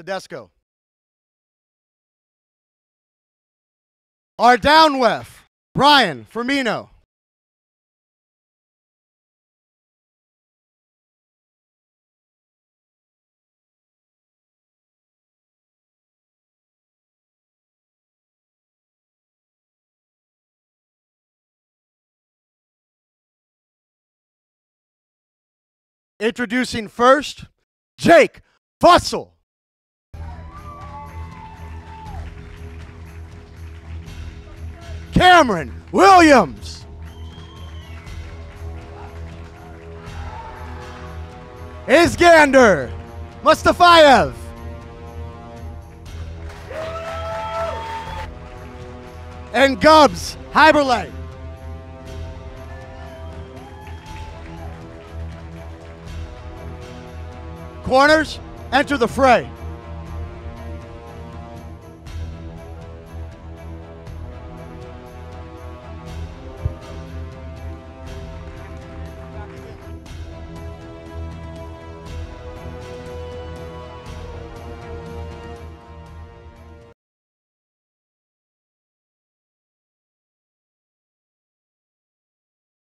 Tedesco. Our down ref, Brian Firmino. Introducing first, Jake Fussell. Cameron Williams. Isgandar Mustayev. And Gubs Habrylei. Corners, enter the fray.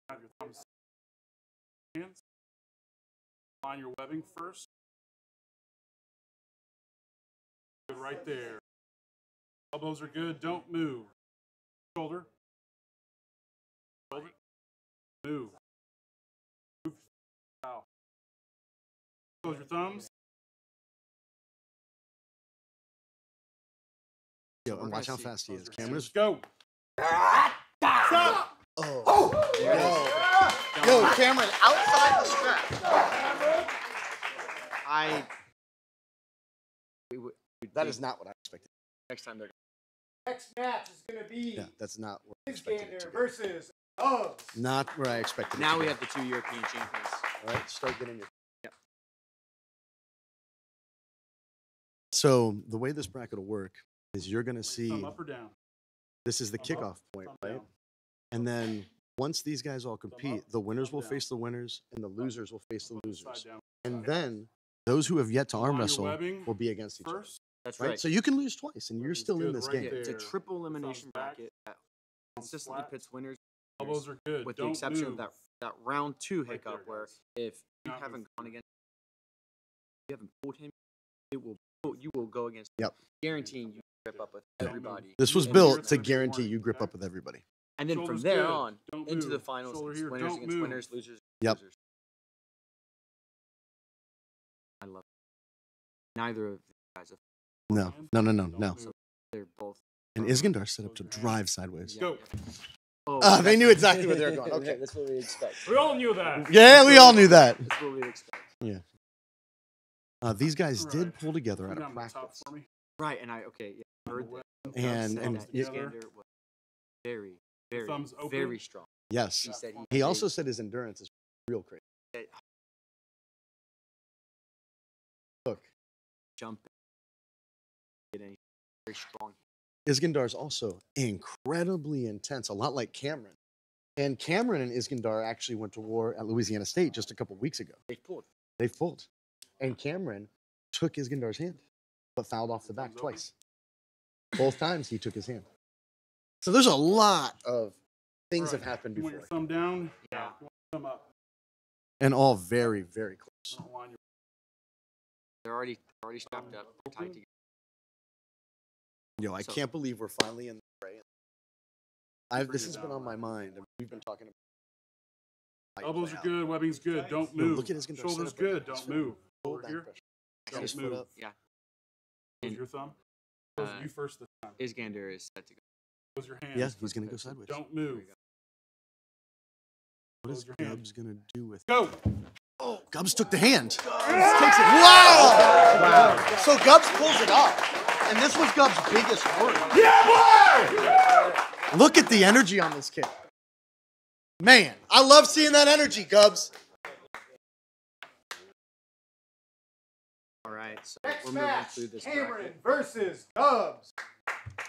Have your thumbs hands. On your webbing first. Good right there. Elbows are good. Don't move. Shoulder. Shoulder. Move. Move. Out. Close your thumbs. Yo, and watch how fast he is. Cameras. Go. Stop. Oh. Yo, Cameron, outside the strap. That is not what I expected. Next time they're Next match is going to be that's not what I expected it to Isgandar be. versus Gubs. Not where I expected it now to we be. have the 2 European champions. All right, start getting your... Yep. So the way this bracket will work is you're going to see... Thumb up or down? This is the Thumb kickoff up, point, thumb right? down. And then once these guys all compete, the winners will down. face the winners and the losers will face the losers. Upside down. And then those who have yet to arm On your wrestle webbing will be against each other. First. That's Right? right. So you can lose twice and you're Webbing's still in good this right game. there. It's a triple elimination Thumbs back. bracket that consistently flat. pits winners, Elbows are good. with the Don't exception move. of that round 2 Right hiccup there, where guys. if you Not haven't move. gone against, you haven't pulled him, you will go against. Yep. Guaranteeing you grip up with everybody. This was And built then- to guarantee you grip up with everybody. And then from Shoulders there good. on Don't into the move. finals, Shoulder it's here. winners Don't against move. winners, losers against Yep. losers. I love it. Neither of these guys have. No. move. They're both. And Isgandar set up to drive sideways. Go. Oh, They knew exactly where they were going. Okay. That's what we expect. We all knew that. Yeah, we all knew that. That's what we expect. These guys All did right. pull together at Come a down the top practice. for me. Right, and I heard that. And That yeah, Isgandar was very, very, thumbs open. very strong. yes, He said he also said his endurance is real crazy. Look, jump, get any very strong. Isgandar's also incredibly intense, a lot like Cameron. And Cameron and Isgandar actually went to war at Louisiana State just a couple weeks ago. They pulled. They fought. And Cameron took Isgandar's hand, but fouled off the back twice. Both times he took his hand. So there's a lot of things have happened You want your before. thumb down? Yeah. You want your thumb up? And all very, very close. Don't line your They're already strapped up, tied together. Yo, I So- can't believe we're finally in the fray. This has been on my mind. We've been talking about elbows are good, webbing's good. Don't Yo, move. look at his control. Shoulders Set up right good. there. Don't move. Hold Over back here. pressure. Don't His foot move. up. Yeah. Close your thumb. Close you first this time. Isgandar is set to go. Close your hands. Yeah, he's going to go sideways. Don't move. What is Close your hand. Gubs going to do with it? Go. Oh, Gubs took the hand. Takes it. Wow! So Gubs pulls it off. And this was Gubs' biggest work. Yeah, boy! Look at the energy on this kid. Man, I love seeing that energy, Gubs. All right, so Next we're moving match, through this Cameron bracket. versus Gubs.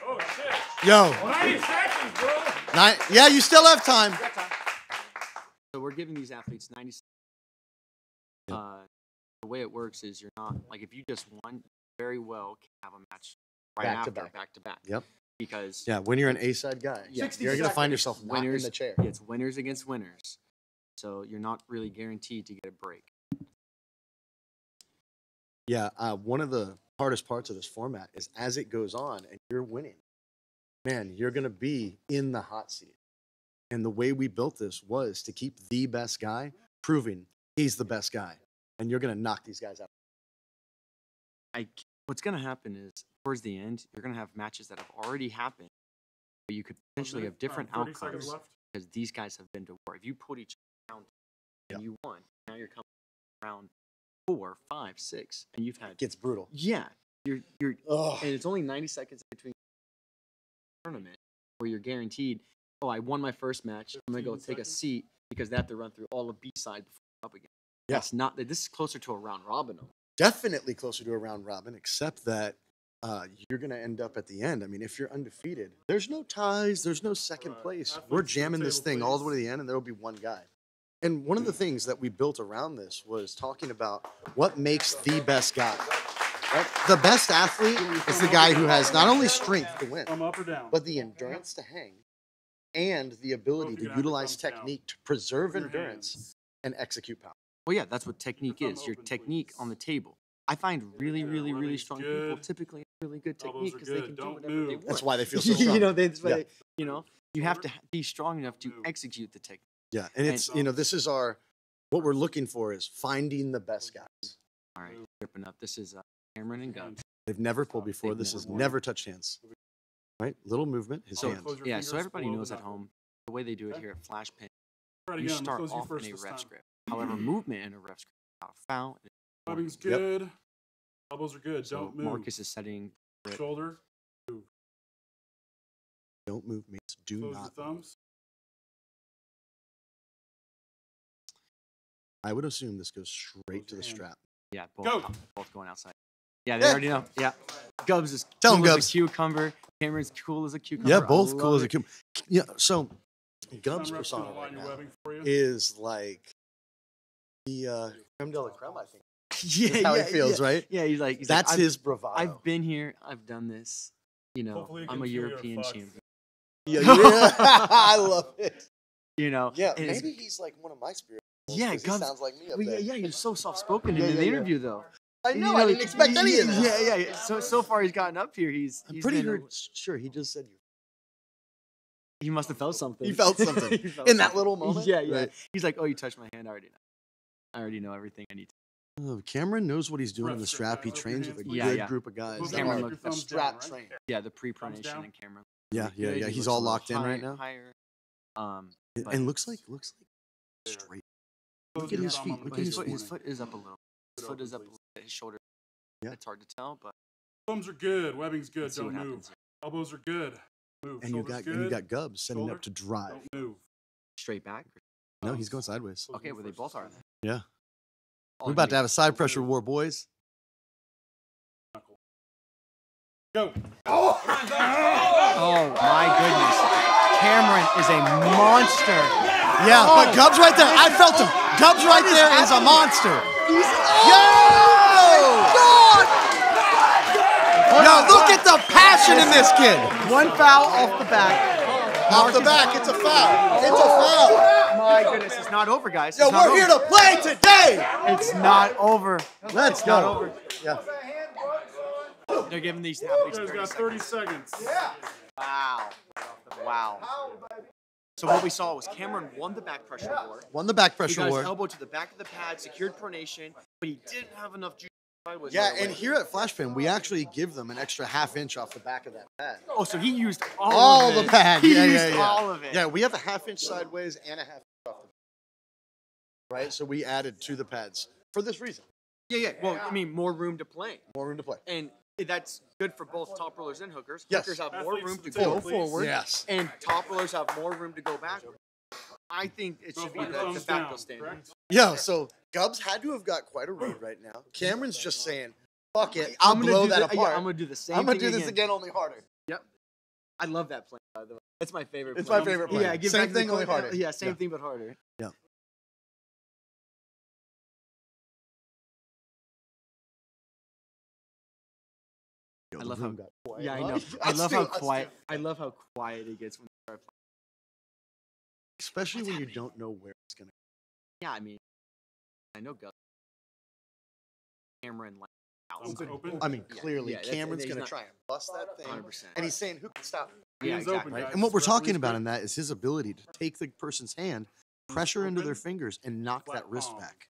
Oh, shit. Yo. 90 seconds, bro. Yeah, you still have time. So we're giving these athletes 90 seconds. Yep. The way it works is you're not, like if you just won, you very well can have a match right Back to after, back. back to back. Yep. Because Yeah, when you're an A-side guy, Yeah. you're going to find yourself not in winners, the chair. it's winners against winners. So you're not really guaranteed to get a break. Yeah, one of the hardest parts of this format is as it goes on and you're winning, man, you're going to be in the hot seat. And the way we built this was to keep the best guy proving he's the best guy. And you're going to knock these guys out. What's going to happen is towards the end, you're going to have matches that have already happened, but you could potentially have different 30 seconds outcomes left. because these guys have been to war. If you put each other down and you won, now you're coming around 4, 5, 6, and you've had It gets brutal. yeah, you're Ugh. and it's only 90 seconds between the tournament where you're guaranteed. Oh, I won my first match. I'm gonna go 15 take a seconds? seat because they have to run through all of B side before I'm up again. Yeah. That's not. This is closer to a round robin. Definitely closer to a round robin, except that you're going to end up at the end. I mean, if you're undefeated, there's no ties, there's no second place. athletes We're to the jamming this table, thing all the please. way to the end, and there will be one guy. And one of the things that we built around this was talking about what makes the best guy. Right? The best athlete is the guy who has not only strength to win, Thumb up or down? but the endurance to hang and the ability Both to you can have utilize your thumbs down. technique to preserve Your endurance hands. and execute power. Well, yeah, that's what technique Thumb is. Your open, technique please. on the table. I find really, there. really, really Rubbing's strong people good. typally have really good Elbows technique are because they good. can do Don't whatever they move. want. That's why they feel so strong. you know, that's why Yeah. they, you have to be strong enough to Move. execute the technique. Yeah, and it's, this is what we're looking for is finding the best guys. All right, ripping up. This is Cameron and Gubs. They've never pulled before. They've This never has pulled. never touched hands. Right? Little movement, his So hand. Close your yeah, so fingers everybody below knows the at knuckle. home the way they do it Okay. here at Flash Pin. Try it You again. I'm start close you off first in a this ref time. script. However, movement in a ref script, without foul. is Rubbing's Yep. good. Elbows are good. So Don't move. Marcus is setting. Shoulder. Don't move means do Close not. your thumbs. I would assume this goes straight to the Close your hand. strap. Yeah, Go. both going outside. Yeah, they Yeah. already know. Yeah, Gubs is Tell 'em, cool as Gubs. a cucumber. Cameron's cool as a cucumber. Yeah, I both cool love as a it. cube. Yeah, so Gubs' Some reps gonna persona line right your now webbing for you. is like the creme de la creme, I think. Yeah, That's how yeah, he feels, yeah. right? Yeah, he's like, That's I've, his bravado. I've been here. I've done this. You know, Hopefully it I'm a can feel your European fucks. champion. yeah, I love it. You know, Yeah, and it's- maybe he's like one of my spirits. Yeah, He Gubs- sounds like me up well, yeah, there. yeah, he's so soft spoken Yeah, in the yeah. interview though. I know, You I didn't expect any of this. Yeah, yeah. So far he's gotten up here. He's I'm pretty been sure he just said you. he must have felt something. He felt something. He felt In that something. little moment? Yeah, yeah. Right. He's like, oh, you touched my hand. I already know everything I need to. Oh, Cameron knows what he's doing in the Ref strap. He strap, trains with a open your good hands. group of guys. Close that Cameron are look- a thumbs strap down, right? trained. Yeah, the pre-pronation down. and camera. Yeah, Really yeah, good. yeah. He He's looks a all little locked in right higher- now. Higher. And but- looks like straight. Close Look at your his thumb feet, on the look But at his his table. foot is up a little. His foot is up a Please. little bit. His shoulder. Yeah. It's hard to tell, but Thumbs are good. Webbing's good. let's see Don't what move. happens. Elbows are good. Move. And you Shoulders got good. and you got Gubs setting Shoulder. up to drive. Don't move. Straight back. No, he's going sideways. Close Okay, your well they first both this are. time. Yeah. Oh, We're about to have a side Don't pressure move. war, boys. Go. Oh my goodness. Cameron is a monster. Yeah, but Gubs right there. I felt him. Gubs right there is a monster. Yo, look at the passion in this kid. One foul off the back. Off the back, it's a foul. It's a foul. My goodness, it's not over, guys. Yo, It's not we're here over. to play today. It's not over. Let's It's not go. over. Yeah. They're giving these athletes You guys 30 got seconds. 30 seconds. Wow. Wow. So what we saw was Cameron won the back pressure war. Won the back He pressure got his war. elbow to the back of the pad, secured pronation, but he didn't have enough juice. sideways Yeah, right and away. here at Flashpin, we actually give them an extra ½ inch off the back of that pad. Oh, so he used all All of the it. pad. He Yeah, used yeah, yeah. all of it. Yeah, we have a ½ inch sideways and a ½ inch off the pad. Right? So we added to the pads for this reason. Yeah. Well, I mean, more room to play. More room to play. And that's good for both top rollers and hookers. Yes. Hookers have more Athletes room to to the go table, please. forward. Yes. And top rollers have more room to go backward. I think it should be Both the thumbs facto down, standard. correct? Yeah, so Gubs had to have got quite a read right now. Cameron's just saying, fuck it, I'll I'm gonna blow do that the- apart. Yeah, I'm going to do the same I'm gonna thing do this again, only harder. Yep. I love that play, by the way. It's my favorite It's play. my favorite play. Yeah, give Same back to the thing, only corner. harder. Yeah, same Yeah. thing, but harder. Yeah. love room how- got quiet. Yeah, I huh? know. Us I love too, how us quiet. too. I love how quiet it gets when they start playing. Especially What's when you happening? don't know where it's gonna. Yeah, I mean, I know Gubs. Cameron like Thumbs outside. open. I mean, Yeah, clearly yeah, that's- Cameron's he's gonna not- try and bust that thing, 100%. and he's saying, "Who can stop me?" Yeah, Hands exactly. open, Right? guys. And what we're talking Referee's about good. in that is his ability to take the person's hand, pressure into their open. fingers, and knock Flat that wrist palm. back.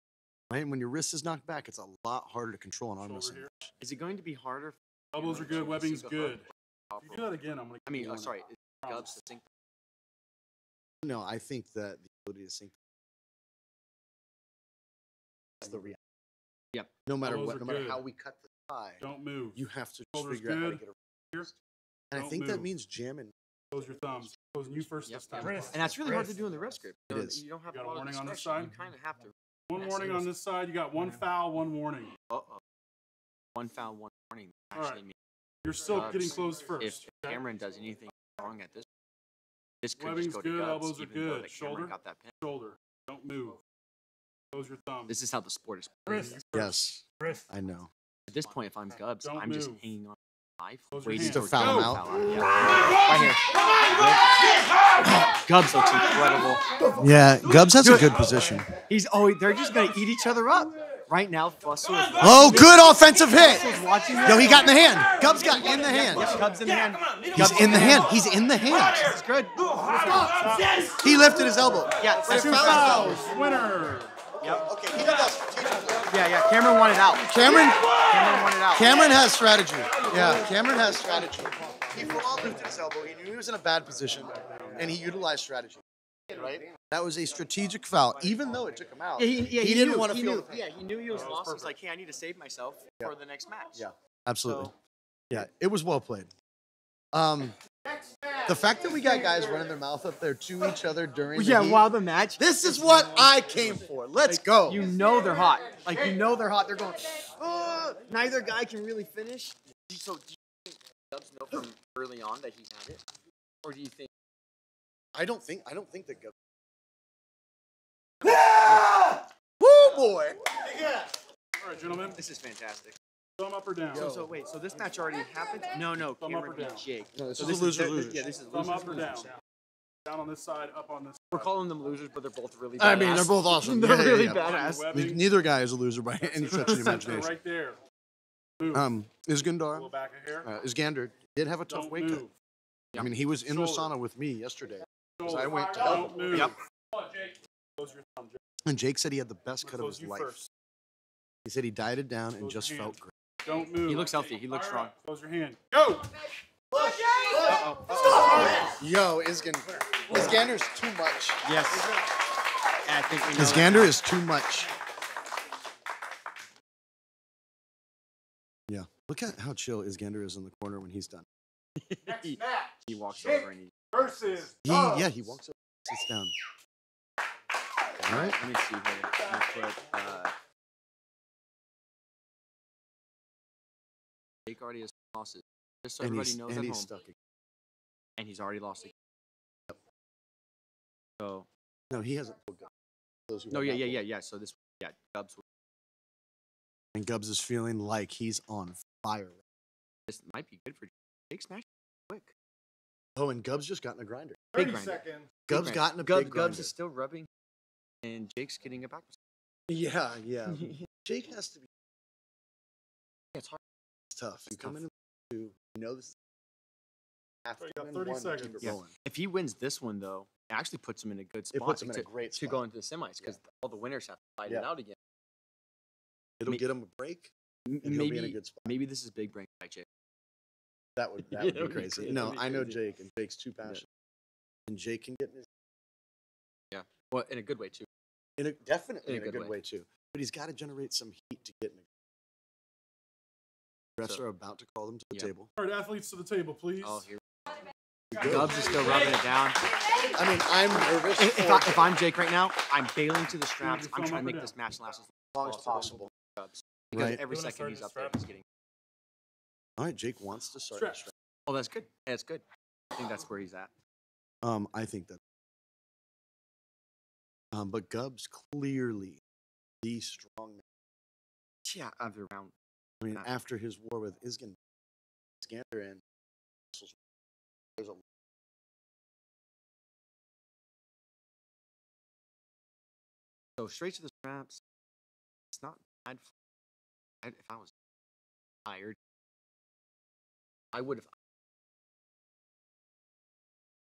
Right? And when your wrist is knocked back, it's a lot harder to control an arm Shoulder wrestling here. match. Is it going to be harder? For Elbows are Cameron good. to Webbing's sink a hook good. or top If you rope? do that again, I'm gonna. I mean, give you one. sorry, is Gubs Promise. to sink? No, I think that the ability to sink is the reality. Yep. No matter Elbows what, are no matter good. how we cut the tie, Don't move. you have to just Shoulders figure out how to good. get around. Here. And I Don't think that move. means jamming. Close your thumbs. Closing you first Yep. this time. And that's really hard to do in the wrist grip. It You is. You don't have You got a a lot of warning on this discretion. You side? kind of have to. One Yes, warning it on is. this side. You got one foul, one warning. Uh-oh. One foul, one warning. All right. Actually means You're still Gubs, getting closed first. if Cameron does anything wrong at this could Webbing's just go to good, Gubs, elbows are even though good. that Cameron Shoulder. got that pin. Shoulder. Don't move. Close your thumbs. This is how the sport is. Yes, I know. At this point, if I'm Gubs, Don't I'm just move. hanging on to life, Close your waiting hands. for To foul him Cameron to out? foul Yeah. Right here. Gubs looks incredible. Yeah, Gubs has a good position. They're just gonna eat each other up. Right now, Fussell is Oh, good offensive hit. Fussel's watching Yo, he got in the hand. Gubs got in the hand. Yep, Gubs in the hand. He's in the hand. He's in the hand. It's good. He lifted his elbow. Yeah, But two it fouled. Fouls. Winner. Yep. Okay, he did that strategically. Yeah. Cameron wanted out. Cameron wanted out. Cameron has strategy. Yeah, Cameron has strategy. He full on lifted his elbow. He knew he was in a bad position, and he utilized strategy. Right? That was a strategic foul, even though it took him out. Yeah, he didn't want to feel the pain. Yeah, he knew he was lost. He's like, hey, I need to save myself for the next match. Yeah, absolutely. So- Yeah, it was well played. The fact that we got guys running their mouth up there to each other during the heat, while the match. this is what I came for. Let's go. You know they're hot. Like, you know they're hot. They're going, neither guy can really finish. So, do you think Gubs know from early on that he's had it? Or do you think. I don't think that Gubs. Woo boy! All right, gentlemen. This is fantastic. Thumb up or down. So wait, so this match already happened? No, Thumb up Cameron or beat down? Jake. No, this So is a loser. Yeah, this is Thumb losers, up or down. losers. Down on this side, up on this We're side. calling them losers, but they're both really badass. I mean, they're both awesome. They're Yeah, really yeah. badass. Webbing. Neither guy is a loser by any stretch of the Center imagination. right there. Move. A Isgandar, little back of here. Isgandar did have a tough Don't weight move. cut. I mean, he was in the Shoulder. sauna with me yesterday, Shoulder. I went to Don't help him. move. Yep. Close your thumb, Jake. and Jake said he had the best cut of Close his you life. first. He said he dieted down and Close just your felt hand. great. Don't move. He looks healthy. He looks strong. Close your hand. Go. Yo, Isgandar's too much. Yes. And I think we know that Isgandar now. is too much. Yeah, look at how chill Isgandar is in the corner when he's done. he, he walks over and he. Versus He walks up, sits down. All right. Let me see here. Let me put, Jake already has losses. Just so And everybody he's, knows and at he's home. stuck again. And he's already lost again. So No, he hasn't pulled Gubs. Those who no, have yeah, not yeah, pulled. yeah. So this, yeah, Gubs. And Gubs is feeling like he's on fire. This might be good for Jake. Smash quick. Oh, and Gubs just got in a grinder. Big 30 grinder. seconds. Gubs Big got in a grinder. big grinder. Gubs is still rubbing, and Jake's getting it back. Yeah, yeah. Jake has to be It's hard. tough. You It's come tough. in and you know this. Have to You got win 30 one to keep seconds. it Yeah. rolling. If he wins this one, though, it actually puts him in a good spot. It puts him in to, a great to spot. go into the semis because all the winners have to fight it Yeah. out again. It'll May- get him a break, and he'll be in a Maybe, good spot. maybe this is big brain by Jake. That would Yeah, be that'd be crazy. crazy. No, That'd be I know crazy. Jake, and Jake's too passionate. And Jake can get in his Well, in a good way too. definitely In a in a good good way. way too. But he's got to generate some heat to get in. Refs So- are about to call them to the Yeah. table. All right, athletes to the table, please. Oh, here. Good. Gubs is still rubbing it down. I mean, I'm nervous If I'm Jake right now, I'm bailing to the straps. your I'm thumb trying up to or make this match last as long as possible. Gubs. Because Right. every You wanna second start he's the up there, strap? he's getting. All right, Jake wants to start. Stretch. the strap. Oh, that's good. That's good. I think that's where he's at. I think that. But Gubs clearly the strong man. Yeah, other round. I mean, Nah. after his war with Isgandar, Isgandar in. There's a So straight to the straps. It's not bad. If I was tired, I would have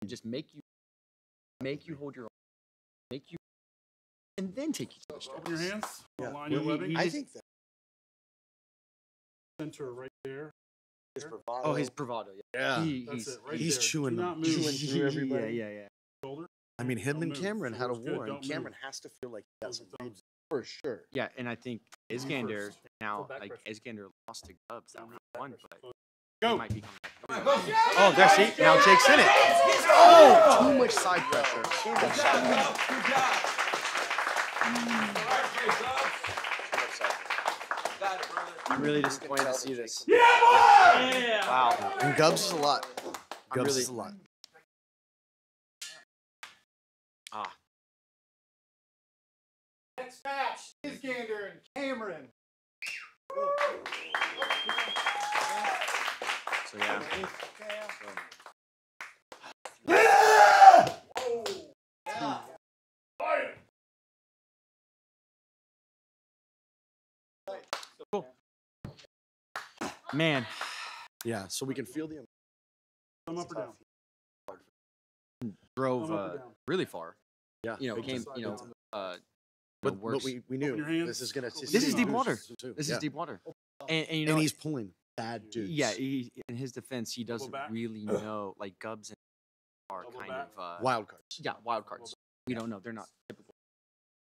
just make you hold your arm, make you, and then take you to the straps. Open your hands. Yeah. Align your Well, webbing. I think that Center right there. his There. bravado. Oh, his bravado. yeah. That's it. Right he's there. chewing Do them. not move. Chewing through everybody. Yeah. Shoulder. I mean, him Don't and move. Cameron had a Shoulder's good. war, and Don't Cameron move. has to feel like he got Close some the thumbs. for sure. Yeah, and I think Isgandar first. now, Full back like pressure. Isgandar lost to Gubs that round one, but he Go. might be coming back. Oh, there, see? Now Jake's in it. Oh, too much side pressure. Too much side pressure. I'm really disappointed to see this. Wow. And Gubs is a lot. Gubs really- is a lot. Ah, Next match, Isgandar and Cameron. so yeah. Cool. Man, Yeah, so we can feel the. Thumb up or down. drove Thumb up or down. really far. Yeah, You know, big came, time. you know, But works. we Open knew your hands. this is gonna. This is deep water. Too. This Yeah. is deep water. And you know, And he's pulling bad dudes. yeah, in his defense, he doesn't back. really know. Like Gubs and are Elbow kind back. of Wild cards. yeah, wild cards. We don't know. They're not typical.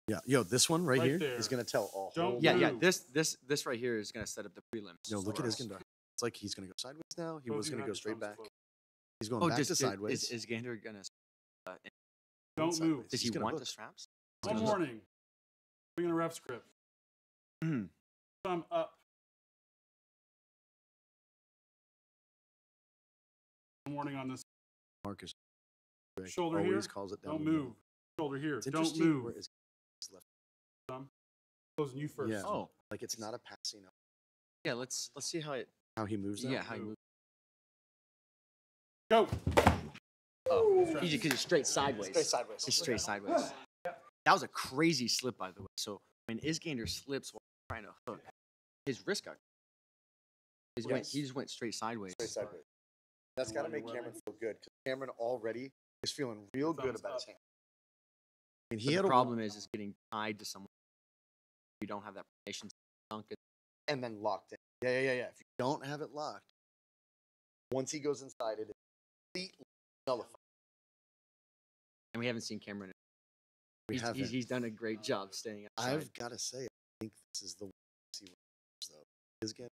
Yeah, yo, this one right, Right here there. is gonna tell all. Don't Yeah, yeah. move. This right here is gonna set up the prelims. Yo, look at Right. Isgandar. It's like he's gonna go sideways now. He Both was of you gonna have go your straight thumbs back. closed. He's going Oh, back to is sideways. Gander gonna? Don't sideways. move. Does he He's gonna want hook. the straps? One gonna- warning. Bring in a ref script. Mhm. Thumb up. One warning on this. Marcus Shoulder always here. calls it down. Don't the middle. move. Shoulder here. It's Don't interesting where move. his left. Thumb. Closing you first. Yeah. Oh, Like it's not a passing. yeah. Let's see how it. How he moves. Yeah, that. how he moves. Go. Oh, he's straight sideways. Straight sideways. He's straight sideways. That was a crazy slip, by the way. So when Isgandar slips while trying to hook, his wrist got. He just went straight sideways. Straight sideways. That's got to make Cameron feel good because Cameron already is feeling real good Thumbs about his up. hand. And But he had the a problem is getting tied to someone. You don't have that relation sunk. and then locked in. Yeah. If you don't have it locked, once he goes inside, it is completely nullified. And we haven't seen Cameron. We haven't. He's done a great job staying outside. I've got to say, I think this is the one to see what happens, though. Is getting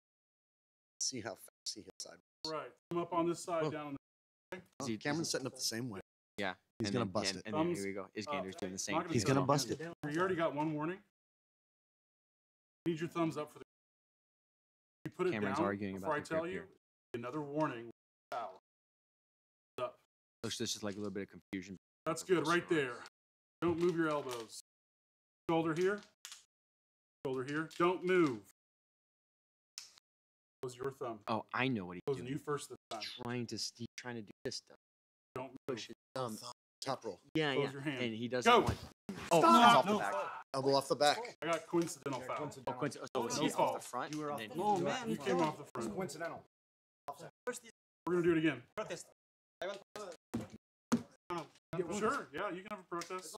see how fast he hits sideways. Right. Thumb up on this side. Oh. Down. Oh, Is he- Cameron's setting up the same way. Yeah, He's and gonna then- bust and, it. And then Thumbs here we go. Isgandar's doing the Not same. gonna He's do gonna that. bust it. You already got one warning. Need your thumbs up for the. You put it Cameron's down arguing before about I the tell grip you. here. Another warning. Foul. Up. There's just like a little bit of confusion. That's good, right there. Don't move your elbows. Shoulder here. Shoulder here. Don't move. Close your thumb. Oh, I know what he's Closing doing. you first this time. He's trying to do this stuff. Don't move. Push his thumb. Top roll. Yeah, Close yeah. your hand. And he doesn't Go. want. Oh, Stop. he's off No. the back. Elbow off the back. I got coincidental foul. Oh, Quincy. So was No he off fault. the front? You were and off then the- he- Oh, man. You came off the front. Coincidental. We're gonna do it again. Protest. Sure. Yeah, you can have a protest.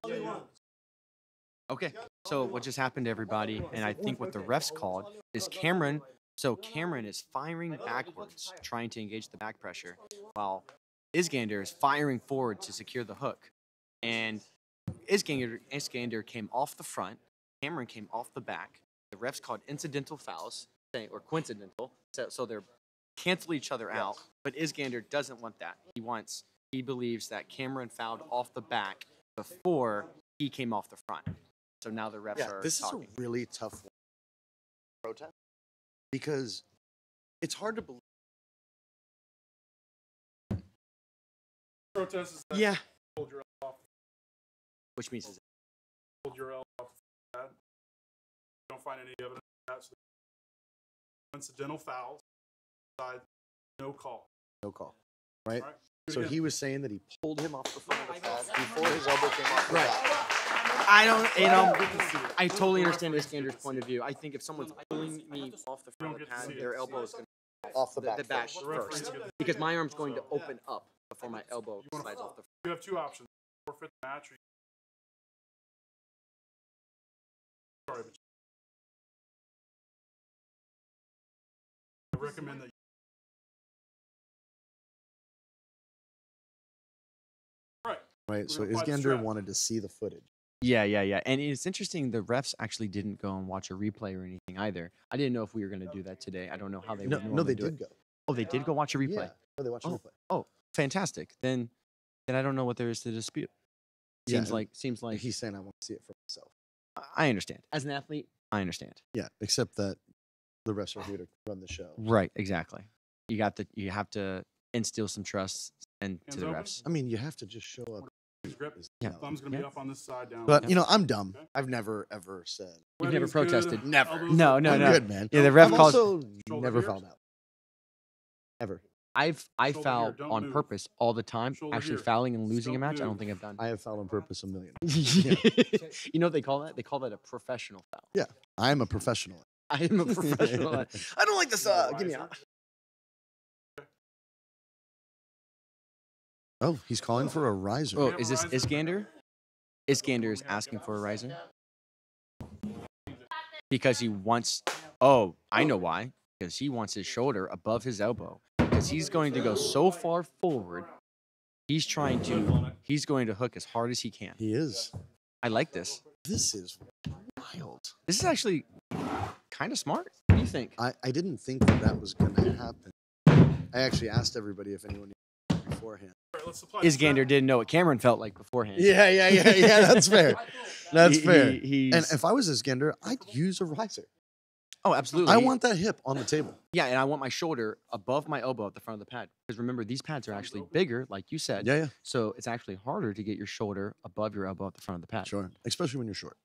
Okay, so what just happened to everybody, and I think what the refs called is Cameron. So Cameron is firing backwards, trying to engage the back pressure, while is firing forward to secure the hook. And Isgandar came off the front, Cameron came off the back. The refs called incidental fouls, or coincidental, so they're cancel each other out. But Isgandar doesn't want that. He believes that Cameron fouled off the back before he came off the front. So now the refs Yeah, are this talking. is a really tough one. Protest because it's hard to believe. Protest is that Yeah, hold your elbow off. which means is Hold your elbow off the pad. Don't find any evidence of that. So coincidental fouls. Side No call. No call. Right? All right. So Again. he was saying that he pulled him off the front of the pad before his elbow came off the pad. I don't, I totally understand Isgandar's point of view. I think if someone's pulling me off the front of the pad, their elbow is going to Off the back back first. first. Because my arm's going to open up before my elbow slides off the front. You have two options. Forfeit the match. Sorry, but I recommend that you Right. So We're gonna apply the Isgandar strap. wanted to see the footage. Yeah. And it's interesting, the refs actually didn't go and watch a replay or anything either. I didn't know if we were going to do that today. I don't know how they would No, normally they do did it. go. Oh, they did go watch a replay? Yeah. No, they watched the replay. Oh, fantastic. Then I don't know what there is to dispute. Seems like He's saying I want to see it for myself. I understand. As an athlete, I understand. Yeah, except that the refs are here to run the show. Right, exactly. You have to instill some trust and to Hands the open. refs. I mean, you have to just show up. grip. Yeah. Thumb's gonna be Yeah. up on this side down. But Yeah. you know, I'm dumb. Okay. I've never ever said. You've never Webbing's good, protested? Never. elbows No, up. no, I'm no. good, man. Yeah, the ref I've calls. also Shoulder never here. fouled out. Ever. I Shoulder foul here, don't on move. purpose all the time. Shoulder Actually, here. fouling and losing a Don't match, I don't move. think I've done. I have fouled on purpose a million. You know what they call that? They call that a professional foul. I'm a professional. I am a professional. I don't like this. Give me out. Oh, he's calling for a riser. Oh, have is a this riser? Isgandar? Isgandar is asking for a riser because he wants. Oh, I know why. Because he wants his shoulder above his elbow. Because he's going to go so far forward. He's going to hook as hard as he can. He is. I like this. This is wild. This is actually kind of smart. What do you think? I didn't think that was going to happen. I actually asked everybody if anyone knew beforehand. All right, let's apply the strap. Isgandar didn't know what Cameron felt like beforehand. Yeah. That's fair. That's fair. He's, And if I was Isgandar, I'd use a riser. oh, absolutely. I want that hip on the table. Yeah, and I want my shoulder above my elbow at the front of the pad. Because remember, these pads are actually bigger, like you said. Yeah. So it's actually harder to get your shoulder above your elbow at the front of the pad. Sure. Especially when you're short.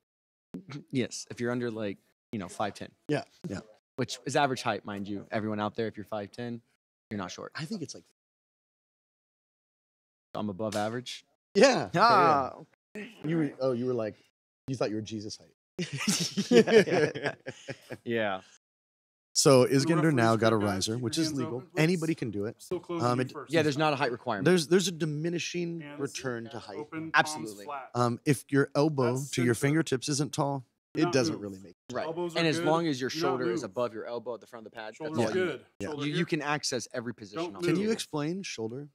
Yes, if you're under 5'10". Yeah. Which is average height, mind you. Everyone out there, if you're 5'10", you're not short. I think it's like. I'm above average. Yeah. Ah. You were like, you thought you were Jesus height. Yeah. So The Isgandar now referee's got a good, guys. riser, Keep which your is hands legal. open. Let's- Anybody can do it. Still close It- you first. Yeah, there's not a height requirement. There's a diminishing Hands return to height. Open, Absolutely. palms flat. If your elbow That's to your center. fingertips isn't tall, Do it not doesn't move. really make. Right. Elbows are And as good. long as your Do not shoulder is move. above your elbow at the front of the pad, that's Shoulders all you need. good. Yeah. Shoulder You here. can access every position Don't on move. Can you the explain shoulder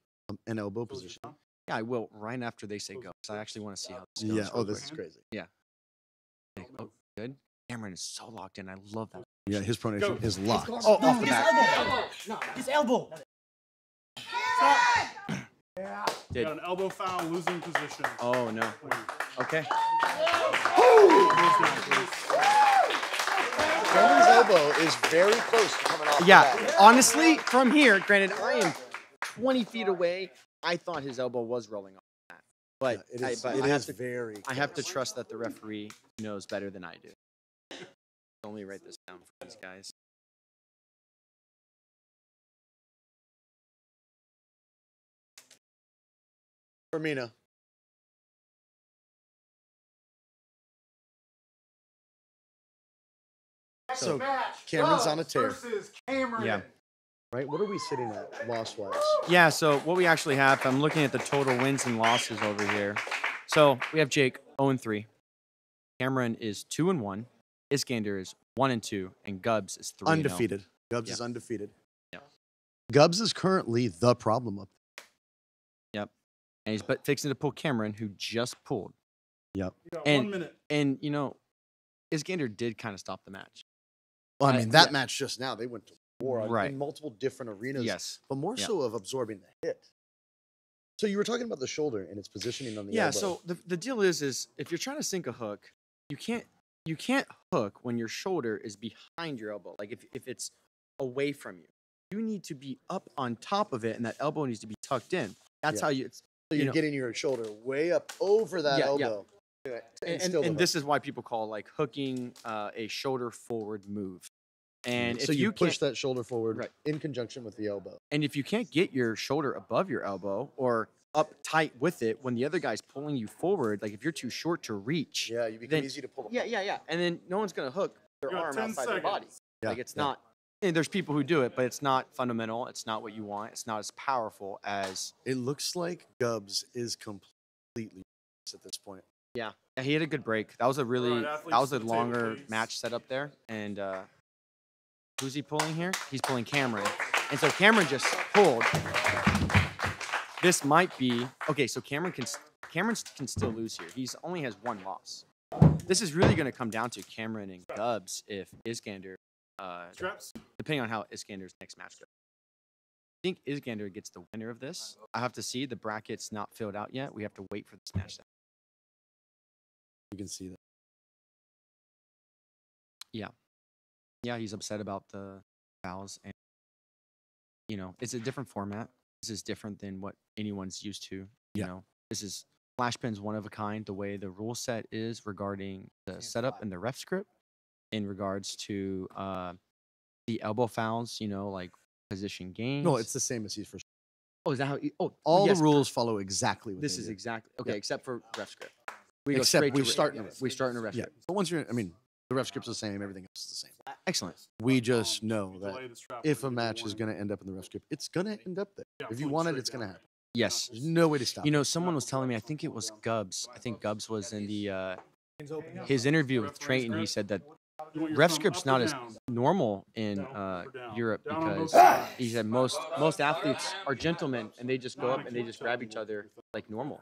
and elbow Close your position? mouth. Yeah, I will right after they say go. So I actually want to see how this goes. Yeah. real Oh, this quick. is crazy. Like, oh, good. Cameron is so locked in. I love that. Yeah, his pronation Go. is locked. Oh, off the back. His elbow. Did. Got an elbow foul, losing position. Oh no. Okay. Elbows down, please. Cameron's elbow is very close to coming off. the Yeah. back. Honestly, from here, granted, I am 20 feet away. I thought his elbow was rolling off the mat. But, Yeah, it is, I it have is to very. I have to close. trust that the referee knows better than I do. Let me write this down for these guys. Firmino. So Cameron's on a tear, Versus Cameron. Yeah. right? What are we sitting at loss-wise? Yeah, so what we actually have, I'm looking at the total wins and losses over here. So we have Jake 0-3. Cameron is 2-1. Isgandar is 1-2, and Gubs is 3-0. Undefeated. Gubs Yeah. is undefeated. Yeah. Gubs is currently the problem up. Yep. And he's fixing to pull Cameron, who just pulled. Yep. You got And- 1 minute. And Isgandar did kind of stop the match. Well, I I- mean, that yeah. match just now, they went to war Right. in multiple different arenas, Yes. but more Yeah. so of absorbing the hit. So you were talking about the shoulder and its positioning on the Yeah, elbow. so the deal is if you're trying to sink a hook, you can't hook when your shoulder is behind your elbow. Like if it's away from you. You need to be up on top of it, and that elbow needs to be tucked in. That's Yeah. how you. So you're know- getting your shoulder way up over that Yeah, yeah. elbow. And still the this is why people call like hooking a shoulder forward move. And so if you push can't, that shoulder forward Right. in conjunction with the elbow. and if you can't get your shoulder above your elbow or up tight with it when the other guy's pulling you forward, like if you're too short to reach, Yeah, you become then- easy to pull. yeah, and then no one's gonna hook their You got arm 10 outside their body. seconds. Yeah, Like it's yeah. not. And there's people who do it, but it's not fundamental. It's not what you want. It's not as powerful as. It looks like Gubs is completely at this point. Yeah, he had a good break. That was a really Alright, athletes that was to a the table, longer please. match setup there. And who's he pulling here? He's pulling Cameron, and so Cameron just pulled. This might be okay. So Cameron can still lose here. He's only has one loss. This is really going to come down to Cameron and Gubs if Isgandar, Straps. depending on how Isgandar's next match goes. I think Isgandar gets the winner of this. I have to see the bracket's not filled out yet. We have to wait for this match. You can see that. Yeah, he's upset about the fouls, and it's a different format. This is different than what anyone's used to. Yeah. This is Flashpin's one of a kind. The way the rule set is regarding the setup and the ref script, in regards to the elbow fouls, like position gains. No, it's the same as he's for. Oh, is that how? All yes, the rules follow exactly what This they is do. exactly okay, Yeah. except for ref script. We Except we to start we start in a ref Yeah, script. but once you're, the ref script's the same. Everything else is the same. Excellent. We just know that Delay the strap if so a you get match is warning. going to end up in the ref script, it's going to end up there. Yeah, If you point want it, straight it's going to down. happen. Yes. There's no way to stop it. Someone was telling me, I think it was Gubs. I think Gubs was in the his interview with Treytyn. He said that You want your ref thumb script's up or not as down? normal in Down or down? Europe Down on because both sides. he said most athletes are gentlemen and they just go up and they just grab each other like normal.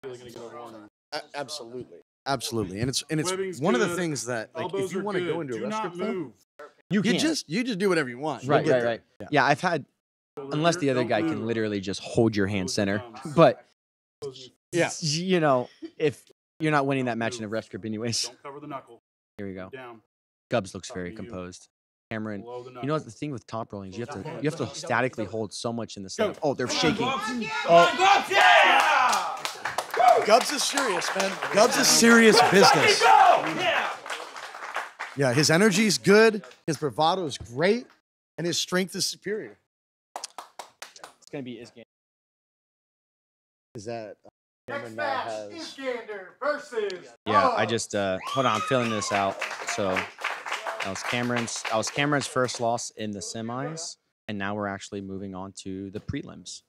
Really gonna get over warning. Absolutely. Absolutely. And it's Webbing's one of the good. things that, like, Elbows if you are want to go good. into a Do ref not script, though, move. You you just do whatever you want. You'll right, get right, there. right. Yeah. Yeah, I've had Shoulder unless here, the other don't guy can move. literally just hold your hand Close your center, thumbs. but Close Yeah. your- if you're not winning that match in a ref script anyways. Don't cover the knuckle. Here we go. Down. Gubs looks very You. composed. Cameron, Below the knuckle. you know what the thing with top rolling is you have to statically hold so much in the setup. Go. Oh, they're shaking. Gubs is serious, man. Gubs is serious business. Yeah, his energy's good, his bravado is great, and his strength is superior. It's gonna be Isgandar. Is that Cameron now has? Isgandar versus. Yeah, I just hold on, I'm filling this out. So that was Cameron's first loss in the semis, and now we're actually moving on to the prelims.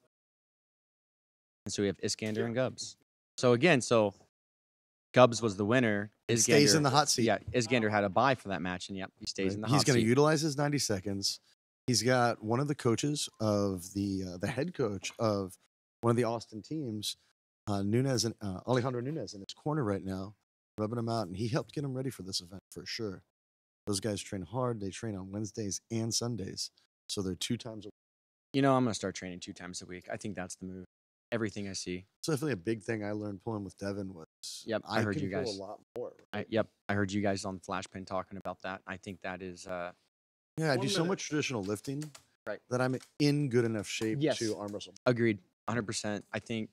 And so we have Isgandar and Gubs. So again, Gubs was the winner. He stays in the hot seat. Yeah, Isgandar had a bye for that match, and he stays in the hot He's going seat. to utilize his 90 seconds. He's got one of the coaches of the head coach of one of the Austin teams, Nunez and Alejandro Nunez, in his corner right now, rubbing him out, and he helped get him ready for this event for sure. Those guys train hard. They train on Wednesdays and Sundays, so they're 2 times a week. I'm gonna start training 2 times a week. I think that's the move. Everything I see. So definitely a big thing I learned pulling with Devin was Yep, I heard can you pull guys. a lot more. I heard you guys on Flashpin talking about that. I think that is Yeah, I do 1 so minute. much traditional lifting Right. that I'm in good enough shape Yes. to arm wrestle. agreed, 100%. I think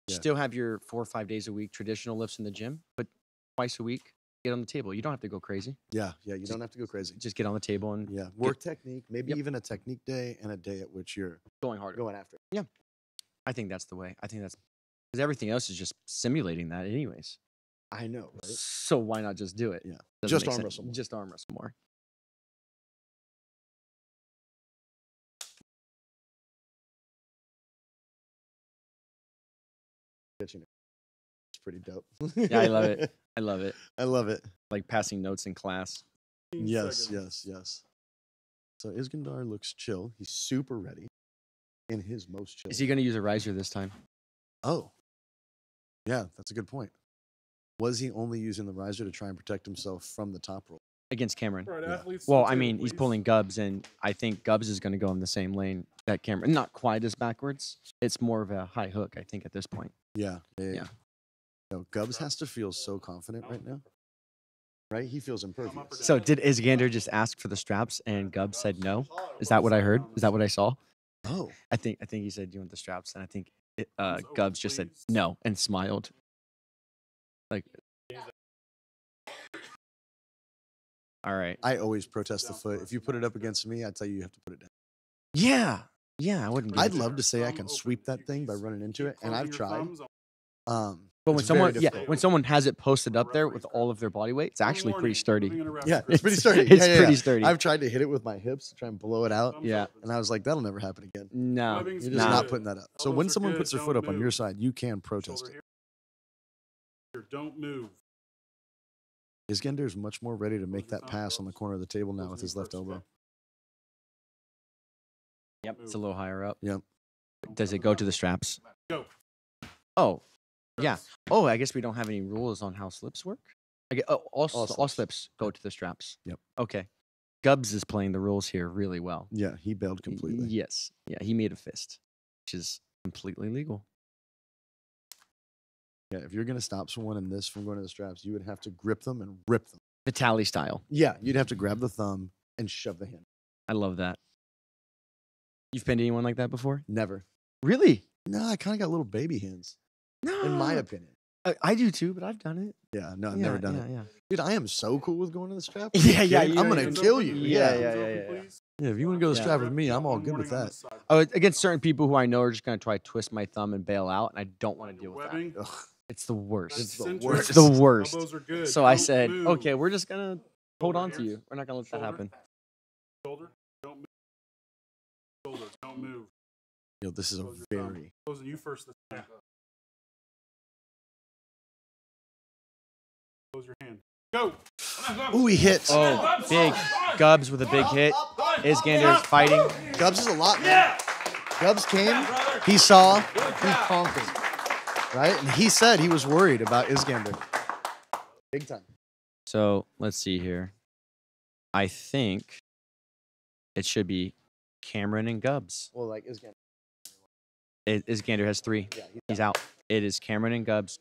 Yeah. still have your 4 or 5 days a week traditional lifts in the gym, but twice a week get on the table. You don't have to go crazy. Yeah, you don't have to go crazy. Just get on the table and Yeah, work technique, maybe Yep. even a technique day and a day at which you're going harder. going after. I think that's the way. I think that's because everything else is just simulating that, anyways. I know, right? So why not just do it? Yeah. Doesn't Just make arm sense. wrestle more. Just arm wrestle more. Pitching it. It's pretty dope. Yeah, I love it. I love it. I love it. Like passing notes in class. 15 Yes, seconds. yes. So Isgandar looks chill. He's super ready. In his most chill. Is he going to use a riser this time? Oh. Yeah, that's a good point. Was he only using the riser to try and protect himself from the top roll? Against Cameron. Right, Yeah. athletes to Well, the I table, mean, he's please. pulling Gubs, and I think Gubs is going to go in the same lane that Cameron. Not quite as backwards. It's more of a high hook, I think, at this point. Yeah. Yeah. No, Gubs has to feel so confident right now. Right? He feels Thumb up or impervious. So did Isgandar just ask for the straps, and Gubs said no? Is that what I heard? Is that what I saw? Oh. I think he said, "Do you want the straps?" And I think Thumbs over, Gubs just said please. no and smiled. Like, all All right. I always protest the foot. If you put it up against me, I tell you have to put it down. Yeah. Yeah, I wouldn't. I'd love to say I can sweep that thing by running into it, and I've tried. But when someone has it posted up there with all of their body weight, it's actually pretty sturdy. Yeah, it's pretty sturdy. It's pretty sturdy. I've tried to hit it with my hips to try and blow it out. Yeah. And I was like, that'll never happen again. No, You're just not putting that up. So when someone puts their foot up on your side, you can protest it. Don't move. Isgandar is much more ready to make that pass on the corner of the table now with his left elbow. Yep, it's a little higher up. Yep. Does it go to the straps? Go. Oh, yeah. Oh, I guess we don't have any rules on how slips work. All slips go to the straps. Yep. Okay. Gubs is playing the rules here really well. Yeah, he bailed completely. Yes. Yeah, he made a fist, which is completely legal. Yeah, if you're going to stop someone in this from going to the straps, you would have to grip them and rip them. Vitaly style. Yeah, you'd have to grab the thumb and shove the hand. I love that. You've pinned anyone like that before? Never. Really? No, I kind of got little baby hands, No. in my opinion. I do too, but I've done it. Yeah, no, I've never done it. Yeah. Dude, I am so cool with going to the strap. Yeah, I'm going to kill you. Yeah. Yeah, if you want to go to the strap with me, I'm all good with that. Oh, against certain people who I know are just going to try to twist my thumb and bail out, and I don't want to deal with that. Ugh. It's the worst. It's the worst. It's the worst. Elbows are good. So I Don't said, move. okay, we're just going to hold on to Shoulder you. We're not going to let that happen. Shoulder, don't move. Shoulder, don't move. Yo, this is a Close your thumb. very... Closing you first this time. Close your hand. Go. Ooh, he hits. Oh, big. Gubs with a big hit. Isgandar's fighting. Gubs is a lot, man. Gubs came, he saw, he conquered. Right? And he said he was worried about Isgandar. Big time. So let's see here. I think it should be Cameron and Gubs. Well, like Isgandar. Isgandar has 3. Yeah, He's out. It is Cameron and Gubs.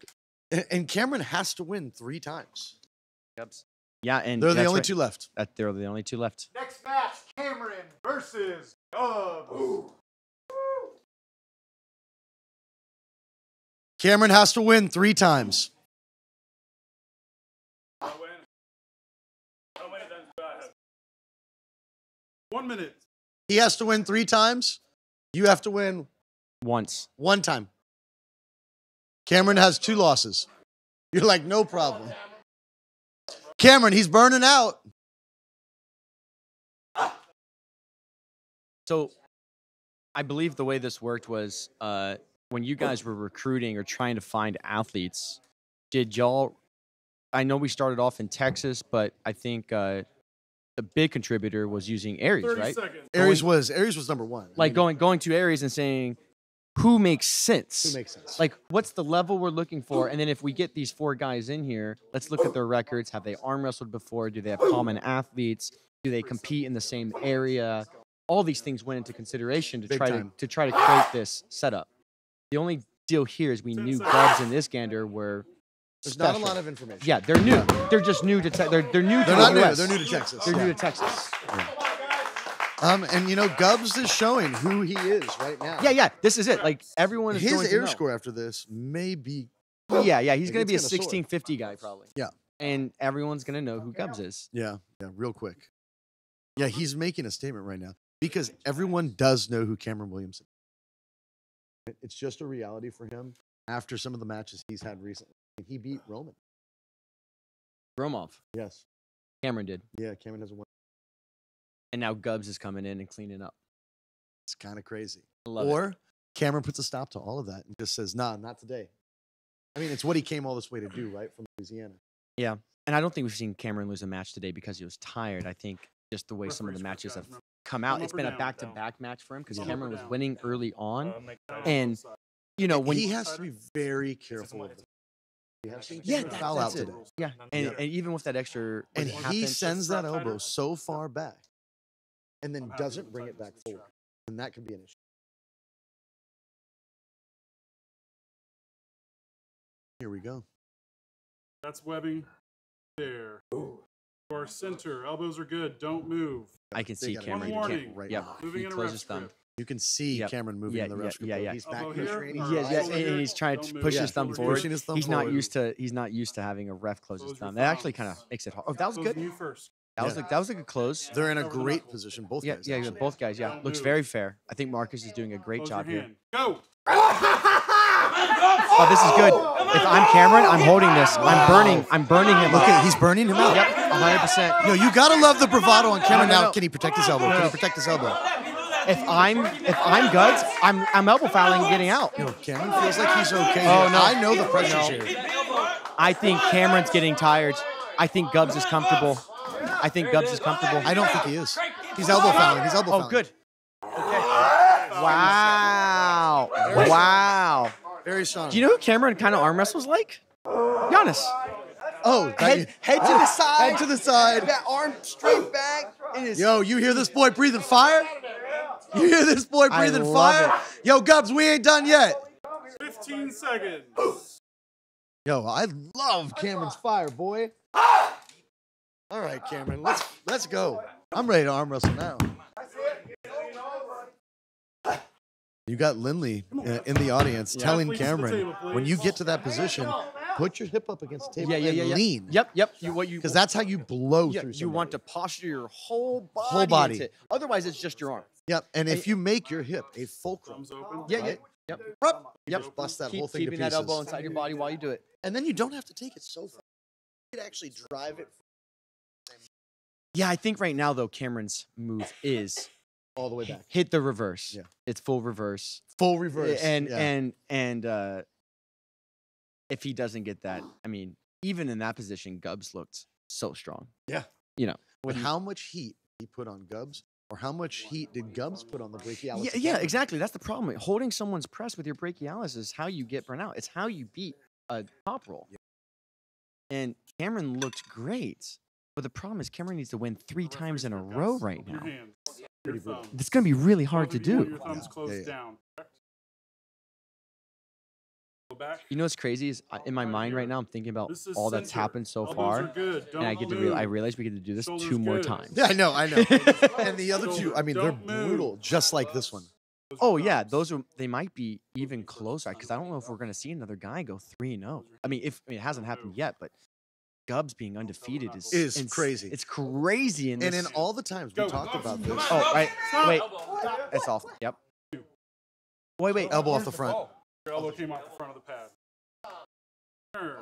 And Cameron has to win 3 times. Gubs. Yeah, and They're the that's only right. 2 left. They're the only 2 left. Next match, Cameron versus Gubs. Cameron has to win 3 times. 1 minute. He has to win 3 times. You have to win Once. 1 time. Cameron has 2 losses. You're like, no problem. Cameron, he's burning out. So I believe the way this worked was when you guys were recruiting or trying to find athletes, did y'all, I know we started off in Texas, but I think the big contributor was using Aries, 30 right? seconds. Aries was number 1. Like going to Aries and saying, who makes sense? Who makes sense? Like, what's the level we're looking for? And then if we get these 4 guys in here, let's look at their records. Have they arm wrestled before? Do they have common athletes? Do they compete in the same area? All these things went into consideration to Big try time. to create this setup. The only deal here is we knew Gubs and Isgandar were There's special. not a lot of information. Yeah, they're new. They're just new to they're new to They're not the new. US. They're new to Texas. They're Yeah. new to Texas. And you know, Gubs is showing who he is right now. Yeah. This is it. Like everyone is His going to air know. score after this may be. Yeah. He's Like, going to it's be a gonna soar. 1650 guy probably. Yeah. And everyone's going to know who Gubs is. Yeah, real quick. Yeah, he's making a statement right now because everyone does know who Cameron Williamson is. It's just a reality for him after some of the matches he's had recently. He beat Roman. Gromov. Yes. Cameron did. Yeah, Cameron has a win. And now Gubs is coming in and cleaning up. It's kind of crazy. I love it. Or Cameron puts a stop to all of that and just says, nah, not today. I mean, it's what he came all this way to do, right? From Louisiana. Yeah. And I don't think we've seen Cameron lose a match today because he was tired. I think just the way some of the matches have come out, it's been a back-to-back match for him because Cameron was winning early on. And, you know, when he has to be very careful of it. He has to Yeah, foul out that's it. today. Yeah. And even with that extra. when And it he happens- sends that elbow so far back and then doesn't bring it back forward. And that could be an issue. Here we go. That's webbing. There. To our center. Elbows are good. Don't move. I can see They got Cameron. one warning. right Yep. now. Moving He in a closes ref thumb. script. You can see Yep. Cameron moving Yeah, in the ref script. yeah. He's back Elbow here here. straining. Yeah, his Yeah, eyes. and he's trying Don't to move. push Yeah, his thumb Shoulder forward. pushing his thumb He's not forward. used to having a ref close his Close your thumb. That actually kind thumbs. of makes it hard. Oh, that was Closing good. you first. That was a good close. They're in a great position, both Yeah, guys. yeah, actually. both guys. Yeah, looks very fair. I think Marcus is doing a great Close job your here. hand. Go. Oh, this is good. If I'm Cameron, I'm holding this. I'm burning him. Look up. at, he's burning him out. Yep, 100%. Yo, you gotta love the bravado on Cameron. No. Now, can he protect his elbow? Can he protect his elbow? If I'm Gubs, I'm elbow fouling and getting out. Yo, Cameron feels like he's okay. Oh, here. no. I know the pressure's here. I think Cameron's getting tired. I think Gubs is comfortable. I don't think he is. He's elbow fouling. He's elbow fouling. Oh, good. Okay. Wow. Wow. Very strong. Do you know who Cameron kind of arm wrestles like? Giannis. Oh, Head to the side. Head to the side. That arm straight back. Yo, you hear this boy breathing fire? You hear this boy breathing love fire? Yo, Gubs, we ain't done yet. 15 seconds. Yo, I love Cameron's fire, boy. All right, Cameron, let's go. I'm ready to arm wrestle now. You got Lindley in the audience telling Cameron, when you get to that position, put your hip up against the table and lean. Yep. Because that's how you blow through somebody. You want to posture your whole body. Whole body. into it. Otherwise, it's just your arm. Yep, and if you make your hip a fulcrum, Thumbs open. Yep. just bust that whole thing to Keeping pieces. that elbow inside your body while you do it. And then you don't have to take it so far. You can actually drive it Yeah, I think right now, though, Cameron's move is all the way back. hit the reverse. Yeah. It's full reverse. Full reverse. And if he doesn't get that, I mean, even in that position, Gubs looked so strong. Yeah. You know. But how much heat he put on Gubs, or how much heat did Gubs put on the brachialis? Yeah, exactly. That's the problem. Holding someone's press with your brachialis is how you get burnt out. It's how you beat a top roll. Yeah. And Cameron looked great. But the problem is Cameron needs to win 3 times in a row right now. It's going to be really hard to do. Your thumbs closed down. Go back. You know what's crazy is in my mind right now, I'm thinking about all that's happened so far. And I realize we get to do this 2 more times. Yeah, I know. And the other 2, I mean, they're brutal, just like this one. Oh, yeah. They might be even closer because I don't know if we're going to see another guy go 3-0. I mean, it hasn't happened yet, but Gubs being undefeated is crazy. It's crazy. And in all the times we talked about this. Oh, right. Wait. It's off. Yep. Wait. Elbow off the front. Your elbow came off the front of the pad. Turn.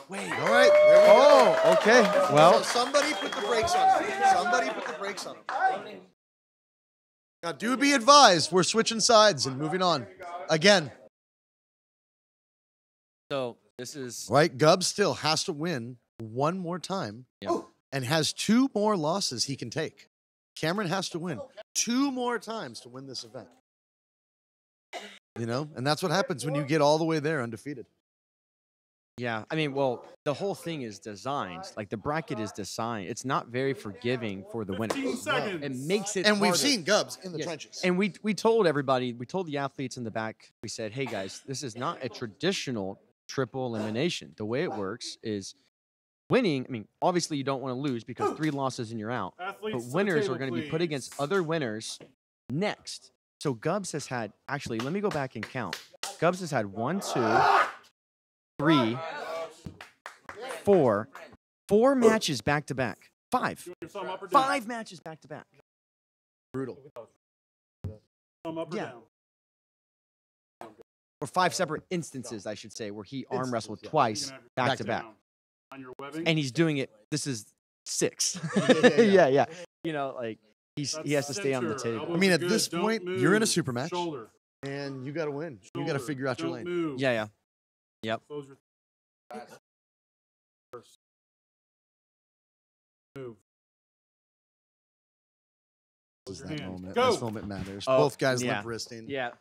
Wait. All right. There we go. Okay. Well, So somebody put the brakes on him. Now, do be advised, we're switching sides and moving on. Again. so this is Right? Gubs still has to win 1 more time and has 2 more losses he can take. Cameron has to win 2 more times to win this event. You know? And that's what happens when you get all the way there undefeated. Yeah, I mean, well, the whole thing is designed. Like the bracket is designed. It's not very forgiving for the winner. 15 seconds. It makes it And we've harder. seen Gubs in the Yes. trenches. And we told everybody, we told the athletes in the back, we said, hey guys, this is not a traditional triple elimination. The way it works is winning. I mean, obviously you don't want to lose because 3 losses and you're out. Athletes But to the winners table, are going to be put please. against other winners next. So Gubs has had, actually, let me go back and count. Gubs has had 1, 2, 3, 4 matches back to back. 5. Your thumb up or down? 5 matches back to back. Brutal. Thumb up or Yeah. down? Or 5 separate instances, I should say, where he arm wrestled yeah. twice You can have your back Back to to back. down. On your webbing. And he's doing it. This is 6. Yeah. yeah. You know, like he has to stay on the Center. table. I Elbows mean, are at good. this Don't point, move. you're in a super match. Shoulder. And you got to win. You got to Shoulder. figure out your Don't lane. Move. Yeah. Close your first. Move. This is your that hand. moment. Go. This moment matters. Oh, Both guys yeah. limp wristing. Yeah.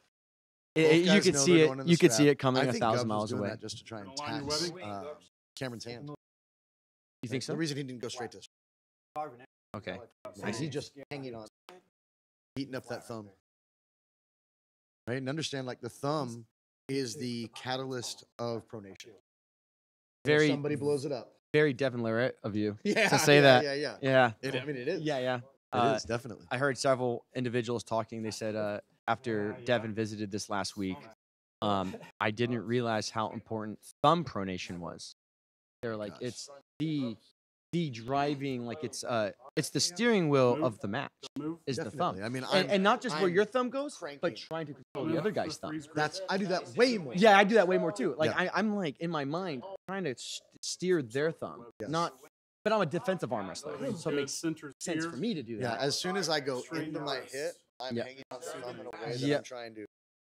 Both You guys could know see they're it. going in the You could see strap. it coming I 1,000 think Gubs was miles doing away. that just to try and Align your tax webbing. Cameron's hand. You think so? The reason he didn't go straight to Okay. is he just hanging on, beating up that thumb. Right? And understand, like, the thumb is the catalyst of pronation. If Very, somebody blows it up. very Devin Larrett of you Yeah, to say yeah, that. Yeah, yeah. Yeah. I mean, it is. Yeah. It is, definitely. I heard several individuals talking. They said after Devin visited this last week, I didn't realize how important thumb pronation was. They're like, it's the the driving, like it's the steering wheel of the match Move. is the thumb. Definitely. I mean, And not just where I'm your thumb goes, but cranking. trying to control the other guy's thumb. I do that way more. Yeah, I do that way more too. Like Yeah. I'm like in my mind trying to steer their thumb, Yes. but I'm a defensive arm wrestler, so it makes Centers sense here. for me to do Yeah, that. as soon as I go Straighten into my yours. hit, I'm Yeah. hanging on the thumb in a way that Yeah. I'm trying to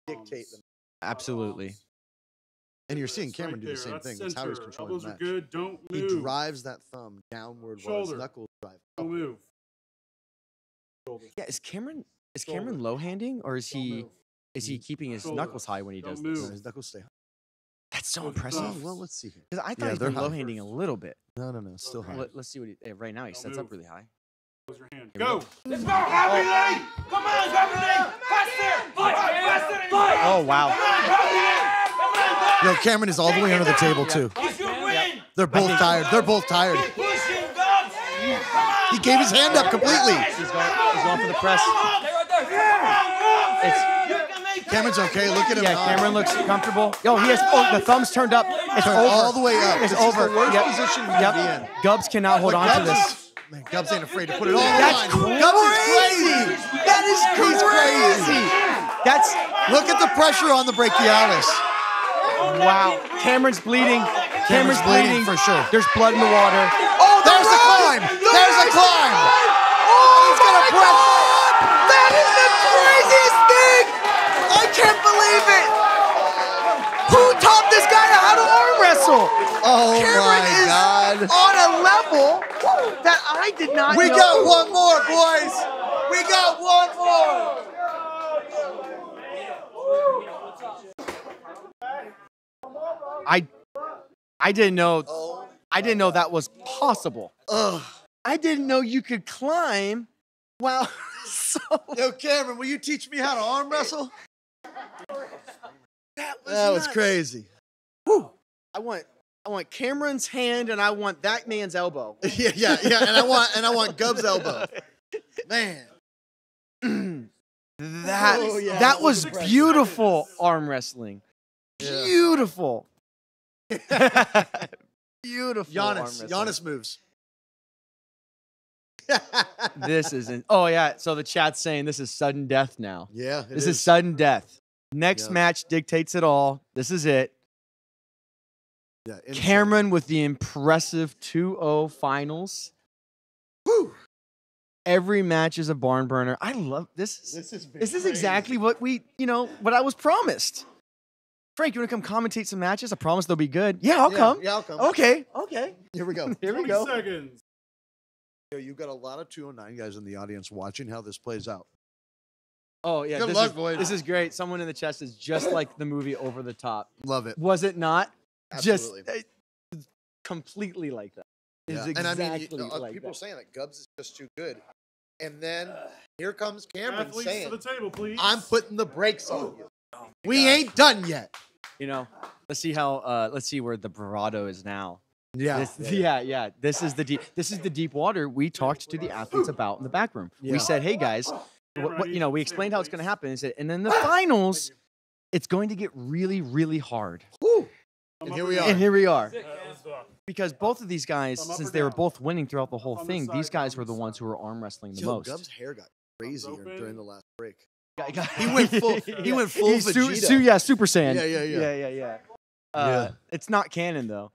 dictate them. Absolutely. And you're seeing Cameron Right do the there. same That's thing. That's how he's center. controlling Elbows the are match. good. Don't He move. drives that thumb downward while his Shoulder. knuckles drive Don't upward. move. Shoulder. Yeah, is Cameron Shoulder. low handing or is Don't he move. keeping his Shoulder. knuckles high when he Don't does move. this? No, his knuckles stay high. That's so Those impressive. thumbs. Well, let's see here. Because I thought Yeah, he's they're been high. low handing a little bit. No, it's still high. Let's see what he, right now he Don't sets up move. really high. Close your hand. Here we Go. go. Let's go, Habrylei! Come on, Habrylei! Faster! Fight! Oh wow. Yo, Cameron is all the way under the table too. It's your win! They're both tired. They're both tired. Keep pushing, Gubs! He gave his hand up completely. He's going for the press. Cameron's okay. Look at him. Yeah, Cameron looks comfortable. Yo, he has the thumbs turned up. It's Turned over. all the way up. It's This is over. the worst Yep. position we can be in. Gubs cannot hold But on to Gubs this. is- Man, Gubs ain't afraid to put it all on. That's Gubs is crazy. That is He's crazy. That's Look at the pressure on the brachialis. wow. Cameron's bleeding. Cameron's bleeding for sure. There's blood in the water. Oh, there's the climb. There's the climb. Oh, he's gonna press. That is the craziest thing! I can't believe it! Who taught this guy how to arm wrestle? Oh Cameron my is God. on a level that I did not We know. got one more, boys. We got one more. I didn't know. Oh. I didn't know that was possible. Ugh. I didn't know you could climb. Wow. So Yo, Cameron, will you teach me how to arm wrestle? that That was nuts. crazy. Whew. I want Cameron's hand and I want that man's elbow. Yeah. And I want Gubs' elbow. Man. That Oh, yeah. that was beautiful arm wrestling. Yeah. Beautiful. Beautiful arm Giannis. wrestling. Giannis moves. This isn't. Oh yeah. So the chat's saying this is sudden death now. Yeah. This is sudden death. Next Yeah. match dictates it all. This is it. Yeah, insane. Cameron with the impressive 2-0 finals. Whew. Every match is a barn burner. I love this. This is This is exactly what what I was promised. Frank, you want to come commentate some matches? I promise they'll be good. Yeah, I'll come. Yeah, I'll come. Okay. Here we go. Here we 20 go. seconds. Yo, you've got a lot of 209 guys in the audience watching how this plays out. Oh yeah. Good this luck, is, boys. This is great. Someone in the chest is just like the movie Over the Top. Love it. Was it not? Absolutely. Just completely like that. It's Yeah. exactly And I mean, like people that. saying that Gubs is just too good. And then here comes Cameron Athletes saying, to the table, please. I'm putting the brakes on you. We ain't done yet. You know, let's see where the bravado is now. Yeah. Yeah. This is the deep water we talked to the athletes about in the back room. Yeah. We said, hey guys, we explained how it's going to happen. And then the finals, it's going to get really, really hard. Woo. And here we are. And here we are. Hands up. Because both of these guys, Thumb up since or they were down? both winning throughout the whole On the thing, side, these guys on were the the ones who were arm wrestling the Yo, most. Gubs' hair got crazier open. during the last break. He went full- he went full Vegeta. Super Saiyan. Yeah. Yeah. It's not canon though.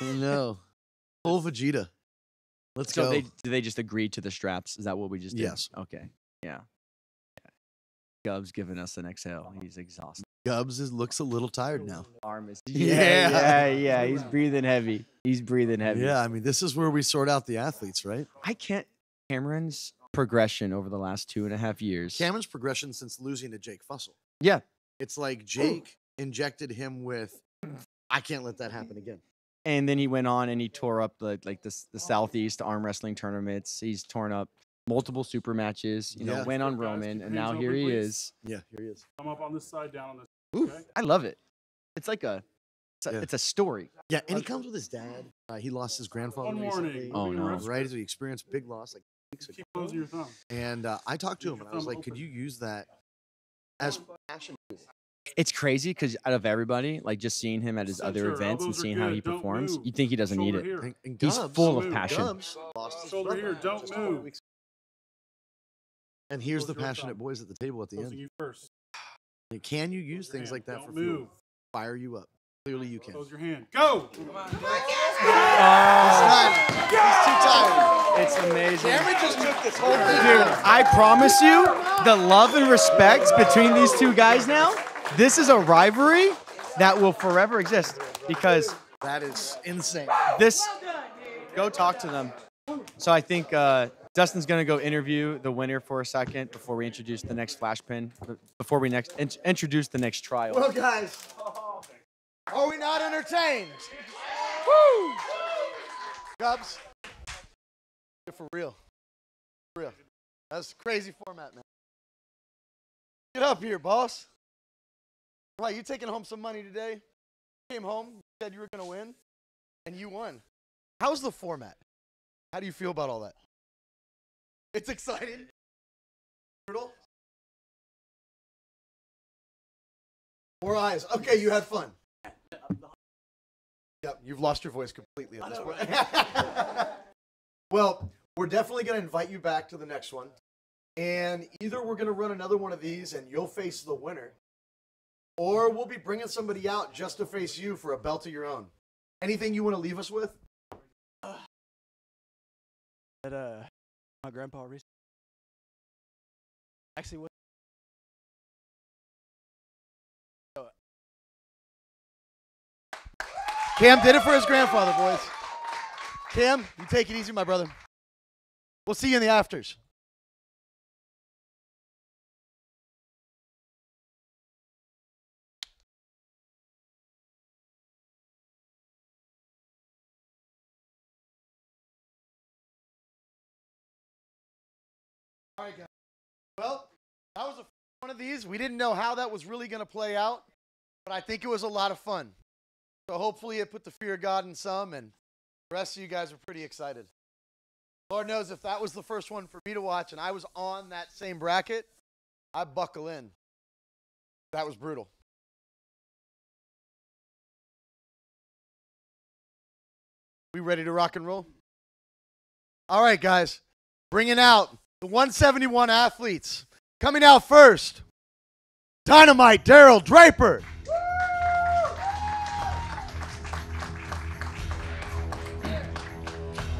No. Full Vegeta. Let's So go. do they just agree to the straps? Is that what we just did? Yes. Okay. Yeah. Gubs giving us an exhale. He's exhausted. Gubs looks a little tired now. Arm is. Yeah. Yeah. He's breathing heavy. Yeah, I mean, this is where we sort out the athletes, right? I can't. Cameron's progression over the last 2.5 years. Cameron's progression since losing to Jake Fussell. Yeah. It's like Jake injected him with, I can't let that happen again. And then he went on and he tore up the Southeast arm wrestling tournaments. He's torn up multiple super matches. Yeah. Went on Guys, Roman, keep and your now hands here open, he please. is. Yeah, here he is. Come up on this side, down on this. Oof. Okay. I love it. It's like Yeah. it's a story. Yeah, and he comes with his dad. He lost his grandfather One recently. warning. Oh, no. Right, so he experienced a big loss like weeks ago. Keep closing your thumb. And I talked to him Keep and your I was thumb like, could open. you use that as passion? It's crazy because out of everybody, like just seeing him at his other Center, events and elbows are seeing how good, he don't performs, move. you think he doesn't need Shoulder it. here. And He's Gubs, full of move. passion. Gubs lost his Shoulder brother here, don't just a couple move. weeks ago. And here's the Close your passionate thumb. boys at the table at the Closing end. you first. Can you use Close your things hand. like that Don't for move. fuel? Fire you up. Clearly you can. Close your hand. Go! He's too tired. It's amazing. Cameron just took this whole thing. Dude, I promise you, the love and respect between these two guys now, this is a rivalry that will forever exist because That is insane. this, go talk to them. So I think Dustin's going to go interview the winner for a second before we introduce the next flash pin, before we introduce the next trial. Well, guys, are we not entertained? Woo! Gubs, for real. For real. That's a crazy format, man. Get up here, boss. Right, you taking home some money today? Came home, said you were going to win, and you won. How's the format? How do you feel about all that? It's exciting. Brutal. More eyes. Okay, you had fun. Yep, you've lost your voice completely at this point. Well, we're definitely going to invite you back to the next one. And either we're going to run another one of these and you'll face the winner, or we'll be bringing somebody out just to face you for a belt of your own. Anything you want to leave us with? That my grandpa recently actually what Cam did it for his grandfather, boys. Cam, you take it easy, my brother. We'll see you in the afters. All right, guys. Well, that was one of these. We didn't know how that was really going to play out, but I think it was a lot of fun. So hopefully it put the fear of God in some, and the rest of you guys are pretty excited. Lord knows if that was the first one for me to watch and I was on that same bracket, I'd buckle in. That was brutal. We ready to rock and roll? All right, guys. Bringing out the 171 athletes. Coming out first, Dynamite Darrell Draper.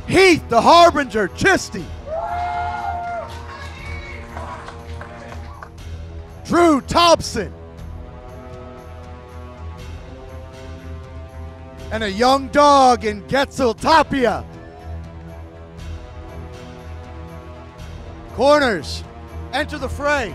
Heath, the Harbinger, Chishty. Drew Thompson. And a young dog in Getzael, Tapia. Corners, enter the fray.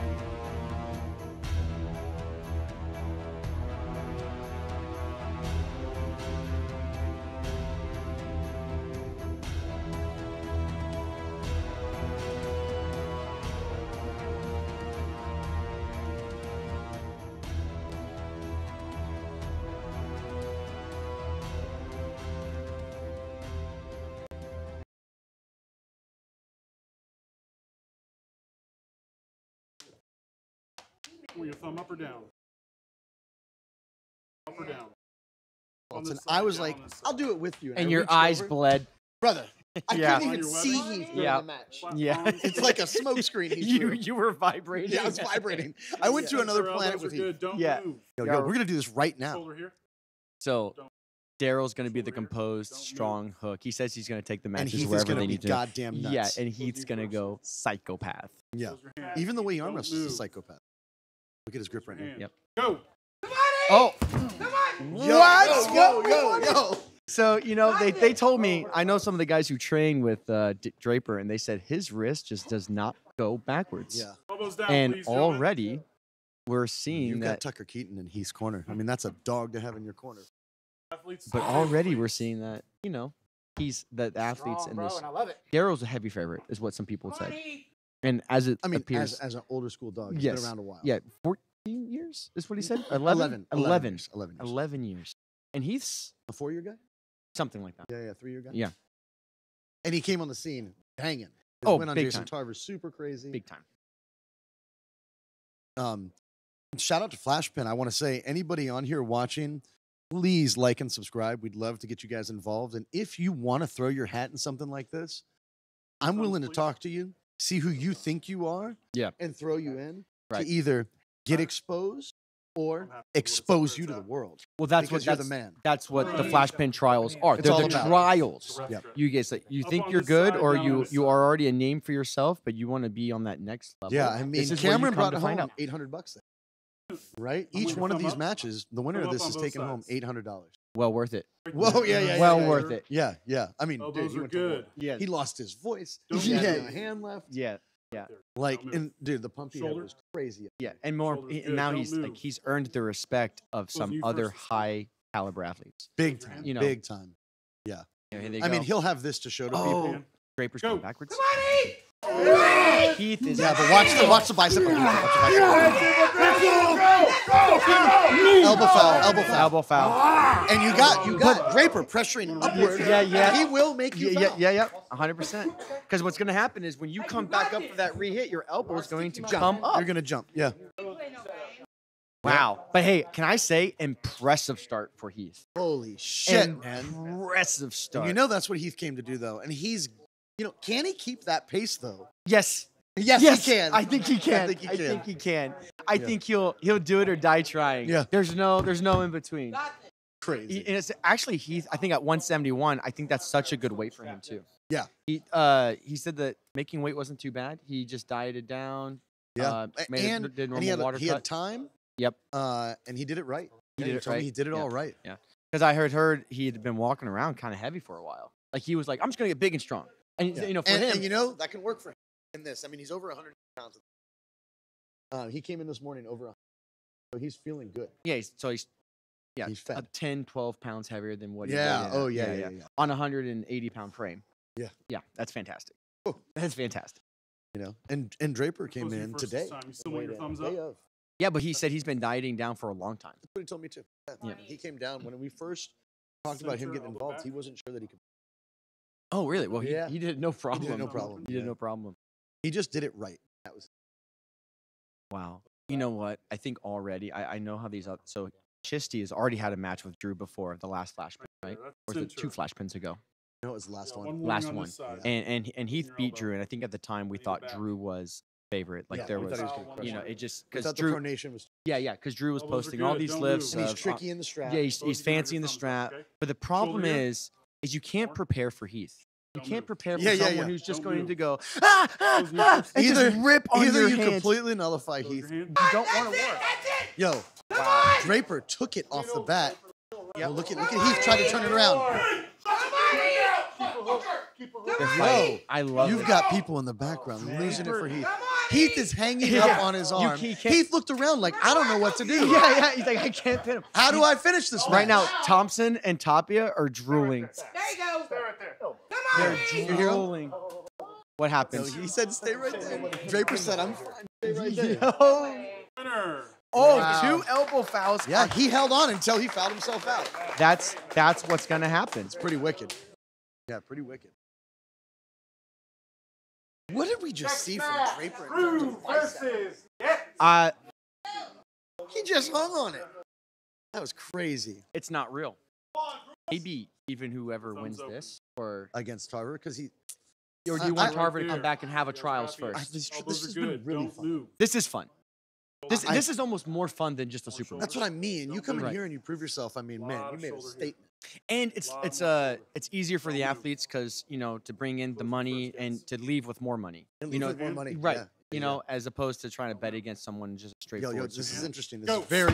Your thumb up or down? Up or down? On this I side, was down like, on this side. I'll do it with you. And I your reached eyes over. bled. Brother, I Yeah. couldn't On even your see webbing? Heath during Yeah. the match. Flat Yeah. palms. It's like a smoke screen. You were vibrating. Yeah, I was vibrating. I went to another Your planet elbows with are Heath. good. Don't Yeah. move. Yo, Yeah. we're going to do this right now. Shoulder here. So Don't- Darrell's going to be the Shoulder here. composed, Don't move. strong hook. He says he's going to take the And matches Heath is wherever going they to be need to. goddamn nuts. Yeah, and Heath's you going to first. go psychopath. Yeah. Close your hand. Even the way he Don't arm wrestles is a move. psychopath. Look at his grip right now. Hand. Yep. Go. Oh, What? Yo. so they told me, I know some of the guys who train with Draper, and they said his wrist just does not go backwards. Yeah. Elbows down, And please, gentlemen. already we're seeing You've got that, Tucker Keating in Heath's corner. I mean, that's a dog to have in your corner. Athletes, but stay, already please. we're seeing that, he's the athletes Strong, in bro, this. and I love it. Darrell's a heavy favorite, is what some people said. And as it I mean, appears, as an older school dog, he's Yes. been around a while. yeah, 14 years is what he said? 11 11 years. 11 years. 11 years. And Heath's A 4-year guy? something like that. Yeah, 3-year guy? Yeah. And he came on the scene hanging. His Oh, win on big Jason time. Tarver's super crazy. Big time. shout out to Flashpin. I want to say, anybody on here watching, please like and subscribe. We'd love to get you guys involved. And if you want to throw your hat in something like this, I'm willing to talk to you, see who you think you are, and throw you in to either get exposed or expose you to the world. Well, that's because what you're the man. That's what the Flashpin trials are. It's They're all the about. trials. Yep. You guys, you Up think on you're the good, side, or down on the you are already a name for yourself, but you want to be on that next level. Yeah, I This mean, is where you Cameron come brought to find home out. $800 there, right? I'm Each gonna one of come these up. matches, the winner Come of up this on is both taking home sides. $800. Well worth it. Whoa, yeah. Well worth it. Yeah. I mean, dude, Elbows he are went to war. good. Yeah. He lost his voice. Don't He had move. a hand left. Yeah. Like, Don't move. and dude, the pump he had Shoulder. was crazy. Yeah, and more. Shoulders And good, now don't he's move. he's earned the respect of Those some you other first. high caliber athletes. Big time. You know. Big time. Here they I mean, go. he'll have this to show to people. Man. Draper's Go. going backwards. Come on, Heath! Heath is Yeah, but watch the bicep. Watch the bicep. Elbow foul. And you got Draper pressuring upward. Yeah. He will make you foul. Yeah, 100%. Because what's going to happen is when you come back up for that re-hit, your elbow is going to come up. You're gonna jump. Yeah. Wow. But hey, can I say impressive start for Heath? Holy shit, man. Impressive start. You know that's what Heath came to do, though. And he's, can he keep that pace, though? Yes. Yes, he can. I think he can. I think he can. I think he'll do it or die trying. Yeah. There's no in between. Crazy. And it's actually Heath. I think at 171, I think that's such a good weight for him too. Yeah. He said that making weight wasn't too bad. He just dieted down. Yeah. Did normal he water had cut. time. Yep. And he did it right. He did it told me right. He did it Yeah. all right. Because I heard he had been walking around kind of heavy for a while. Like he was like, I'm just gonna get big and strong. And for him, and that can work for him in this. I mean, he's over 100 pounds. He came in this morning over 100, so he's feeling good. yeah. He's He's fed. 10, 12 pounds heavier than what. Yeah. He Oh weighed in at. yeah. On a 180-pound frame. Yeah. Yeah, that's fantastic. Oh. That's fantastic. And Draper came Supposed to be in first today. this time. You still want your thumbs up? Day of. Yeah, but he said he's been dieting down for a long time. That's what he told me too. Yeah. He came down when we first talked about him Center, getting elbow involved. back. He wasn't sure that he could. Oh, really? Well, Yeah. he did no problem. no problem, He did yeah. no problem. He just did it right. That was. Wow. You know what? I think already, I know how these. So Chishty has already had a match with Drew before the last flash pin, right? That's Or was it center. 2 flash pins ago? No, it was the last Yeah, one. warning Last on one. this side. And Heath Your beat elbow. Drew, and I think at the time we thought Drew was favorite. Like Yeah, there we was, thought he was gonna crush him. it just I because thought the Drew, pronation was. because Drew was Elbows are posting all good, these don't lifts. move. And he's of, tricky in the strap. Yeah, he's Elbows are good, fancy your in the thumbs up, strap. okay? But the problem Shoulder here. is you can't prepare for Heath. You Don't can't move. prepare for Yeah, someone yeah. who's just Don't going move. to go Those knees and just rip on Either your you hands. completely nullify Close Heath. your hand. You don't want to work. Yo, Draper took it off the bat. Yeah, look at Heath trying to turn it around. They're fighting. I love You've it. got people in the background losing it for Heath. Heath is hanging up on his arm. he can't- Heath looked around like, I don't know what to do. Yeah. He's like, I can't pin him. How do I finish this Right match? now, Thompson and Tapia are drooling. There you go. Stay right there. Come They're on. You hear him? drooling. What No, happens? he said, stay right there. Draper said, I'm fine. Stay right there. Yo. Winner. Oh, Wow. 2 elbow fouls. Yeah, he held on until he fouled himself out. That's what's gonna happen. Pretty wicked. Yeah, pretty wicked. What did we just see from Draper? in terms Crew of bicep? versus Getzael. He just hung on it. That was crazy It's not real. Maybe even whoever wins open. this, or against Tarver because he. do you want I- Tarver to come Here. back and have a trials I- first? This Elbows has are been good. really Don't fun. move. This is fun. This I- this is almost more fun than just a super. That's what I mean. You come in Right. here and you prove yourself. I mean, man, Lot you of made a shoulder here. statement. And it's easier for the athletes because to bring in the money and to leave with more money. And You leave know, with more money. right? Yeah. as opposed to trying to bet against someone just Yo, straightforward. this is interesting. This Go. is very.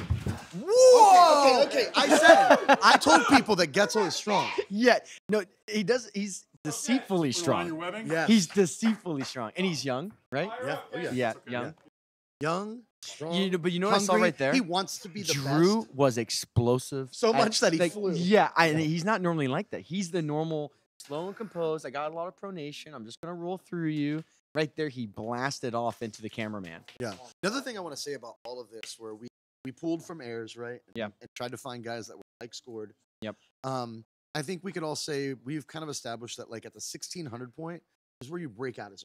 Whoa! Okay. I said it. I told people that Getzael is strong. Yeah, no, he does. He's deceitfully Around your strong. webbing. Yeah. He's deceitfully strong, and he's young, right? Yeah. Oh, yeah. Yeah, okay. young. Young, strong. But you know what I saw hungry. right there? He wants to be the Drew best. was explosive. So much that he flew. Yeah, and he's not normally like that. He's the normal, slow and composed. I got a lot of pronation. I'm just gonna roll through you. Right there, he blasted off into the cameraman. Yeah. The other thing I want to say about all of this, where we pulled from airs, right? Yeah. And tried to find guys that were like scored. Yep. I think we could all say we've kind of established that like at the 1600 point is where you break out as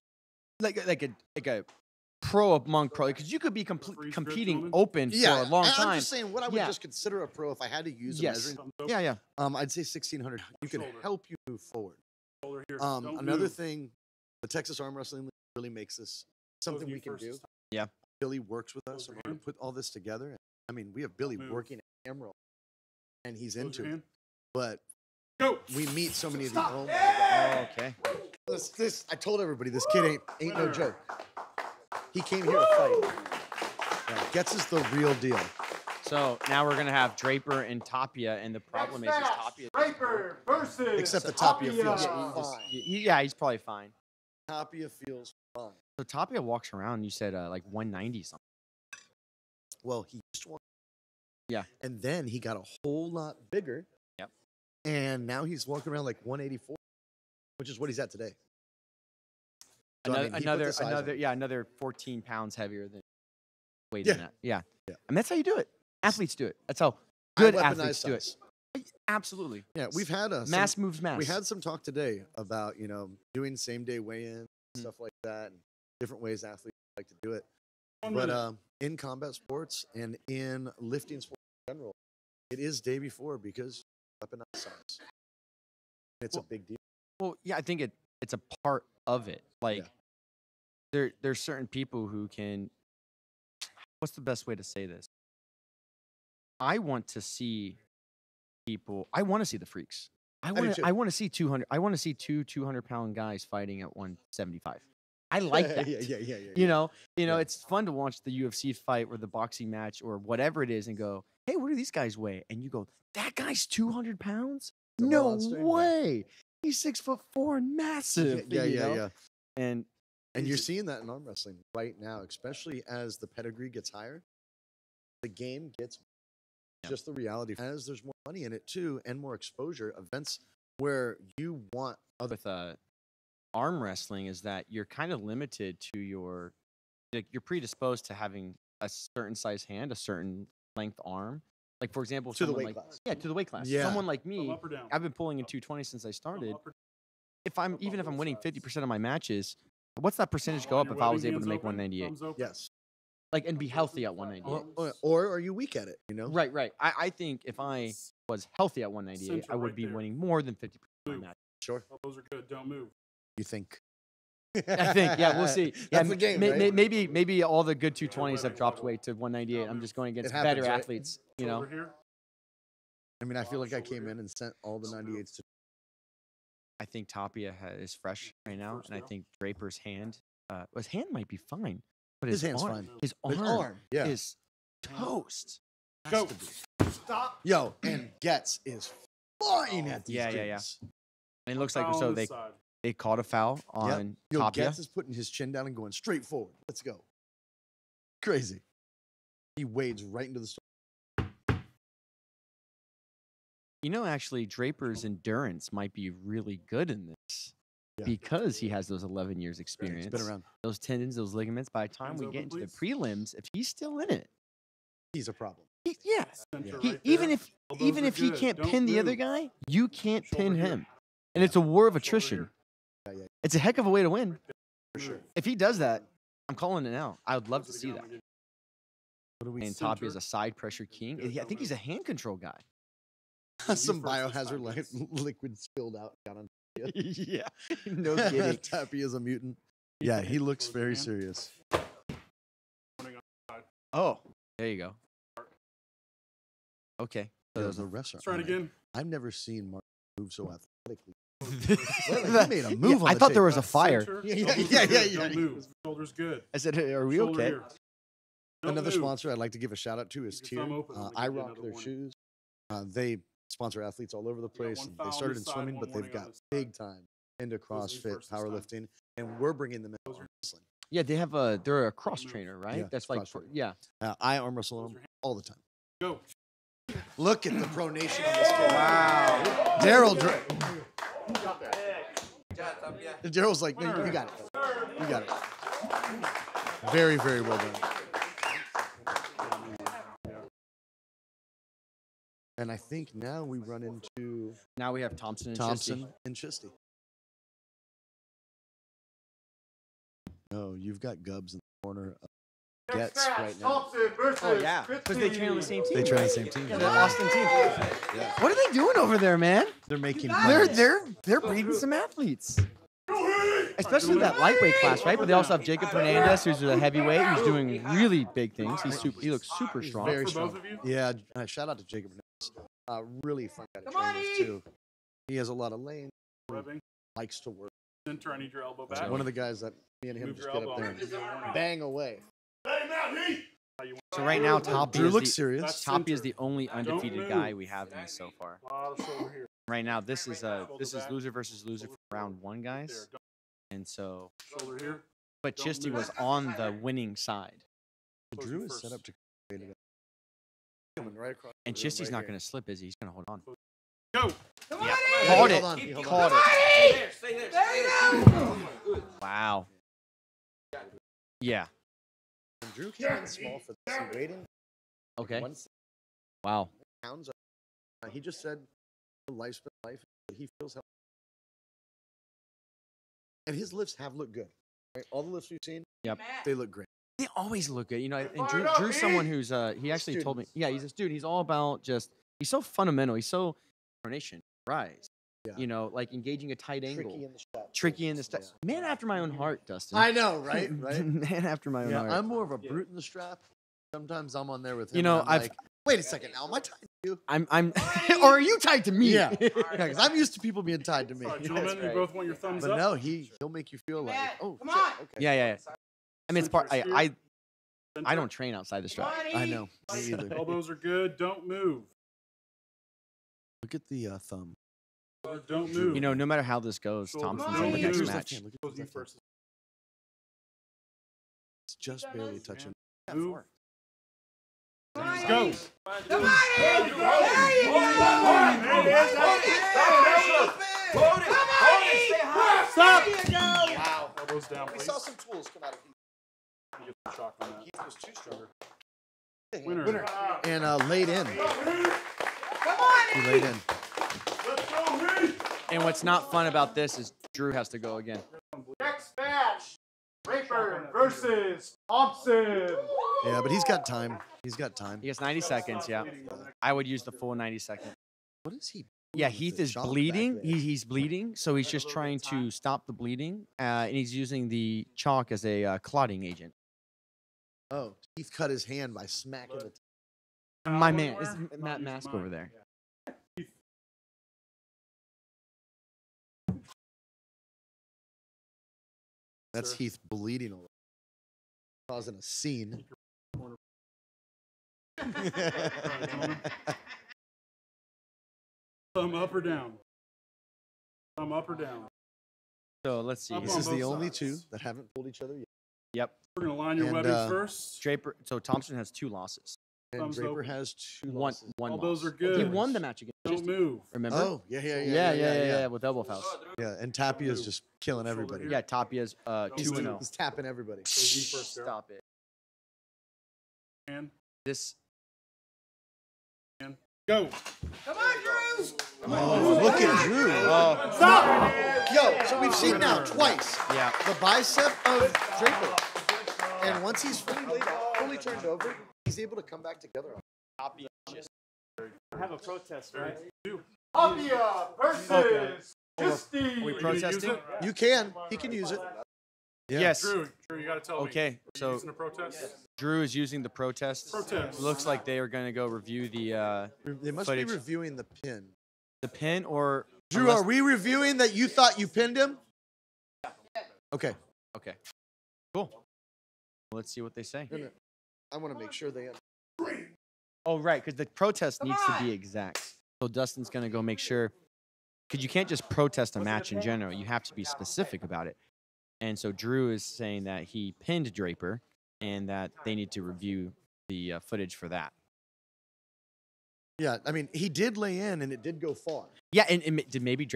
Like a pro among pro because you could be competing open for a long time. I'm just saying what I would just consider a pro if I had to use a measuring. Yeah. I'd say 1600. You can help you move forward. Another thing, the Texas Arm Wrestling League really makes this something we can do. Yeah. Billy works with us and we're going to put all this together. I mean, we have Billy working at Emerald and he's into it. But we meet so many of these. Oh, okay. I told everybody this kid ain't no joke. He came here to fight. Gets us the real deal. So now we're gonna have Draper and Tapia, and the problem is Tapia. Draper versus. Except the Tapia feels fine. Yeah, he's probably fine. Tapia feels fine. So Tapia walks around. You said like 190 something. Well, he used to walk. Yeah. And then he got a whole lot bigger. Yep. And now he's walking around like 184, which is what he's at today. So, another 14 pounds heavier than weight in that. Yeah. And that's how you do it. Athletes do it. That's how good athletes do it. Absolutely. Yeah, we've had mass moves mass. We had some talk today about, doing same day weigh-in, stuff like that, and different ways athletes like to do it. But in combat sports and in lifting sports in general, it is day before because weaponized size. It's a big deal. Well, yeah, I think it's a part of it. Like there's certain people who can. What's the best way to say this? I want to see people. I want to see the freaks. I want to see 200. I want to see two 200-pound guys fighting at 175. I like that. Yeah. It's fun to watch the UFC fight or the boxing match or whatever it is and go, hey, what do these guys weigh? And you go, that guy's 200 pounds? No way. He's 6'4" and massive. Yeah. And you're seeing that in arm wrestling right now, especially as the pedigree gets higher. The game gets just the reality. As there's more money in it too, and more exposure, events where you want with arm wrestling is that you're kind of limited to you're predisposed to having a certain size hand, a certain length arm. Like for example, to the weight class. Yeah, to the weight class. Yeah. Someone like me, I've been pulling in 220 since I started. If I'm winning 50% of my matches, what's that percentage go up if I was able to make 198? Yes. Like and be healthy at 198. Or are you weak at it? Right. I think if I was healthy at 198, I would be winning more than 50% of my matches. Sure. Those are good. Don't move. You think? I think, yeah, we'll see. That's the game, right? Maybe all the good 220s have dropped weight to 198. I'm just going against better athletes, Over here. I mean, I feel like I came in and sent all the 98s to. I think Tapia is fresh right now, and I think Draper's hand, his hand might be fine, but his hand's arm, fine. His arm is toast. Go. Stop. Yo, and Getz is flying at these Yeah. dudes. And it looks like they called a foul on Tapia. Getz is putting his chin down and going straight forward. Let's go. Crazy. He wades right into the storm. Actually, Draper's endurance might be really good in this because he has those 11 years experience. He's been around. Those tendons, those ligaments. By the time we get into the prelims, if he's still in it, he's a problem. Even if he can't pin the other guy, you can't pin him, and it's a war of attrition. It's a heck of a way to win. For sure. If he does that, I'm calling it now. I would love to see that. And Tapia is a side pressure king. I think he's a hand control guy. Some biohazard liquid spilled out. Got on. Yeah, no kidding. Tapia is a mutant. Yeah, he looks very serious. Oh, there you go. Okay. So there's a restaurant. Let's try it again. I've never seen Mark move so athletically. He made a move on I the thought there was tape. a fire. Don't move. Shoulders good. I said, are we okay? Another sponsor I'd like to give a shout out to is Tier. I rock their shoes. They sponsor athletes all over the place. They started in swimming, but they've got big time into CrossFit, powerlifting, and we're bringing them into arm wrestling. Yeah, they're a cross trainer, right? Yeah, That's like, I arm wrestle them all the time. Go. Look at the pronation on this kid. Wow. Darrell. Darrell's like, no, you got it. You got it. Very, very well done. And I think now we run into... Now we have Thompson and Chishty. No, you've got Gubs. corner of Getz right now. Thompson versus Oh yeah, because they train on the same team. They train on the right? same team. Yeah, they're Austin team. Yeah. What are they doing over there, man? They're making They're breeding some athletes. Especially that lightweight class, right? But they also have Jacob Hernandez, who's a heavyweight, who's doing really big things. He looks super strong. very For strong. both of you? Yeah, shout out to Jacob Hernandez. Really fun guy to train with too. He has a lot of lane. Rubbing. Likes to work. Center, I need your elbow That's back. one of the guys that me and him Move just your get up elbow. there and bang away. So right now, Tapia Drew is looks the, serious. That's Tapia is center. the only undefeated move. guy we have in this so far. A lot of shoulder here. Right now, this is back. loser versus loser for round 1, guys. There, And so, shoulder here. but Don't Chishty move. was on the winning side, Close Drew you is first. set up to coming right across. and the room Chisty's right not here. going to slip, is he? He's going to hold on. Go. Yeah, Hey, called hold it. on, He hold called on. it. Stay there. Wow. Yeah. And Drew came in small for this. He weighed in Okay. 160 Wow. pounds. He just said, "Life's been life." But he feels healthy, and his lifts have looked good. Right? All the lifts we've seen, Yep. they look great. They always look good, you know. And Drew's someone who's he actually told me, yeah, he's a student. He's all about he's so fundamental. He's so coordination, rise. Yeah. You know, like engaging a tight angle, Tricky in the shot. tricky in the step. Yeah. Man after my own heart, Dustin. I know, right? Right. Man after my own Yeah, heart. I'm more of a brute in the strap. Sometimes I'm on there with him. You know, and I'm I've- like, wait a second, now am I tied to you? I'm or are you tied to me? Yeah, because I'm used to people being tied to me. All right, gentlemen, you right. both want your thumbs But up? no, he'll make you feel like, oh, Come shit, on. okay. Yeah. I mean, it's part. I Center. don't train outside the strap. I know. Me either. Elbows are good. Don't move. Look at the thumb. Don't move. You know, no matter how this goes, Shoulder. Thompson's No, in the look at next his match. left hand, look at Close his you left hand. first. It's just barely touching. Move. Go. Go. Come on, Heath. There you go. Stop. There you go. Wow. Elbows down, We please. saw some tools come out of Heath. Get some shock on that. Heath was too strong. Winner. And laid in. Come on, He Heath. laid in. And what's not fun about this is Drew has to go again. Next match, Draper versus Thompson. Yeah, but he's got time. He's got time. He has 90 seconds. Yeah, I would use the full 90 seconds. What is he? Yeah, doing with Heath the is chalk back bleeding. there? He's bleeding, so he's just trying to stop the bleeding, and he's using the chalk as a clotting agent. Oh, Heath cut his hand by smacking it. My man, is Not Matt use Mask mine. over there. That's Sir. Heath bleeding a lot. Causing a scene. Thumb up or down? Thumb up or down? So let's see. Up This on is the both only sides. two that haven't pulled each other yet. Yep, We're going to line your And, webbing first. Draper. So Thompson has 2 losses. And Thumbs Draper open. has two One losses. loss. Elbows are He good. won the match against Don't Chishty. move. Remember? Oh, yeah. with elbow fouls. Yeah, and Tapia's just killing everybody. Yeah, Tapia's He's, 2-0. he's tapping everybody. Close you first, Darrell. Stop it. And This go. Come on, Drew. Oh, look at Drew. Stop. Yo, so we've seen now twice yeah. the bicep of Draper. And once he's fully turned over, he's able to come back together. I have a protest, right? Tapia versus we Chishty. You gonna use protesting? it? You can. He can use it. Yeah. Yes. Drew, you got to tell me. Okay, Are you so using a protest? Drew is using the protest. Protest. Looks like they are going to go review They must footage. be reviewing the pin. the pin or Drew, unless- are we reviewing that you thought you pinned him? Okay. Okay. Cool. Let's see what they say. I want to make sure they. Oh, right, because the protest needs to be exact. So Dustin's going to go make sure, because you can't just protest a match in general. You have to be specific about it. And so Drew is saying that he pinned Draper and that they need to review the footage for that. Yeah, I mean, he did lay in and it did go far. Yeah, and did maybe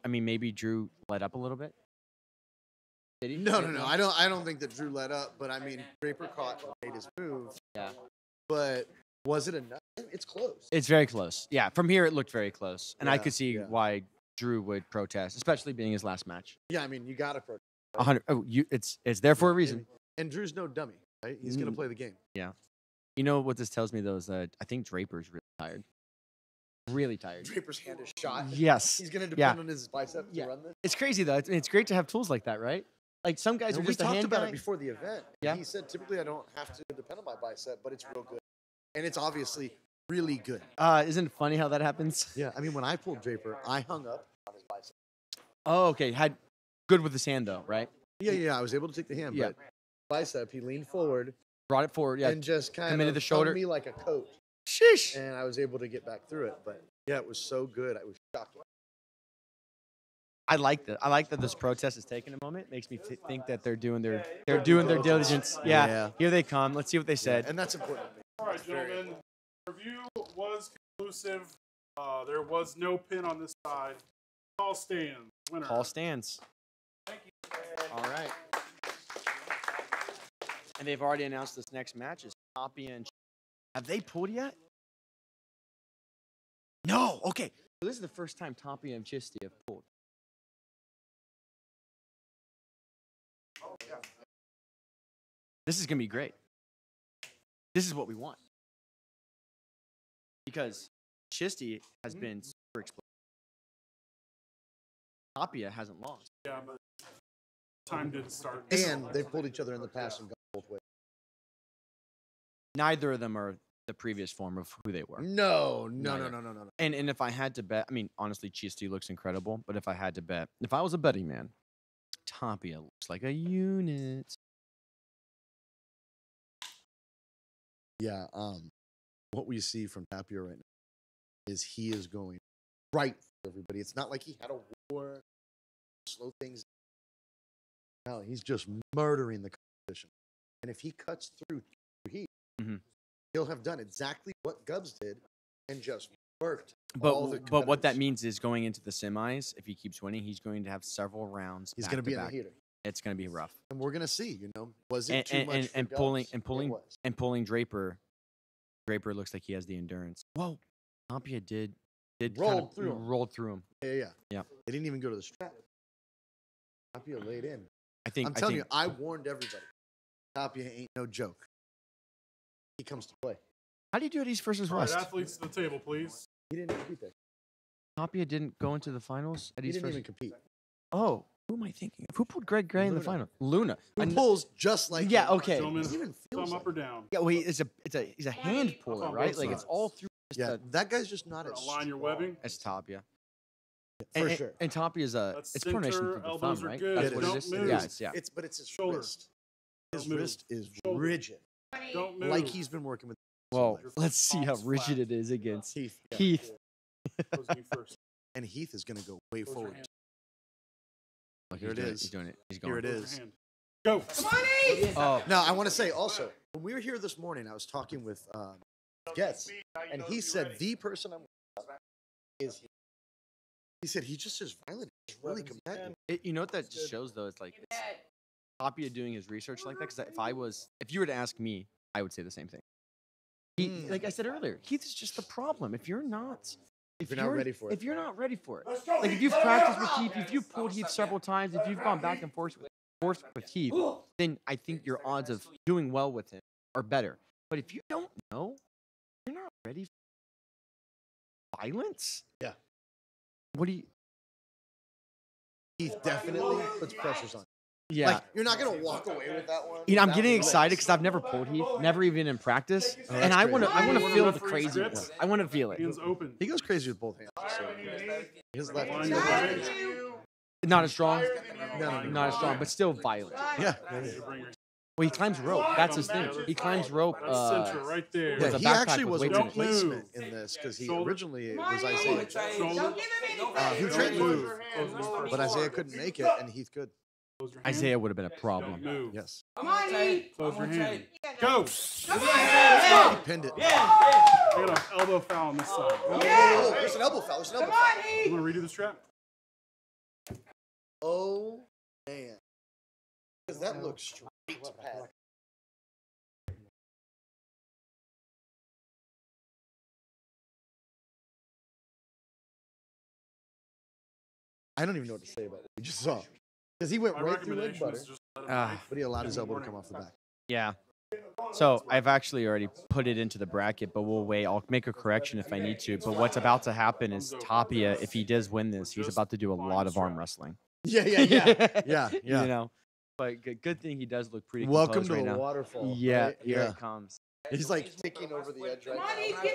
maybe Drew let up a little bit? Did he? No. I don't think that Drew let up, but I mean, Draper caught and made his move. Yeah. But was it enough? It's close. It's very close. Yeah, from here it looked very close. And I Yeah, could see yeah. why Drew would protest, especially being his last match. Yeah, I mean, you got to protest. 100. Oh, it's there for a reason. And Drew's no dummy, right? He's going to play the game. Yeah. You know what this tells me, though, is that I think Draper's really tired. Really tired. Draper's hand is shot. Yes. He's going to depend on his bicep to run this. It's crazy, though. It's great to have tools like that, right? Like, some guys are We just a talked hand about guy. it before the event. Yeah. He said, typically, I don't have to depend on my bicep, but it's real good. And it's obviously really good. Isn't it funny how that happens? Yeah. I mean, when I pulled Draper, I hung up on his bicep. Oh, okay. Had good with his hand, though, right? Yeah. I was able to take the hand, but bicep, he leaned forward. Brought it forward, yeah. And just kind Committed of the shoulder. hung me like a coat. Sheesh. And I was able to get back through it. But, yeah, it was so good. I was shocked. I like that. I like that this protest is taking a moment. Makes me think that they're doing their diligence. Yeah. Here they come. Let's see what they said. And that's important. All right, gentlemen. Review was conclusive. There was no pin on this side. Call stands. Winner. Call stands. Thank you. All right. And they've already announced this next match is Tapia and Chishty. Have they pulled yet? No. Okay. So this is the first time Tapia and Chishty have pulled. This is going to be great. This is what we want. Because Chishty has been super explosive. Tapia hasn't lost. Yeah, but time didn't start. And they've pulled each other in the past and gone both ways. Neither of them are the previous form of who they were. No. And if I had to bet, I mean, honestly, Chishty looks incredible. But if I had to bet, if I was a betting man, Tapia looks like a unit. Yeah, what we see from Tapia right now is he is going right for everybody. It's not like he had a war, slow things down. No, he's just murdering the competition. And if he cuts through Heath, he'll have done exactly what Gubs did and just worked. But what that means is going into the semis, if he keeps winning, he's going to have several rounds. He's going to be in the heater. It's going to be rough. And we're going to see, was it too much for Gubs? And pulling Draper. Draper looks like he has the endurance. Whoa. Tapia did rolled through him. Yeah. They didn't even go to the strap. Tapia laid in. I'm telling you, I warned everybody. Tapia ain't no joke. He comes to play. How do you do it East versus All right, West? athletes to the table, please. He didn't compete there. Tapia didn't go into the finals at He East didn't versus. even compete. Oh, who am I thinking of? Who pulled Greg Gray in the final? Luna. Who pulls just like Yeah, him. okay. Gentlemen, He even feels thumb like up or down. Yeah, well, he's a hand puller, on right? both Like it's sides. all through. Yeah, that guy's just not as Align your strong. webbing. It's Tapia. For sure. And Tapia's That's it's coordination center, through the elbows thumb, are right? good. That's It what is. it is. Don't Yeah, move. But it's his Shoulder. wrist. His Don't move. wrist is Shoulder. rigid, Don't move. like he's been working with. Well, life. let's see how Palms rigid flat. it is against Heath. Yeah. Heath. Close knee first. And Heath is going to go way Close your forward. hand. Look, Here he's it doing is. He's doing it. He's going. Here it Close is. your hand. Go. Oh, Now, I want to say also, when we were here this morning, I was talking with Getzael, and he said the person I'm with is Heath. He said he just is violent. He's really competitive. you know what that just shows though? It's like Tapia doing his research like that. Because if you were to ask me, I would say the same thing. Like I said earlier, Heath is just the problem. If you're not ready for it, if you're not ready for it, like if you've practiced with Heath, if you've pulled Heath several times, if you've gone back and forth with Heath, then I think your odds of doing well with him are better. But if you don't know, you're not ready for violence. Yeah. What do you? Heath definitely puts pressures on. Yeah. Like, you're not going to walk away with that one. You know, I'm without getting limits. excited because I've never pulled Heath, never even in practice, and that's I crazy. want to You feel want the referee's crazy. grips? I want to feel it. Hands open. He goes crazy with both hands. So his left Align is your webbing. Not as strong, no. not as strong, but still violent. Yeah. You bring your Well, he climbs rope. That's his thing. He climbs rope. That's center right there. with Yeah, a he backpack actually with was a weights in it. replacement in this because he Shoulder. originally it was Isaiah, Shoulder. who Don't trained move. with him, Close your knees first. but Isaiah couldn't make it, and Heath could. Close your hand. Isaiah would have been a Don't problem. move. Yes, Close your hand. Go. he pinned it. I got an elbow foul on this side. Oh, there's an elbow foul. There's an elbow foul. You want to redo the strap? Oh man, because that looks straight to pad. I don't even know what to say about what we just saw. Because he went My right through leg recommendation butter. is just But he allowed his elbow to come off the back. Yeah. So I've actually already put it into the bracket, but we'll wait. I'll make a correction if I need to. But what's about to happen is Tapia, if he does win this, he's about to do a lot of arm wrestling. Yeah. You know, but good thing he does look pretty. Welcome to right the now. waterfall. Yeah, right? here it comes. He's like ticking over the edge right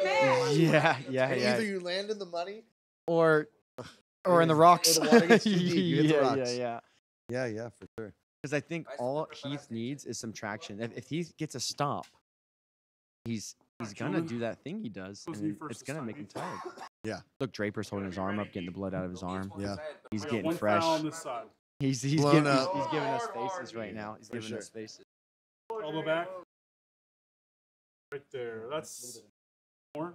now. Yeah. And either you land in the money or in the rocks. Or the water gets too deep. You hit the rocks. Yeah, for sure. Because I think all Heath needs is some traction. If he gets a stop, he's gonna do that thing he does, and it's gonna make him tired. Yeah. Look, Draper's holding his arm up, getting the blood out of his arm. Yeah. He's I got getting one fresh. foul on this side. He's Blown giving up. he's giving us faces right now. He's For giving us faces. Elbow back. Right there. That's more.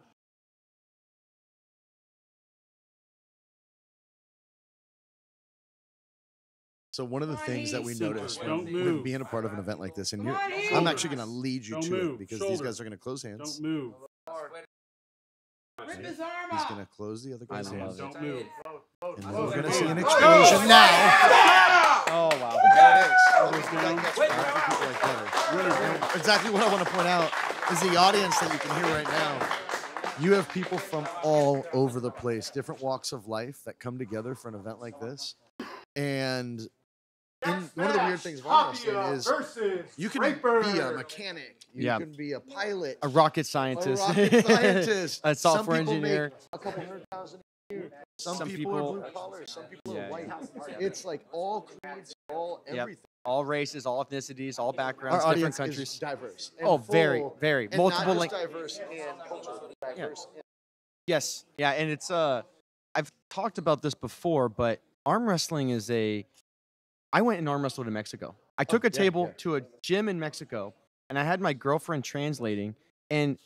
So one of the things that we noticed Don't when move. being a part of an event like this, and I'm actually going to lead you Don't to move. it because Shoulder. these guys are going to close hands. Don't move. He's going to close the other guy's I love hands. it. Don't move. And then we're going to see an explosion now. Oh wow. There it is. Elbows down. Exactly what I want to point out is the audience that you can hear right now. You have people from all over the place, different walks of life that come together for an event like this. And one of the weird things about wrestling is you can be a mechanic, you can be a pilot, A rocket scientist. rocket scientist, A software some people engineer. make a couple $100,000 a year. Some Some people people- are blue collar, some people Yeah, are white. yeah. It's like all creeds, all Yep. everything. All races, all ethnicities, all backgrounds, Our different audience is countries. diverse. And Oh, very, full, very and multiple. not just diverse in culture, but diverse in Yes, yeah, and it's I've talked about this before, but arm wrestling is I went and arm wrestled in Mexico. I took a table to a gym in Mexico, and I had my girlfriend translating, and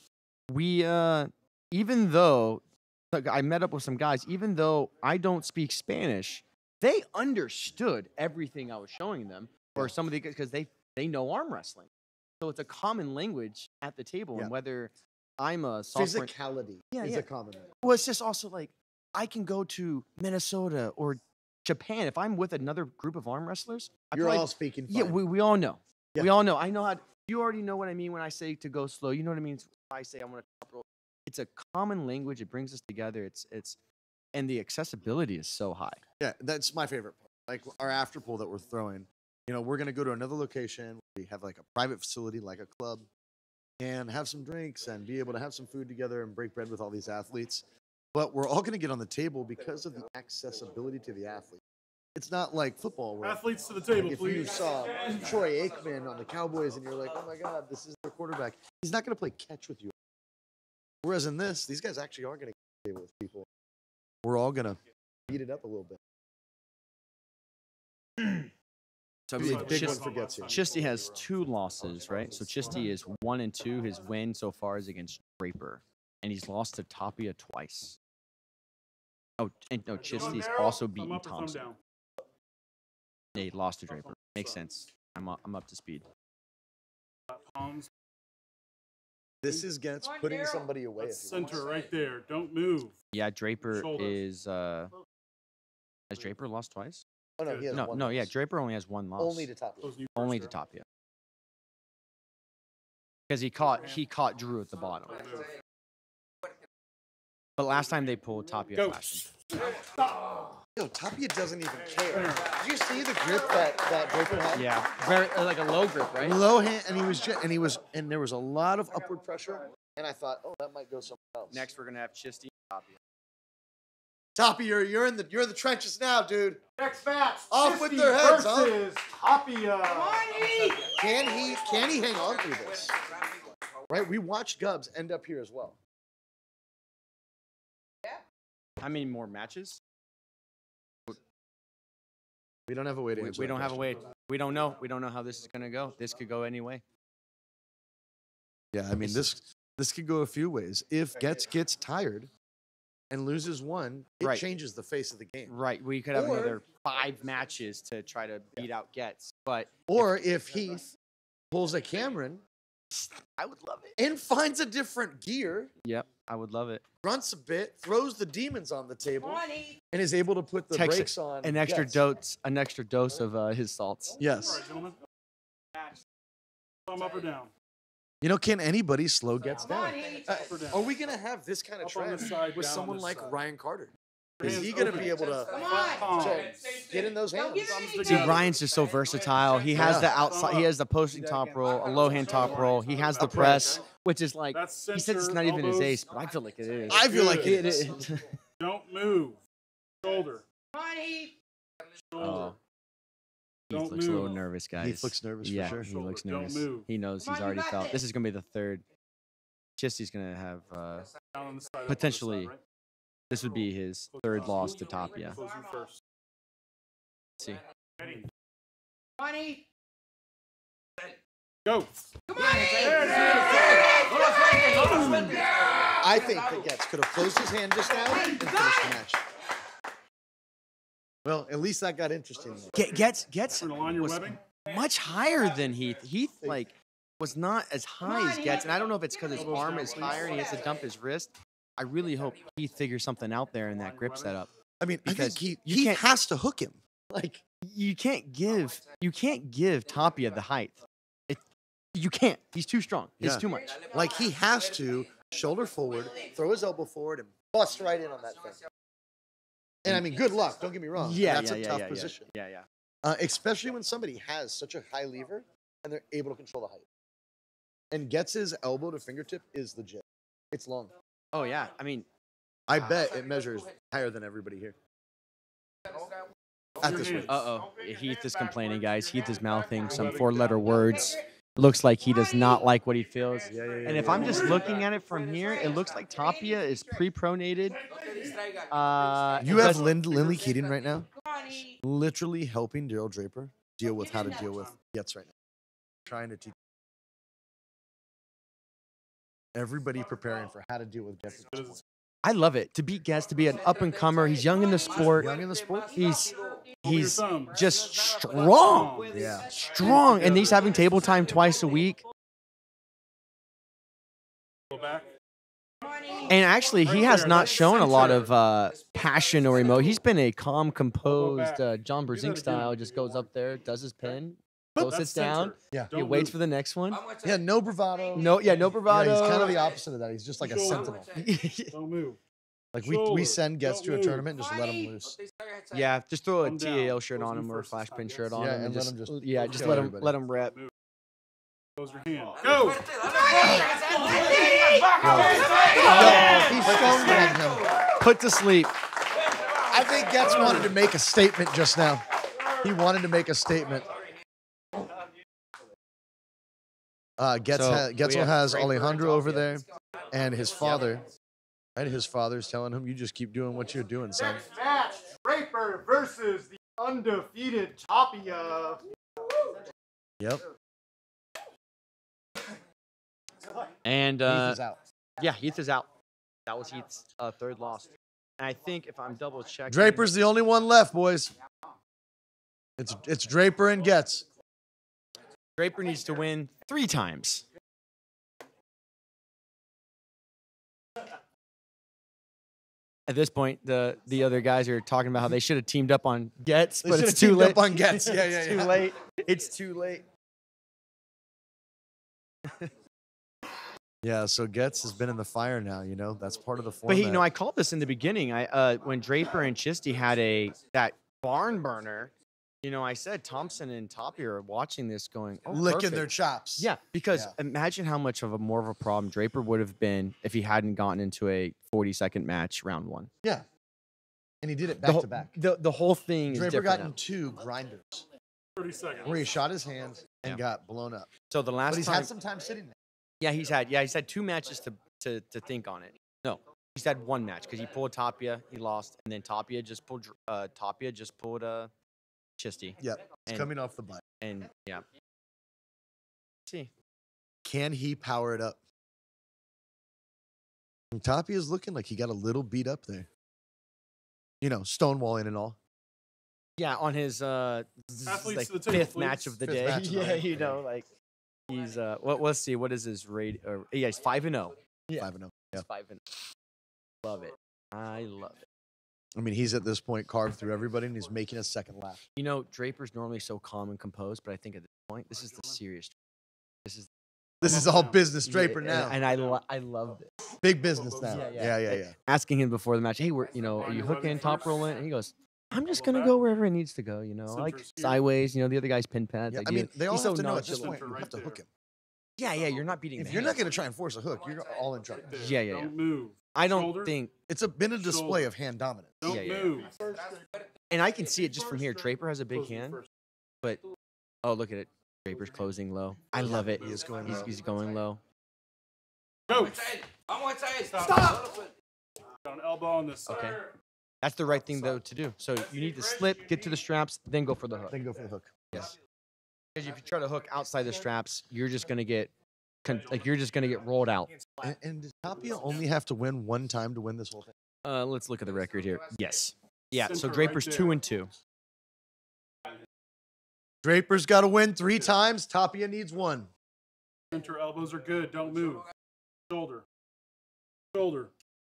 we even though I met up with some guys, even though I don't speak Spanish, they understood everything I was showing them, or some of the because they know arm wrestling, so it's a common language at the table, and whether I'm a software. physicality Yeah, is yeah. a common thing. Well, it's just also like I can go to Minnesota or Japan if I'm with another group of arm wrestlers. I You're feel all like, speaking yeah, fine. we all know. Yeah. We all know. I know how. You already know what I mean when I say to go slow. You know what I mean when I say I want to top roll. It's a common language. It brings us together. It's and the accessibility is so high. Yeah, that's my favorite part. Like our after pool that we're throwing. You know, we're gonna go to another location. We have like a private facility, like a club, and have some drinks and be able to have some food together and break bread with all these athletes. But we're all gonna get on the table because of the accessibility to the athlete. It's not like football where Athletes to the table, if you please. saw Troy Aikman on the Cowboys and you're like, oh my God, this is their quarterback. He's not gonna play catch with you. Whereas in this, these guys actually are gonna get on the table with people. We're all gonna beat it up a little bit. So I Big mean, one Chis- for Getzael. Chishty has 2 losses, right? So Chishty is 1-2. His win so far is against Draper, and he's lost to Tapia twice. Oh, and no, Chisty's also Thumb beaten up or thumb Thompson. down? Yeah, he lost to Draper. Makes sense. I'm up to speed. Palms. This is Getz putting somebody away. That's If he wants. center right there. Don't move. Yeah, Draper Shoulder. is. Has Draper lost twice? Oh no, he has one No, yeah, loss. Draper only has 1 loss. Only to top. Those new Only first to round. Tapia. Because he caught Drew at the bottom. Don't move. But last time they pulled Tapia Go. flashed him. Yo, Tapia doesn't even care. Did you see the grip that Draper had? Yeah, very like a low grip, right? Low hand, and and there was a lot of upward pressure. And I thought, oh, that might go somewhere else. Next, we're gonna have Chishty and Tapia. Tapia, you're in the trenches now, dude. Next match. Off with Chishty their heads, huh? versus Tapia. Can he hang on through this? Right, we watched Gubs end up here as well. How many more matches? We don't have a way to answer. We that don't have a question. way. We don't know. We don't know how this is gonna go. This could go any way. Yeah, I mean this could go a few ways. If Getz gets tired and loses one, it Right. changes the face of the game. Right. We could have Or- another 5 matches to try to beat out Getz. But Or if Heath pulls a Cameron I would love it. and finds a different gear, Yep, I would love it. grunts a bit, throws the demons on the table, and is able to put the Texas, brakes on. An extra Getz. dose. An extra dose of his salts. Yes. All right, gentlemen. Thumb up or down. You know, can anybody slow Getz down? Up or down. Are we going to have this kind of Up on trend this side, with down on someone this like side. Ryan Carter? Is Hands he going to open. be able to Palms. get in those hands? See, Ryan's just so versatile. He has Yeah. the outside, he has the posting top roll, a low hand top roll. He has the press, which is like, That's he says it's center, not even his elbows. ace, but I feel like it is. I feel like it Good. is. Don't move. Shoulder. Shoulder. Oh. Heath Don't looks a little move. nervous, guys. Heath looks nervous for yeah, sure. he looks Don't nervous. move. He knows he's already felt. This is going to be the third. Chisty's going to have, Down on the side, up on the potentially, side, right? this would be his third loss to Tapia. Close you first. Let's see. Go. I think that Getz could have closed his hand just now and finished the match. Well, at least that got interesting. Getz Turn the line, your was webbing. much higher than Heath. Heath, like, was not as high as Getz, and I don't know if it's because his arm is higher and he has to dump his wrist. I really hope Heath figures something out there in that grip setup. I mean, I Because think you he can't- has to hook him. Like, You can't give Tapia the height. You can't. He's too strong. It's Yeah. too much. like he has to shoulder forward, throw his elbow forward, and bust right in on that thing. And I mean, good luck. Don't get me wrong. That's a tough position. Yeah. Especially when somebody has such a high lever and they're able to control the height. And Getz's elbow to fingertip is legit. It's long. Oh yeah. I mean, I bet it measures higher than everybody here. At this weight. Heath is complaining, guys. Heath is mouthing some four-letter words. Looks like he does not like what he feels. And if I'm just looking at it from here, it looks like Tapia is pre-pronated. You have Lindley Keating right now, literally helping Darrell Draper deal with how to deal with Getz right now. Trying to teach everybody preparing for how to deal with Getz. I love it. To beat Getz, to be an up-and-comer. He's young in the sport. Young in the sport? He's just strong. Yeah. Strong. And he's having table time twice a week. Go back. And actually, he has not shown a lot of passion or emotion. He's been a calm, composed, John Brzezinski style. Just goes up there, does his pin, goes, sits down. Yeah. He waits for the next one. Yeah, no bravado. No bravado. Yeah, he's kind of the opposite of that. He's just like a sentinel. Don't move. Like we send Getz to a tournament and just let him loose. Yeah, just throw a Come down. TAL shirt on him or a flash pin shirt on Yeah, him, and let him just kill let everybody. him rep. Close your hand. Go. He's stonewalled him. Put to sleep. I think Getz wanted to make a statement just now. He wanted to make a statement. Getzael has Alejandro over there, and his father. And his father's telling him, "You just keep doing what you're doing, son." Next match, Draper versus the undefeated Tapia. Yep. And Heath is out. yeah, Heath is out. That was Heath's third loss. And I think if I'm double checking, Draper's the only one left, boys. It's Draper and Getz. Draper needs to win 3 times. At this point, the other guys are talking about how they should have teamed up on Getz, They but should it's have too teamed late. up on Getz. Yeah, It's too late. It's too late. Yeah, so Getz has been in the fire now. You know that's part of the But format. hey, I called this in the beginning. When Draper and Chishty had that barn burner, I said Thompson and Tapia are watching this, going, "Oh, licking perfect." their chops. Yeah, because Yeah. imagine how much of a more of a problem Draper would have been if he hadn't gotten into a 40-second match round 1. Yeah. And he did it The back whole- to back. The whole thing is Draper different got now. in 2 grinders 30 seconds. where he shot his hands and Yeah. got blown up. So the last But he's time, had some time sitting there. he's had 2 matches to think on it. No, he's had 1 match because he pulled Tapia, he lost, and then Tapia just pulled Chishty, Yep. It's And- coming off the butt. and yeah. See, Can he power it up? And Tapia's looking like he got a little beat up there. Stonewalling and all. yeah, on his this is Athletes like to the table, 5th match please. of the Fifth day. match of the Yeah, day. like he's let's see, what is his rate? Yeah, he's 5-0. Yeah. 5-0. Yeah. He's 5-0. Love it. I love it. I mean, he's at this point carved through everybody, and he's making a second lap. Draper's normally so calm and composed, but I think at this point, this is the serious. This is all business Draper now. And I love this. Big business now. Yeah. Asking him before the match, hey, are you hooking, top rolling? And he goes, I'm just gonna go wherever it needs to go. Like sideways. The other guy's pin pads. Yeah, Like, I mean, they all he's have so to know at this nonchalant. point you have to hook him. Yeah, you're not beating. If you're not going to try and force a hook, you're all in trouble. Yeah. Don't move. I don't Shoulder. think, It's been a display of hand dominance. Don't Yeah. move. and I can see it just from here. Draper has a big hand, but look at it. Draper's closing low. I love it. He is going He's, low. he's going low. Go. Stop. Got an elbow on this side. Okay. That's the right thing though to do. So you need to slip, get to the straps, then go for the hook. Then go for the hook. Yes. Because if you try to hook outside the straps, you're just gonna get rolled out. And does Tapia only have to win one time to win this whole thing? Let's look at the record here. Yes. Yeah. So Center Draper's right 2-2. Draper's got to win 3 times. Tapia needs 1. Center elbows are good. Don't move. Shoulder.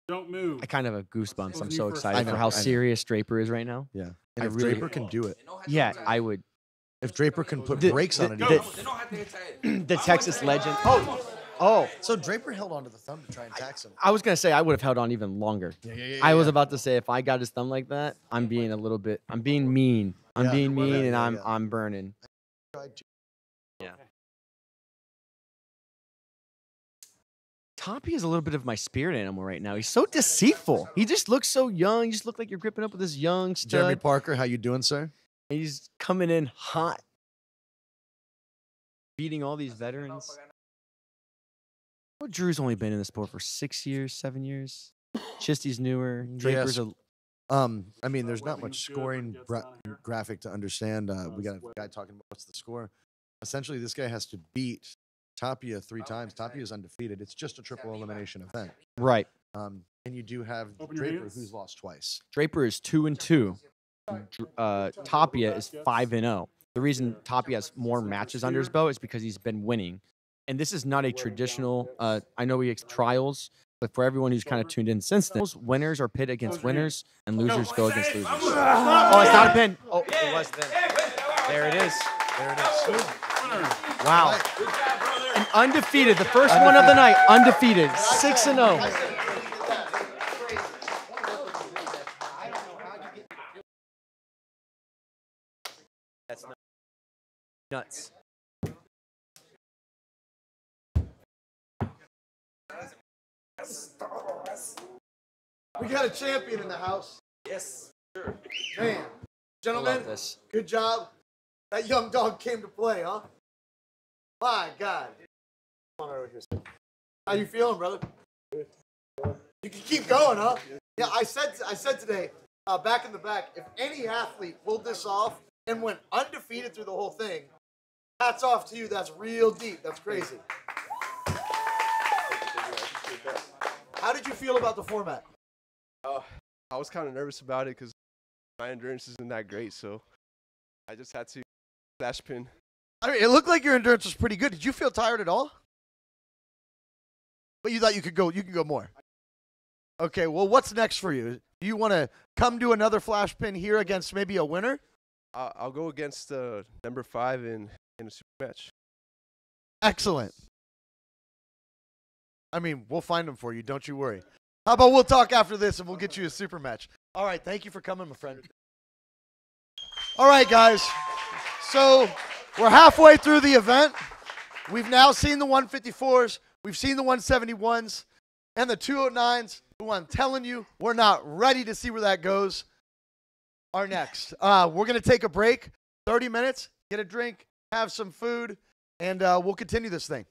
Don't move. I kind of have goosebumps. I'm so I excited know, for how I know. serious Draper is right now. Yeah. I And if really- Draper can do it, Yeah, I would. if Draper can put The- brakes on it, he the- can. The Texas legend. So Draper held onto the thumb to try and tax him. I was gonna say I would have held on even longer. Yeah. I was about to say if I got his thumb like that, I'm being mean. I'm Yeah. being mean, and Yeah. I'm burning. Tried to. Yeah. Tapia is a little bit of my spirit animal right now. He's so deceitful. He just looks so young. You just look like you're gripping up with this young stud. Jeremy Parker, how you doing, sir? He's coming in hot, beating all these veterans. Well, Drew's only been in the sport for 6 years, 7 years. Chisty's newer. Draper's Yes. I mean, there's not much scoring graphic to understand. We got a guy talking about what's the score. Essentially, this guy has to beat Tapia 3 times. Tapia is undefeated. It's just a triple elimination event. right. And you do have Open your Draper, hands. who's lost twice. Draper is 2-2. Tapia is 5-0. The reason Tapia has more matches under his belt is because he's been winning. And this is not a traditional. I know we trials, but for everyone who's kind of tuned in since then, winners are pit against winners, and losers go against losers. Oh, it's not a pin. Oh, it was then. There it is. There it is. Wow. And undefeated, the first one of the night, undefeated, 6-0. That's nuts. We got a champion in the house. Yes, sure. Man, I gentlemen, love this. good job. That young dog came to play, huh? My God. Come on over here, sir. How you feeling, brother? You can keep going, huh? Yeah, I said today, back in the back, if any athlete pulled this off and went undefeated through the whole thing, hats off to you. That's real deep. That's crazy. How did you feel about the format? I was kind of nervous about it because my endurance isn't that great, so I just had to slash pin. I mean, it looked like your endurance was pretty good. Did you feel tired at all? But you thought you could go more. Okay, well, what's next for you? Do you want to come to another flash pin here against maybe a winner? I'll go against number 5 in a super match. Excellent. I mean, we'll find them for you. Don't you worry. How about we'll talk after this and we'll get you a super match. All right, thank you for coming, my friend. All right, guys. So we're halfway through the event. We've now seen the 154s. We've seen the 171s and the 209s, who I'm telling you, we're not ready to see where that goes. Are next. We're going to take a break, 30 minutes, get a drink, have some food, and we'll continue this thing.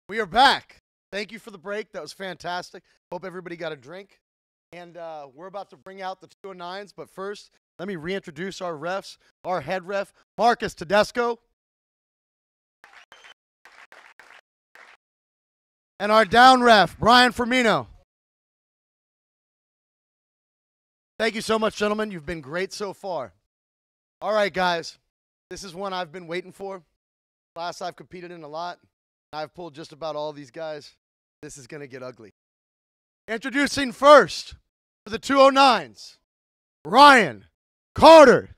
We are back. Thank you for the break. That was fantastic. Hope everybody got a drink. And we're about to bring out the 209s. But first, let me reintroduce our refs. Our head ref, Marcus Tedesco. And our down ref, Brian Firmino. Thank you so much, gentlemen. You've been great so far. All right, guys. This is one I've been waiting for. Class I've competed in a lot. I've pulled just about all these guys. This is going to get ugly. Introducing first for the 209s, Ryan Carter.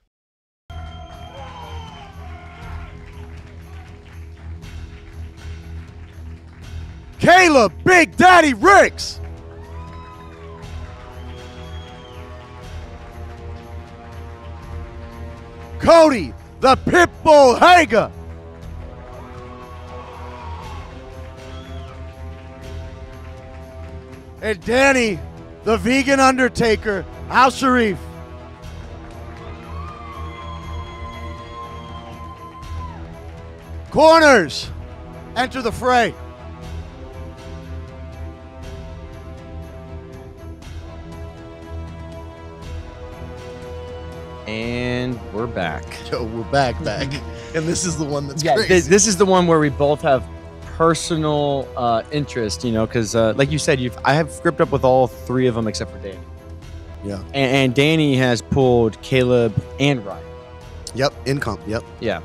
Caleb Big Daddy Ricks. Cody the Pitbull Haga. And Danny the Vegan Undertaker Alsharif. Corners, enter the fray. And we're back. Yo, we're back. And this is the one that's Yeah, crazy. this is the one where we both have personal interest, you know, because like you said, I have gripped up with all three of them except for Danny. Yeah. And Danny has pulled Caleb and Ryan. Yep, in comp, yep. Yeah.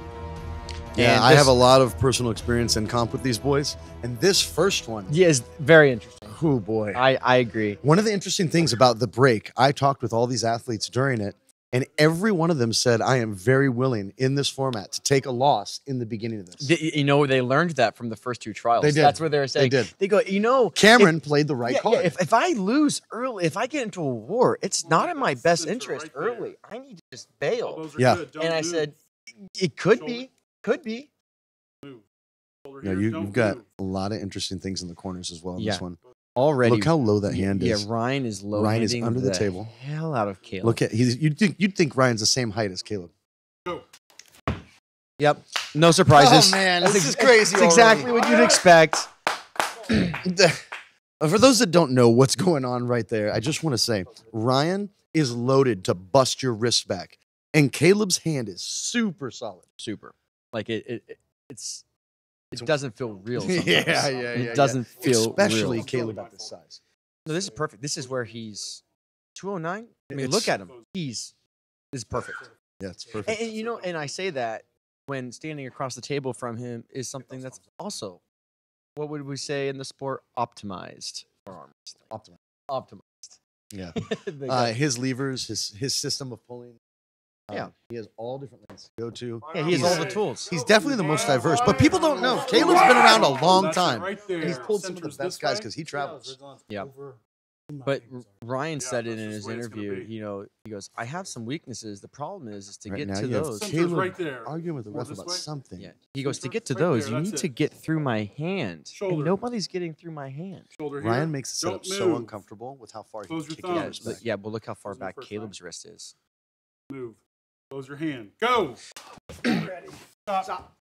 Yeah, And I this- have a lot of personal experience in comp with these boys. And this first one, Yeah, it's very interesting. oh boy. I agree. One of the interesting things about the break, I talked with all these athletes during it, and every one of them said, I am very willing in this format to take a loss in the beginning of this. You know, they learned that from the first two trials. They did. That's what they were saying. They did. They go, you know, Cameron played the right yeah, card. if I lose early, if I get into a war, it's not in my best interest right there. early. I need to just bail. Elbows are Yeah. good. Don't And I move. said, it could Shoulder. be, could be. Move. Shoulder No, here, you've don't got move. a lot of interesting things in the corners as well in this Yeah. one. Already. Look how low that hand is. Yeah, Ryan is low. Ryan is under the table. Hell out of Caleb. Look at you'd think Ryan's the same height as Caleb. Go. Yep. No surprises. Oh, man, That's this is crazy That's exactly what you'd expect. For those that don't know what's going on right there, I just want to say Ryan is loaded to bust your wrist back, and Caleb's hand is super solid. Super. Like it doesn't feel real. Sometimes. Yeah. It doesn't feel especially real. Caleb at this size. No, this is perfect. This is where he's 209. I mean, It's- look at him. This is perfect. Yeah, it's perfect. And you know, and I say that when standing across the table from him is something that's also, what would we say in the sport, optimized for arm wrestling. Optimized. Yeah. The guy- His levers, his system of pulling. Yeah. He has all different lanes to go to. yeah, he has all the tools. He's definitely the most diverse, but people don't know. Caleb's been around a long That's it time, right there. and he's pulled some of the Centers best this guys way. because he travels. Yeah. But Ryan Yeah, said it that's in just his the way it's gonna interview. be. You know, he goes, "I have some weaknesses. The problem is to Right get now, to you have those." Centers Caleb right there. arguing with the More ref this about way. something. Yeah, he goes, "To get to Right those, there, you that's need it. to get through my hand, Shoulder. and nobody's getting through my hand." Shoulder here. Ryan makes the setup Don't so move. uncomfortable with how far he Close can your kick your thumbs. wrist But back. yeah, but look how far Close the back first Caleb's wrist is. Move. Close your hand. Go. Stop.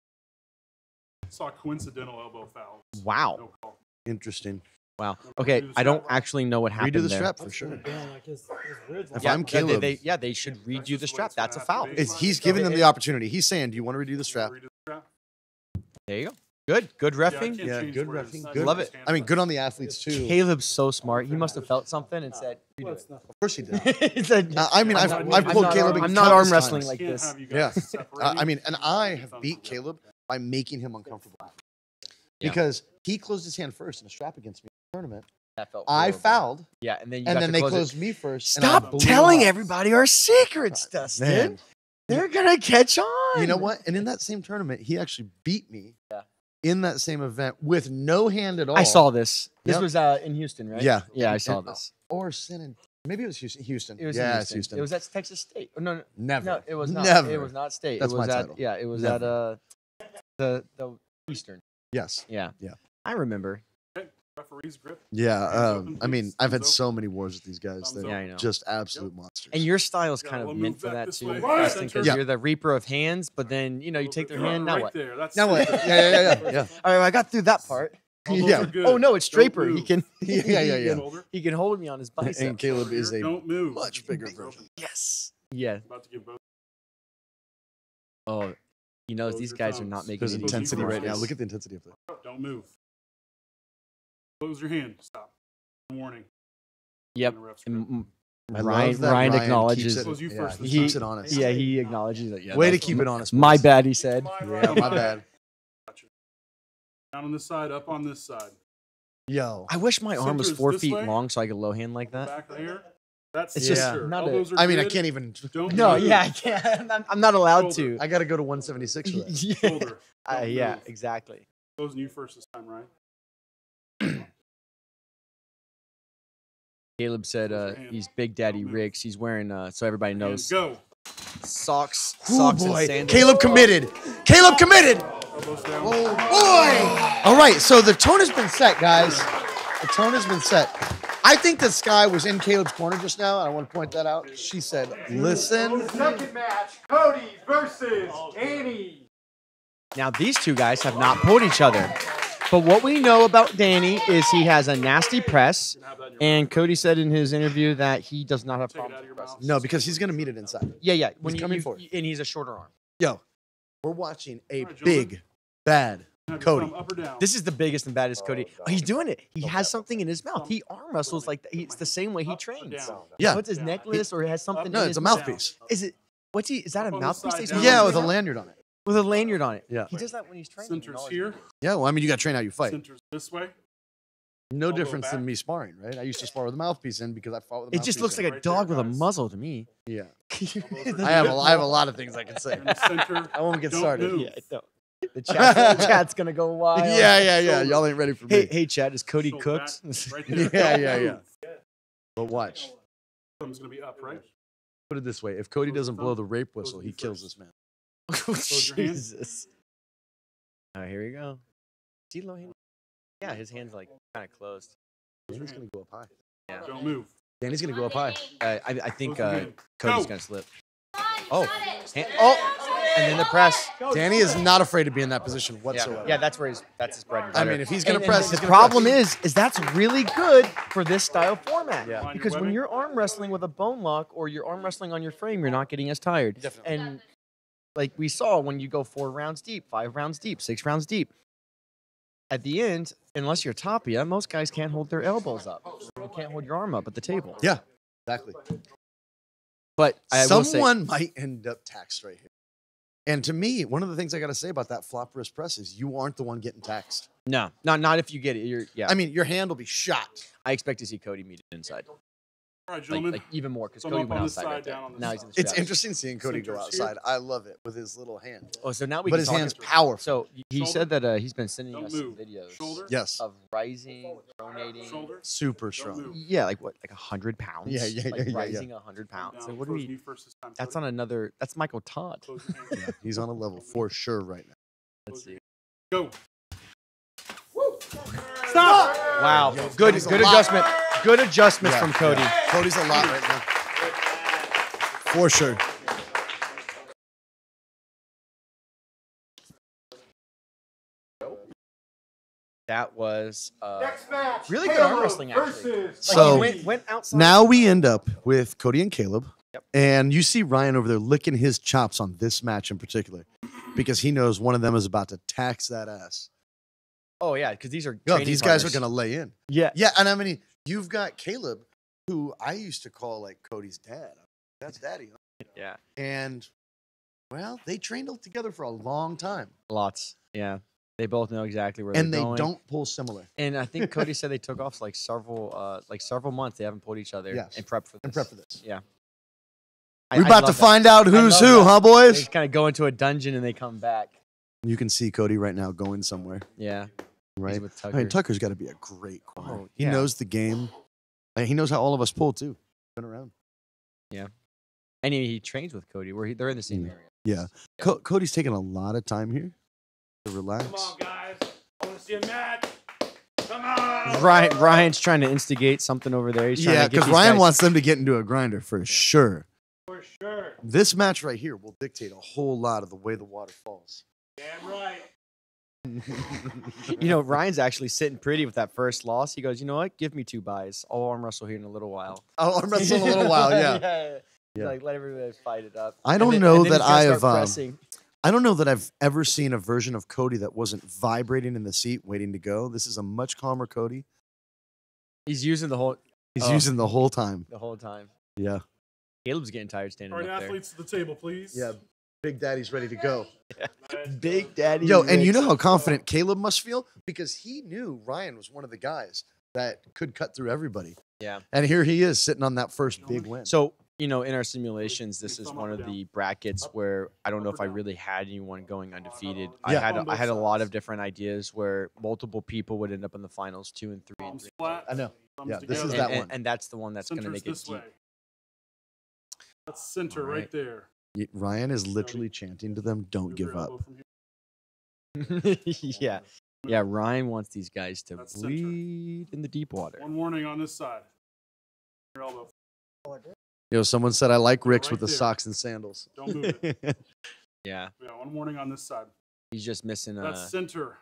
Saw a coincidental elbow foul. Wow. No call. Interesting. Wow. Okay, do the I don't strap. actually know what happened Redo the there. strap for sure. If Yeah, I'm Caleb, they should redo the strap. That's a foul. he's giving them the opportunity. He's saying, "Do you want to redo the strap?" Redo the strap. There you go. Good Yeah, I refing. can't Yeah, change good where it reffing, is. good. Love it. I mean, good on the athletes too. Caleb's so smart. He must have felt something and said, "Redo it." Of course he did. He said, I mean, I've I'm pulled not Caleb. arm- in I'm not arm countless wrestling times. like Can't this. have you Yeah. guys separating. I mean, and I have Thumbs beat up. Caleb by making him uncomfortable Yeah. because he closed his hand first in a strap against me in the tournament. That felt I horrible. fouled, Yeah, and then you and got then to they close it. closed me first. and I Stop blew telling up. everybody our secrets, Dustin. Man, They're gonna catch on. you know what? And in that same tournament, he actually beat me. Yeah. In that same event with no hand at all. I saw this. This Yep. was in Houston, right? Yeah. Yeah, I saw And- this. Or maybe it was Houston. It was yeah, in it's Houston. It was at Texas State. Oh, no, Never. no, it was not. Never. It was not State. That's it was my at title. yeah, it was Never. at the Eastern. Yes. Yeah. Yeah. I remember. Okay, referee's grip. Yeah. Thumbs open, I mean, please. I've had Thumbs so many wars with these guys. Thumbs They're up. Yeah, I know. just absolute monsters. And your style's Got kind a of little meant move for back that this too, way. Dustin, because Yeah. you're the reaper of hands. But then you take their hand. Now right what? There. That's now what? it. Yeah. All right, I got through that part. Elbows Yeah. are good. Oh no, it's Don't Draper. He move. can. Yeah. Shoulder. He can hold me on his bicep. And Caleb is a Don't move. much bigger version. Yes. Yeah. About to give both. Oh, he knows Close these your guys are thumbs. not making There's it easy intensity for right now. us. Look at the intensity of it. Don't move. Close your hand. Stop. Warning. Yep. And the ref's And, good. I Ryan, love that Ryan keeps acknowledges. it, Close you yeah, first he this keeps time. it honest. Yeah, he acknowledges that. Yeah, Way to that's- keep it honest. My boys. bad, he said. Yeah, my bad. Gotcha. Down on this side, up on this side. Yo. I wish my arm was Centers 4 this feet way. long so I could low hand like that. Back here. That's It's just center. not a- Elbows are I mean, I good. can't even. Don't No, move. yeah, I can't. I'm not allowed Shoulder. to. I got to go to 176 for that. Yeah, Shoulder. Don't yeah, move. exactly. Closing you first this time, right? Caleb said he's Big Daddy Don't move. Ricks. He's wearing, so everybody And knows, go. socks Oh and boy. sandals. Caleb committed. Caleb committed. Elbows down. Oh boy. All right. So the tone has been set, guys. The tone has been set. I think this guy was in Caleb's corner just now. I want to point that out. She said, listen. Second match, Cody versus Danny. Now, these two guys have not pulled each other. But what we know about Danny is he has a nasty press. Have that in your And Cody said in his interview that he does not have Take it out problems of your with mouth. press. No, because he's going to meet it inside. Yeah. He's coming for it. And he's a shorter arm. Yo, we're watching a All right, gentlemen. big, bad Have your Cody. thumb up or down. This is the biggest and baddest Cody. Oh, he's doing it. He has something in his mouth. He arm wrestles like that. It's the same way he Up or trains. down? Yeah. What's his necklace or he has something? No, in it's his a mouth? mouthpiece. Is it? What's he? Is that a Up on the mouthpiece? side, that he's down. wearing Yeah, right with a now? lanyard on it. With a lanyard on it. Yeah. He does that when he's training. Centers here. Yeah, well, I mean, you got to train how you fight. Centers this way. No Elbow difference back. than me sparring, right? I used to spar with a mouthpiece in because I fought with a It mouthpiece just looks in. like a Right there, dog with a guys. muzzle to me. Yeah. Elbows are I have good. a lot of things I can say. And the center. I won't get Don't started. move. Yeah, no. The chat's gonna go wild. Yeah. Shoulder. Y'all ain't ready for Hey, me. hey, Chad, is Cody Shoulder cooked? back. Right there. Yeah. Don't move. But watch. Thumb's gonna be up, right? Put it this way: if Cody Close doesn't the blow thumb. the rape Close whistle, you he kills first. this man. Close your hand. Jesus. All right, here we go. See low hand? Yeah, his hand's like kind of closed. Danny's gonna go up high. Don't move. Danny's gonna go up high. I think Close your hand. Cody's Go. gonna slip. Oh, and then the press. Danny is not afraid to be in that position whatsoever. Yeah, that's where that's his bread and I butter. mean, if he's gonna And press, the he's gonna problem press. is that's really good for this style format. Yeah. Mind your Because when webbing. you're arm wrestling with a bone lock or you're arm wrestling on your frame, you're not getting as tired. Definitely. And like we saw when you go 4 rounds deep, 5 rounds deep, 6 rounds deep, at the end, unless you're Tapia, most guys can't hold their elbows up. You can't hold your arm up at the table. Yeah, exactly. But I will say, Someone might end up taxed right here. And to me, one of the things I got to say about that flop wrist press is you aren't the one getting taxed. no, not if you get it. Yeah, I mean, your hand will be shot. I expect to see Cody meet it inside, All right, gentlemen. like even more because Thumb Cody up went on this outside side, right there. down on this Now he's side. in the It's shadows. interesting seeing Cody go Centers here. outside. I love it with his little hand. Oh, so now we But can his talk. hand's powerful. So he Shoulder. said that he's been sending Don't us some move. videos Shoulder. Yes. of rising, pronating. Shoulder. Super Don't strong. move. Yeah, like what, like 100 pounds? Yeah, yeah, like yeah, yeah. rising 100 pounds. So Down. what do Closing we? you first this time, That's Cody. on another. That's Michael Todd. Close your hand. Yeah, he's on a level for sure right now. Let's see. Go. Stop! Wow, Yo, good Cody's a good lot. adjustment. Good adjustments Yeah, from Cody. yeah. Cody's a lot right now. For sure. That was Next match, really good arm Caleb wrestling, actually. versus like So- he went outside. Now we end up with Cody and Caleb. Yep. And you see Ryan over there licking his chops on this match in particular because he knows one of them is about to tax that ass. Oh yeah, because these are Yo, training these guys are partners. going to lay in. Yeah. Yeah, and I mean, you've got Caleb, who I used to call like Cody's dad. That's daddy. Huh? Yeah. And, well, they trained together for a long time. Lots. Yeah. They both know exactly where And they're they going. don't pull similar. And I think Cody said they took off like several months. They haven't pulled each other Yes. and prep for this. And prep for this. Yeah. We're about to love that. find out who's love who, that. huh, They boys? just kind of go into a dungeon and they come back. You can see Cody right now going somewhere, Yeah. right? He's with I Tucker. mean, Tucker's got to be a great corner. Oh, He yeah. knows the game. Like, he knows how all of us pull, too. Been around. And he trains with Cody. They're in the same area. Yeah. Cody's taking a lot of time here to relax. Come on, guys. I want to see a match. Come on. Ryan's trying to instigate something over there. He's trying Yeah, to get because these Ryan guys- wants them to get into a grinder for sure. For sure. This match right here will dictate a whole lot of the way the water falls. Damn right. You know, Ryan's actually sitting pretty with that first loss. He goes, you know what? Give me 2 buys. I'll arm wrestle here in a little while. I'll arm wrestle in a little while. Yeah. yeah. Yeah. Like, let everybody fight it up. I don't And know and that he's gonna I start have. pressing. I don't know that I've ever seen a version of Cody that wasn't vibrating in the seat, waiting to go. This is a much calmer Cody. He's using the whole. He's using the whole time. The whole time. Yeah. Caleb's getting tired standing All right, up there. athletes to the table, please. Yeah. Big Daddy's ready to go. Big Daddy. Yo, and you Ricks. know how confident Caleb must feel? Because he knew Ryan was one of the guys that could cut through everybody. Yeah. And here he is sitting on that first big win. So, you know, in our simulations, this is one of the brackets where I don't know if I really had anyone going undefeated. Yeah. I had a lot of different ideas where multiple people would end up in the finals, 2 and 3 and Palms 3. flat. I know. thumbs Yeah, this is together. that one. And that's the one that's going to Center's make it this deep. way. That's center All right right. there. Ryan is literally chanting to them, don't Move give your up. elbow from here. Yeah. Yeah, Ryan wants these guys to That's center. bleed in the deep water. One warning on this side. Your elbow. You know, someone said I like Rick's Right with the there. socks and sandals. Don't move it. Yeah, Yeah, one warning on this side. he's just missing That's center.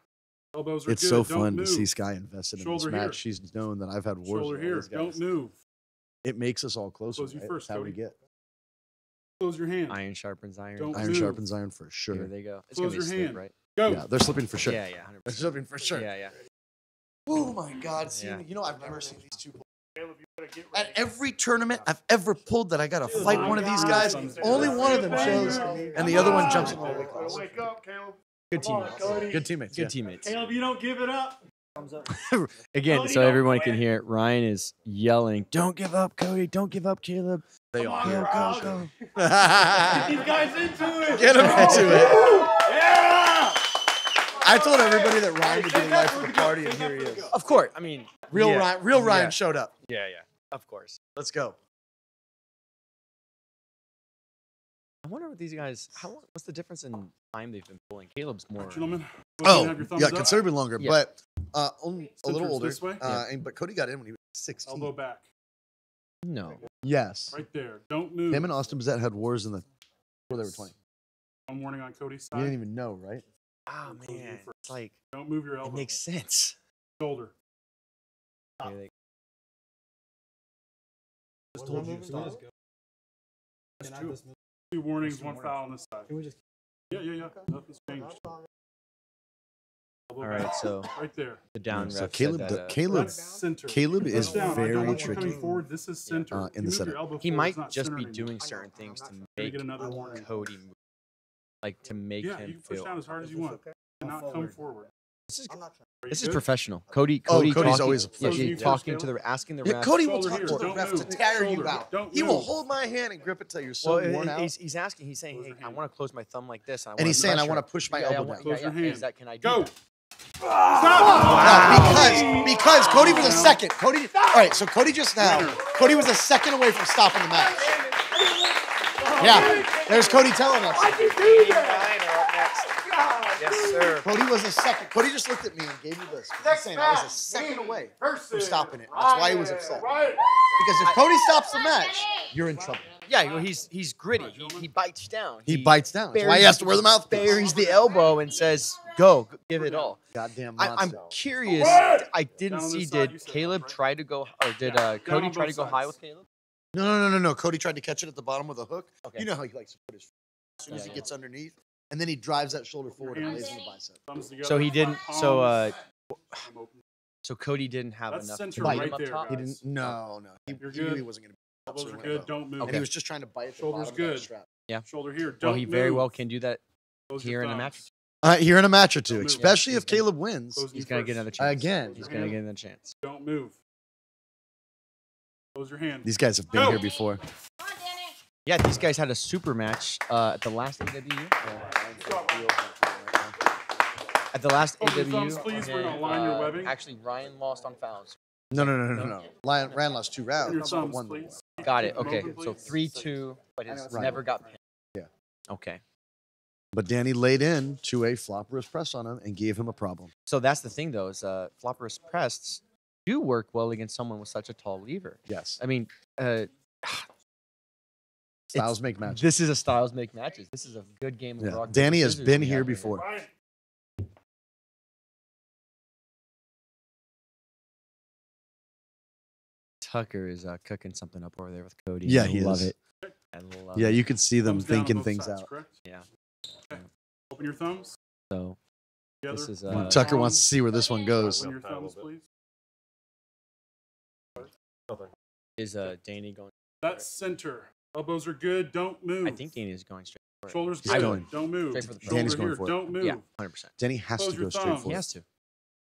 Elbows are It's good. so Don't fun move. to see Sky invested in this Shoulder here. match. She's known that I've had wars Shoulder with all here. these Don't guys. move. It makes us all closer. Close you Right? first, That's how we Cody. get. Close your hand. iron sharpens iron. Don't Iron move. sharpens iron for Here sure. they go. It's Close gonna be a your slip, hand. right? Go. Yeah, they're slipping for sure. Yeah, yeah, They're 100%. slipping for sure. Yeah, yeah. Oh my God! Yeah. You know, I've never seen these two. Caleb, you better get At ready. every tournament I've ever pulled that I got to fight Oh one of my these God. guys, only one of them shows, and the other one jumps in the weight Better class. wake up, Caleb. Good Come on, teammates. Cody. Good teammates. Good Yeah. teammates. Caleb, you don't give it up. Again, Cody, so don't everyone can quit. hear it. Ryan is yelling, "Don't give up, Cody! Don't give up, Caleb! They Come are. on, Go, Rob. go, go!" Get these guys into it. Get them into it. Yeah. I told everybody that Ryan would be the life of the party, and here he is. Of course, I mean, Real yeah, Ryan. Real Ryan yeah. showed up. Yeah, yeah, of course. Let's go. I wonder what these guys. What's the difference in time they've been pulling? Caleb's more. Gentlemen, Oh, have your thumbs yeah, up. considerably longer, Yeah. but only a little Center's older. this way? But Cody got in when he was 16. Elbow back. No. Yes. Right there. Don't move. Him and Austin Bazzett had wars before they were 20. One warning on Cody's You didn't side. even know, right? Oh Close you man, first. it's like Don't move your elbow. it makes sense. Shoulder. Here they- Just told you to stop. That's two warnings, one foul on this side. Yeah. Nothing's changed. Elbow All right, back. so Right there. the down So ref Caleb, said that, Caleb, That's center. Caleb is Touchdown. I very don't want you tricky. coming forward. This is center. in You the move center. your elbow he forward, might it's not just center be anymore. doing certain things to Gotta make get another warning. Cody move, like to make Yeah, him you can push feel. down as hard as you want. And not come forward. This is Are you this is good? professional. Cody. Oh, Cody's Cody's always a yeah, professional. he's talking to the asking the Yeah, ref. Cody will Shoulder talk here. to the Don't ref to move. tire you Shoulder. out. Don't He will move. hold my hand and grip it till you're so Well, worn out. he's asking. He's saying, Close "Hey, your I hand. want to close my thumb like this." And he's saying, I want to push my elbow down. Close your Is hand. that can I do Go. that? Yeah, because Cody was a second. All right, so Cody just now. Cody was a second away from stopping the match. Yeah, there's Cody telling us. Yes, sir. Cody was a second. Cody just looked at me and gave me this. He's saying I was a second away from stopping it. That's why he was upset. Because if Cody stops the match, you're in trouble. Yeah, well, he's gritty. He bites down. He bites down. That's why he has to wear the mouthpiece. Buries the elbow and says, "Go, give it all." Goddamn I'm monster. curious. I didn't Down on see. this side, you Did said Caleb that, right? try to go, or did Yeah, Cody down on try to both go high sides. with Caleb? No. Cody tried to catch it at the bottom with a hook. Okay. You know how he likes to put his as soon as Yeah, he gets underneath, and then he drives that shoulder forward and hands. lays in the bicep. Thumbs together, So he didn't. flat So palms. I'm open. so Cody didn't have That's enough center to bite right him up there, top. He guys. didn't. No. He You're knew good. he wasn't going to be Elbows are upside good. down. Don't move. And he was just trying to bite at the Shoulders bottom of that good. strap. Shoulder here. Don't Well, he very move. well can do that Close your here in a thumbs. match. Here in a match or two, Don't move. especially Yeah, if Caleb wins. Close He's knee gonna first. get another chance. Again. He's gonna get another chance. Don't move. Close your hand. These guys have been Go. here before. Yeah, these guys had a super match at the last AWU. At the last Hold your AWU, thumbs, please. We're gonna line your webbing. actually, Ryan lost on fouls. No. Ryan lost 2 rounds. Your but thumbs, one please. Got it. Keep them Okay, open, so please. 3-2, but it's Right. never got pinned. Yeah. Okay. But Danny laid in to a flop wrist press on him and gave him a problem. So that's the thing, though, is floppers pressed do work well against someone with such a tall lever. Yes. I mean, Styles make matches. this is a styles make matches. This is a good game of Yeah. rock. Danny paper, has scissors been we here have before. Ryan, Tucker is cooking something up over there with Cody. Yeah, I he love is. it. I love Yeah, it. you could see them Thumbs down on thinking both things sides, out. correct? Yeah. Okay. Open your thumbs. So Together. this is One Tucker palm. wants to see where this one goes. Open your thumbs, please. is Danny going? That's center. Elbows are good. Don't move. I think Danny is going straight for it. Shoulders He's good. going. Don't move. Straight for the Shoulder Danny's going here. for it. Don't move. Yeah, 100%. Danny has Close to your go straight thumbs. for He it. has to.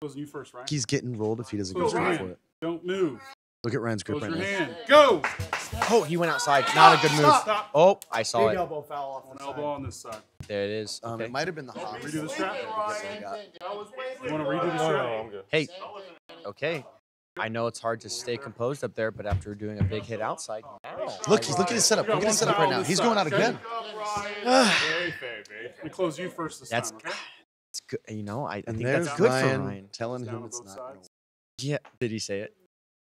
Closing you first, right? He's getting rolled if he doesn't go Close your straight hand. for it. Don't move. Look at Ryan's grip Close right your now. hand. Go. Oh, he went outside. Not a good move. Stop. Oh, I saw Big it. elbow foul off One the elbow side. on this side. There it is. Okay. It might have been the hop. Redo the strap. I got. You want to redo the strap? Hey, okay. I know it's hard to stay composed up there, but after doing a big hit outside, now. Look, he's looking at his setup. Look at his setup right now. He's going out again. We close you first this That's time, okay? it's good. You know, I And think there's that's good Ryan for Ryan. telling Down him on it's both not. sides. Yeah. Did he say it?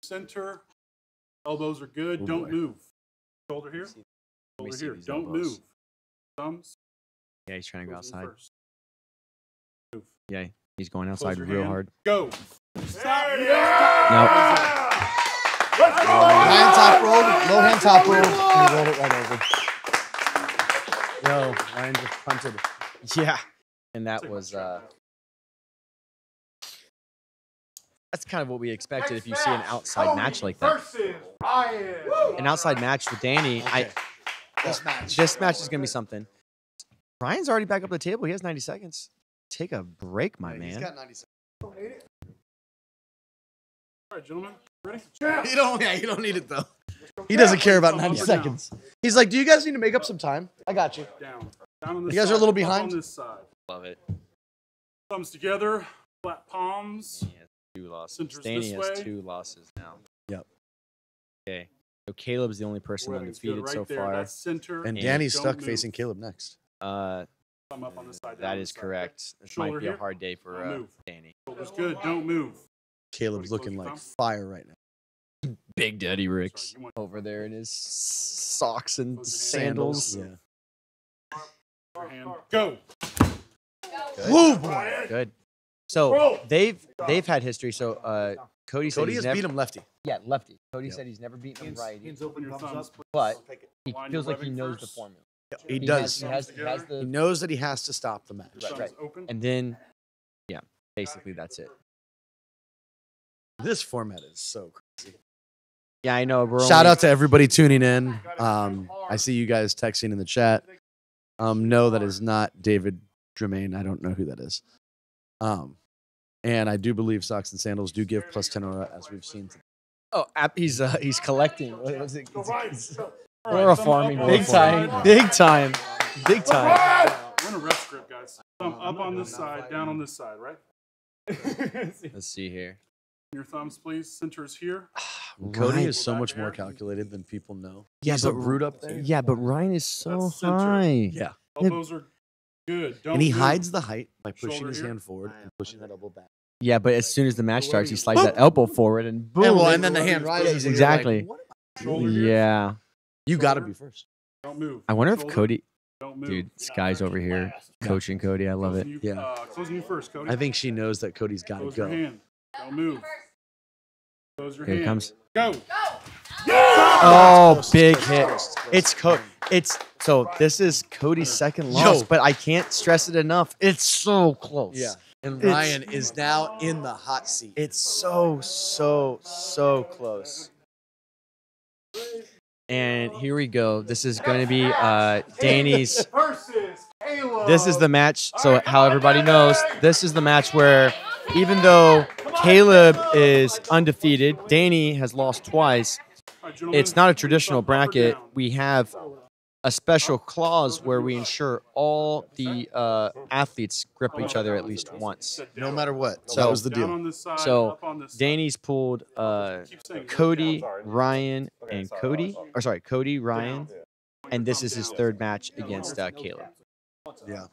Center. Elbows are good. Oh, Don't boy. move. Shoulder here. Let me Shoulder see here. these Don't elbows. move. Thumbs. Yeah, he's trying to go Closing outside. first. Move. Yeah, he's going Close outside your real hand. hard. Go. Stop. Nope. Ryan top rolled, low hand top rolled, and he rolled it right over. Yo, Ryan just punted. Yeah, and that Take my was strap. that's kind of what we expected if you see an outside match like that. Versus Ryan. An outside match with Danny. This match. This match is gonna be something. Ryan's already back up the table. He has 90 seconds. Take a break, my He's man. got 90 seconds. All right, gentlemen. Ready? You don't need it though. He doesn't care about 90 seconds. He's like, do you guys need to make up some time? I got you. Down. Down on this You guys are a side, little up behind? on this side. Love it. Thumbs together. Flat palms. He has 2 losses. Centers Danny this has way. 2 losses now. Yep. Okay. So Caleb's the only person Wedding's undefeated good so right there. far. That's center. And And Danny's don't stuck move. facing Caleb next. Uh, Thumb up on this side. down that on is this side. correct. This Shoulder might be here. a hard day for Don't move. Danny. Shoulders good. Don't move. Caleb's Close looking your like thumb. fire right now. Big Daddy Ricks Sorry, you went- over there in his socks and Close your hand. sandals. Yeah. Your hand. Go. Woo, boy. Good. So they've had history. So Cody said Cody he's has never, beat him lefty. Yeah, lefty. Cody Yep. said he's never beaten him Hands, righty, hands open your thumbs. Please. but he Line feels your like he webbing knows the first. formula. He He does. has Together. He the, knows that he has to stop the match. Right, right. Thumbs open. and then, yeah, basically that's it. This format is so crazy. Yeah, I know. We're Shout only, out to everybody tuning in. I see you guys texting in the chat. No, that is not David Dremaine. I don't know who that is. And I do believe Socks and Sandals do give plus 10 aura, as we've seen today. Oh, he's collecting. What was it? All right, Aura thumb farming, up on big this time, side. big time, big time. We're in a rest grip, guys. Thumb up on this side, down on this side, right? Let's see here. Your thumbs, please. Centers here. Cody Ryan- is so much more calculated than people know. Yeah, He's a but brute up there. Yeah, but Ryan is so That's center. high. Yeah. Elbows are good. Don't And he move. hides the height by pushing Shoulder his here. hand forward and pushing that elbow back. Yeah, but as soon as the match starts, he slides that elbow forward and boom. And then the hand rises. and you're like, Exactly. "What am I Shoulder doing?" here. Yeah. You got to be first. Don't move. I wonder if Shoulder, Cody, Don't move. dude, this guy's over here coaching Cody. I love it. Closing you, Yeah. Closing you first, Cody. I think she knows that Cody's got to Close your go. hand. Don't move. Close your Here hand. it comes. Go. Oh, big hit. It's Cody. It's so this is Cody's second loss, Yo. but I can't stress it enough. It's so close. Yeah. And It's- Ryan is now in the hot seat. It's so close. And here we go. This is going to be Danny's. Versus Caleb. This is the match. So how everybody knows, this is the match where even though Caleb is undefeated, Danny has lost twice. All right, gentlemen, It's not a traditional thumb up or bracket. down. We have a special clause where we ensure all the athletes grip each other at least once. No matter what. So- that was the Down deal. on this side, So up on this side. Danny's pulled Keep saying Cody, down. Ryan, and Cody. Or sorry, Cody, Ryan, and this is his third match against Caleb. Yeah.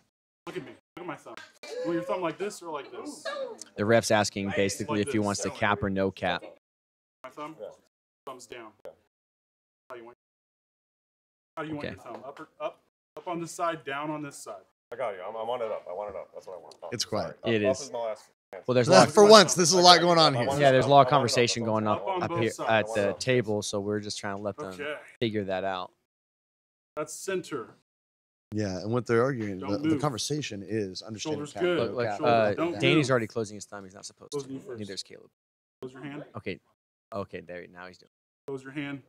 Look at me. Look at my thumb. You want your thumb like this or like this? The ref's asking basically if he wants to cap or no cap. My thumb? Thumbs down. How do you want Okay. your thumb? Up on this side, down on this side. I got you. I'm on it up. I want it up. That's what I want. Up. It's quiet. Sorry. It Up is. is my last. Well, there's a lot. For once, this is a lot going on here. Yeah, there's a lot of conversation going Up on up both here sides. at the table, so we're just trying to let them Okay. figure that out. That's center. Yeah, and what they're arguing, Don't the move. conversation is understanding. Shoulders cap, good. no Look, cap. Don't Danny's move. already closing his thumb. He's not supposed Close to. you first. Neither is Caleb. Close your hand. Okay. Okay, there. Now he's doing. Close your hand.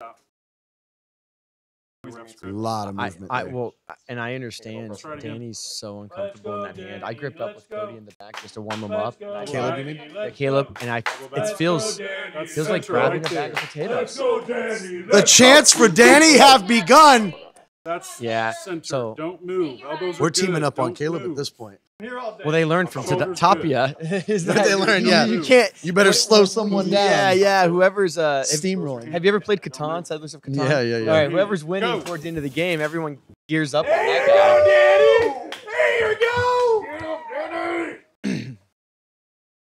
Stop. A lot of movement. there. And I understand Let's try it again. Danny's so uncomfortable in that hand. I gripped up with Cody in the back just to warm him up. Caleb, you mean? Yeah, Caleb, and it feels That's like center grabbing right a bag there. of potatoes. The chants for Danny have begun. That's Yeah, center. so- Don't move. Elbows are We're teaming good. up on Don't Caleb move. at this point. Well, they learned from Shoulders Tapia. Is What that they learned, you- yeah. You can't. You better slow someone down. Yeah, yeah. Whoever's Steamrolling. Have you ever played Catan? Settlers of Catan. Yeah, yeah, yeah. All right, whoever's winning Go. towards the end of the game, everyone gears up on that guy.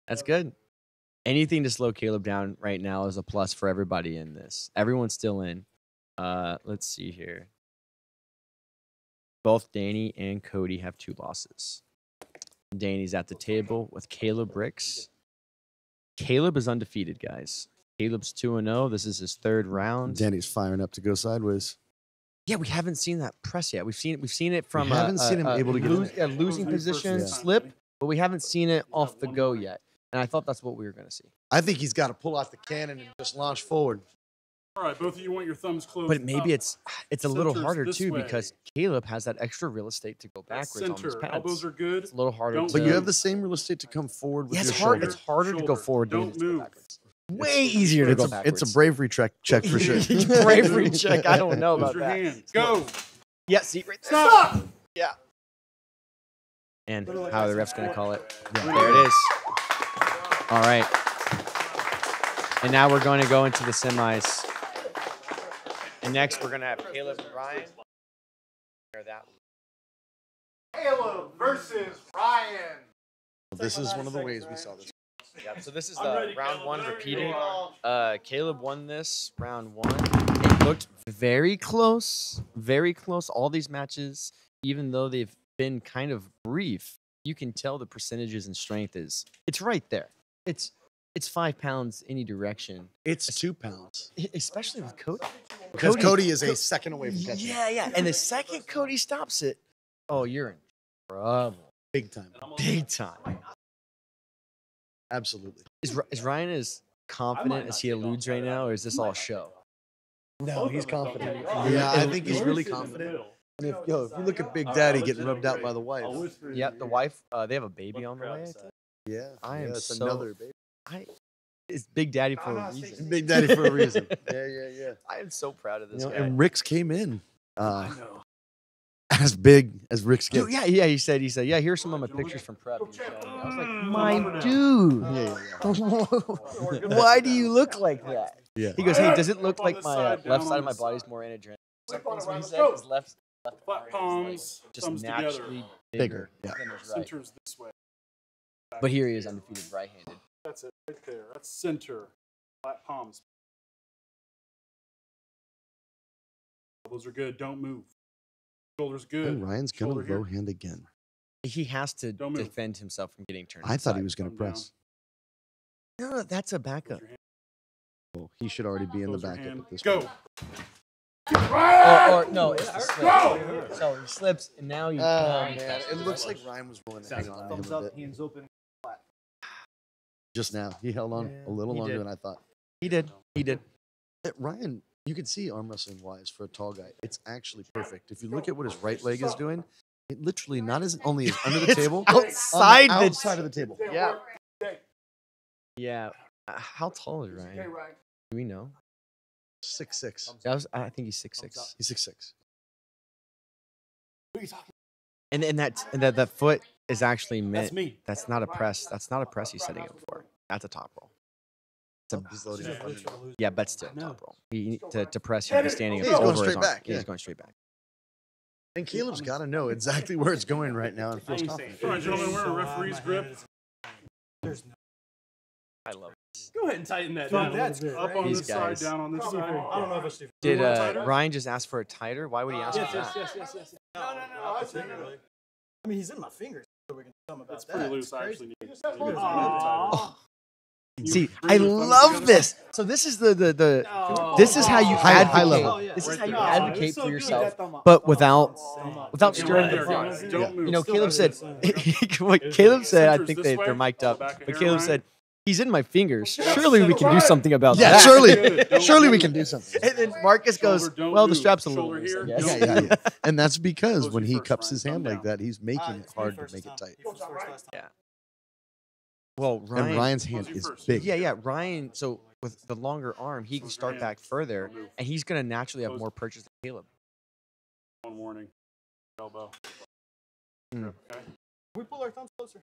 That's good. Anything to slow Caleb down right now is a plus for everybody in this. Everyone's still in. Let's see here. Both Danny and Cody have 2 losses. Danny's at the table with Caleb Ricks. Caleb is undefeated, guys. Caleb's 2-0. This is his 3rd round. Danny's firing up to go sideways. Yeah, we haven't seen that press yet. We've seen it from haven't seen him able to get in a losing position Yeah. slip, but we haven't seen it off the go yet. And I thought that's what we were going to see. I think he's got to pull out the cannon and just launch forward. All right, both of you want your thumbs closed. But maybe up. it's a little Centers harder this too way. because Caleb has that extra real estate to go That's backwards on his center. pads. Elbows are good. It's a little harder. Don't to, But you have the same real estate to come forward with Yeah, your it's hard. shoulder. It's harder to go Shoulder. forward. than Don't it is to go move. backwards. Way easier to go It's backwards. a bravery check for sure. bravery check. I don't know Close about your that. hand. Go. Yeah, see right there. Stop. Yeah. And how are the refs going to call it? There it is. All right. And now we're going to go into the semis. And next we're going to have Caleb and Ryan. Caleb versus Ryan. This is one of the ways we saw this. Yeah, so this is the round 1 repeating. Caleb won this round 1. It looked very close, very close. All these matches, even though they've been kind of brief, you can tell the percentages and strength it's right there. It's 5 pounds any direction, It's 2 pounds. especially with Cody. Because Cody is a second away from catching. Yeah. And the second Cody stops it, oh, you're in trouble. Big time. Big time. Absolutely. Is Ryan as confident as he alludes right now, or is this all show? No, he's confident. Yeah, I think he's really confident. And if you look at Big Daddy getting rubbed out by the wife. Yep, the wife, they have a baby on the way, I think. Yeah. I am it's so- another baby. It's Big Daddy for a reason. Big Daddy for a reason. Yeah. I am so proud of this guy. And Rick's came in as big as Rick's Dude, gets. yeah, he said, yeah, here's some of my pictures from prep. He showed me. I was like, my dude, why do you look like that? Yeah. He goes, hey, does it look Up on like this my side, left down side on of my this body's side. more energetic? Something's what he said. His left Flat arm is palms. just Thumbs naturally together. bigger Yeah. than his right. Centers this way. But here he is undefeated right-handed. That's it right there. That's center. Flat palms. Elbows are good. Don't move. Shoulders good. And Ryan's going Shoulder to low here. hand again. He has to Don't move. defend himself from getting turned. I thought he inside. was going to Thumb down. press. No, that's a backup. Close your hand. Well, he should already be in the Close your backup hand. at this Go. point. Or no, it's the slip. So he slips, and now you. Oh, man. It looks like Ryan was willing to hang on to him a bit. hands open. Just now. He held on a little he longer did. than I thought. He did. Ryan, you can see arm wrestling wise for a tall guy, it's actually perfect. If you look at what his right leg is doing, it literally not as only is under the It's table, outside on the the outside of the table. Yeah. Yeah. How tall is Ryan? Do we know? 6'6". I think he's 6'6". He's 6'6". And that foot is actually meant. That's me. That's not a press. That's not a press he's setting up for. That's a top roll. He's loading up under. Yeah, but still top roll. To press, you'd be standing He's over going his straight arm. back, Yeah, yeah. he's going straight back. And Caleb's got to know exactly where it's going right now and feels confident. All right, gentlemen, we're in a referee's grip. I love it. Go ahead and tighten that Down. down. That's Up on These this side, guys. down on this side. I don't know if it's too. Did tighter? Ryan just ask for a tighter? Why would he ask for that? Yes. No. I mean, he's in my fingers. It's pretty loose. I actually need it. See, I love this. So this is the this is how you advocate. high level. This is how you advocate for yourself, but without stirring the pot. Don't move. You know, Caleb said what Caleb said. I think they're mic'd up, but Caleb said he's in my fingers. Surely we can do something about Yeah, that. surely we can do something. And then Marcus goes, well, the strap's a little loose, I guess. Yeah. And that's because when he cups his hand like that, he's making it hard to make it tight. Yeah. Well, And Ryan's hand is big. Yeah. Ryan, so with the longer arm, he can start back further, and he's going to naturally have more purchase than Caleb. One warning. Elbow. Mm. Okay. We pull our thumbs closer.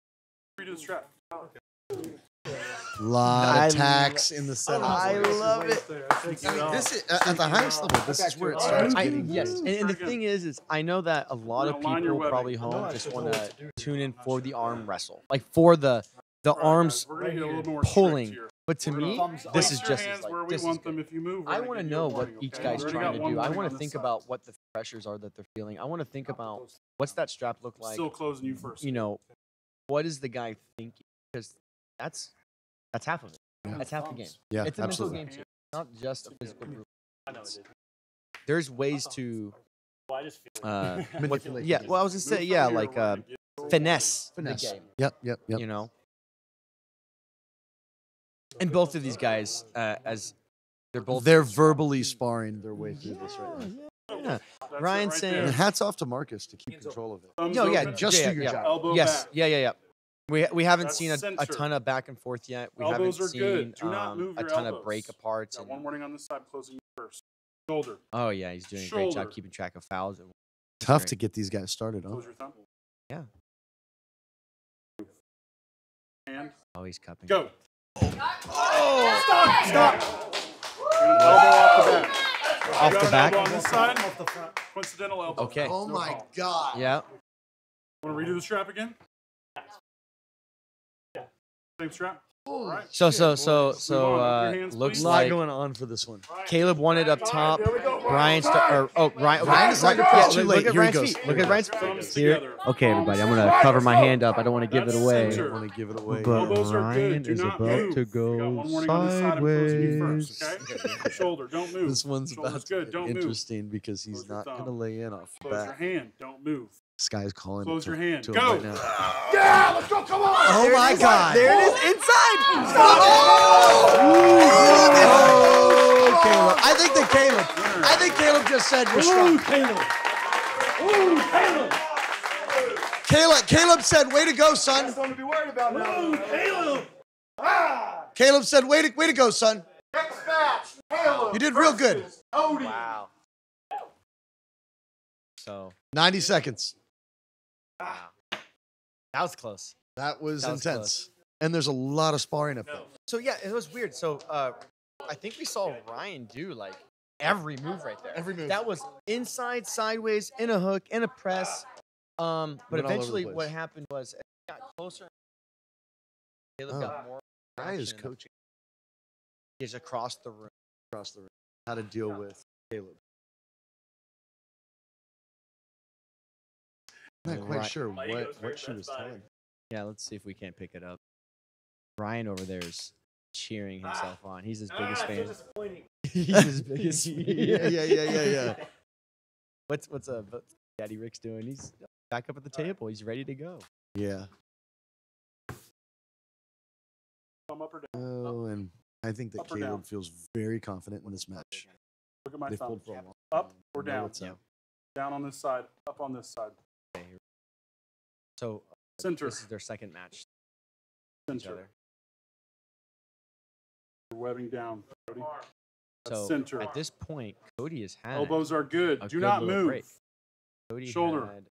Redo the strap. Lot of tacks in the setup. I love it. This is at the highest level. This is where it starts getting Yes, and the thing is I know that a lot of people probably home just want to tune in for the arm wrestle, like for the arms We're gonna get a little more pulling. strict here. But to me, this Place is your just hands as where like we this is want good. them. If you move, I we're want to gonna give know you a what warning, each okay? guy's We already trying got to one do. I warning want on to this think side. about what the pressures are that they're feeling. I want to think about what's that strap look like. Still closing you first. You know, what is the guy thinking? Because that's half of it. That's half the game. Yeah, It's a absolutely. mental game too. It's not just a physical group. There's ways to Manipulate. yeah. Well, I was gonna say yeah, like finesse the game. Yep. You know. And both of these guys, as They're verbally sparring their way through this right now. yeah. That's Ryan it right saying, And hats off to Marcus to keep control of it. Thumbs no, yeah, open. Just yeah, do your yeah. job. Elbow Yes, back. yeah. We haven't That's seen a center. ton of back and forth yet. We Elbows haven't are seen good. Do not move a your ton elbows. of break aparts. Got And, one warning on this side. Closing you first. Shoulder. oh yeah, he's doing a great job Shoulder. keeping track of fouls. Tough Great. to get these guys started, huh? Close your thumb. Yeah. Hand. Oh, he's cupping. Go. Stop! Elbow off the back. Off You got the an back. elbow on this side. Coincidental elbow. Okay. Oh my God. Yeah. Want to redo the strap again? Same strap. All right. So Move on. Up your hands, looks please. A lot like going on for this one. Caleb won it up top. Ryan Ryan decided to press too late. Look at Here he Ryan's goes. feet. Look at Ryan's Thumbs feet. Here. together. Okay, everybody, I'm gonna cover my hand up. I don't want to give it That's away. center. I don't want to give it away. But Elbows are good. Ryan Do is not about move. to You got go one warning on this side. I'm closing you sideways. first, okay? Shoulder, don't move. This one's Shoulder's about to good. get Don't move. interesting because he's Close your not thumb. going to lay in off the Close your bat. hand. Don't move. This guy's calling Close it your hand. to Go. him right now. Yeah, let's go, come on! Oh my God. There it is, inside. Oh, Caleb. I think Caleb just said you're strong. Caleb said, way to go, son. Something to be worried about now. Caleb said, way to go, son. Next match, Caleb You did real good. versus Cody. Wow. So 90 seconds. wow. That was close. That was That was intense. And there's a lot of sparring up there. So yeah, it was weird. So I think we saw Ryan do like every move right there. Every move. That was inside, sideways, in a hook, in a press. But Went all over the eventually, place. what happened was it got closer. Caleb got more. Ryan is action. coaching He's across the room. across the ring how to deal with Caleb. I'm not quite Right. sure what she was telling. Yeah, let's see if we can't pick it up. Ryan over there is cheering himself on. He's his biggest fan. He's his biggest fan. Yeah. What's Daddy Rick's doing? He's back up at the table. He's ready to go. Yeah. Thumb up or down. Oh, and I think that Up or down? Caleb feels very confident in this match. Look at my They've thumb. pulled for a long Up time. or They know down? what's up. Down on this side. Up on this side. So Center. this is their second match. Each Center. other. Webbing down. Cody. That's So center. at this point, Cody has had Elbows are good. a Do good not little move. break. Cody Shoulder. had-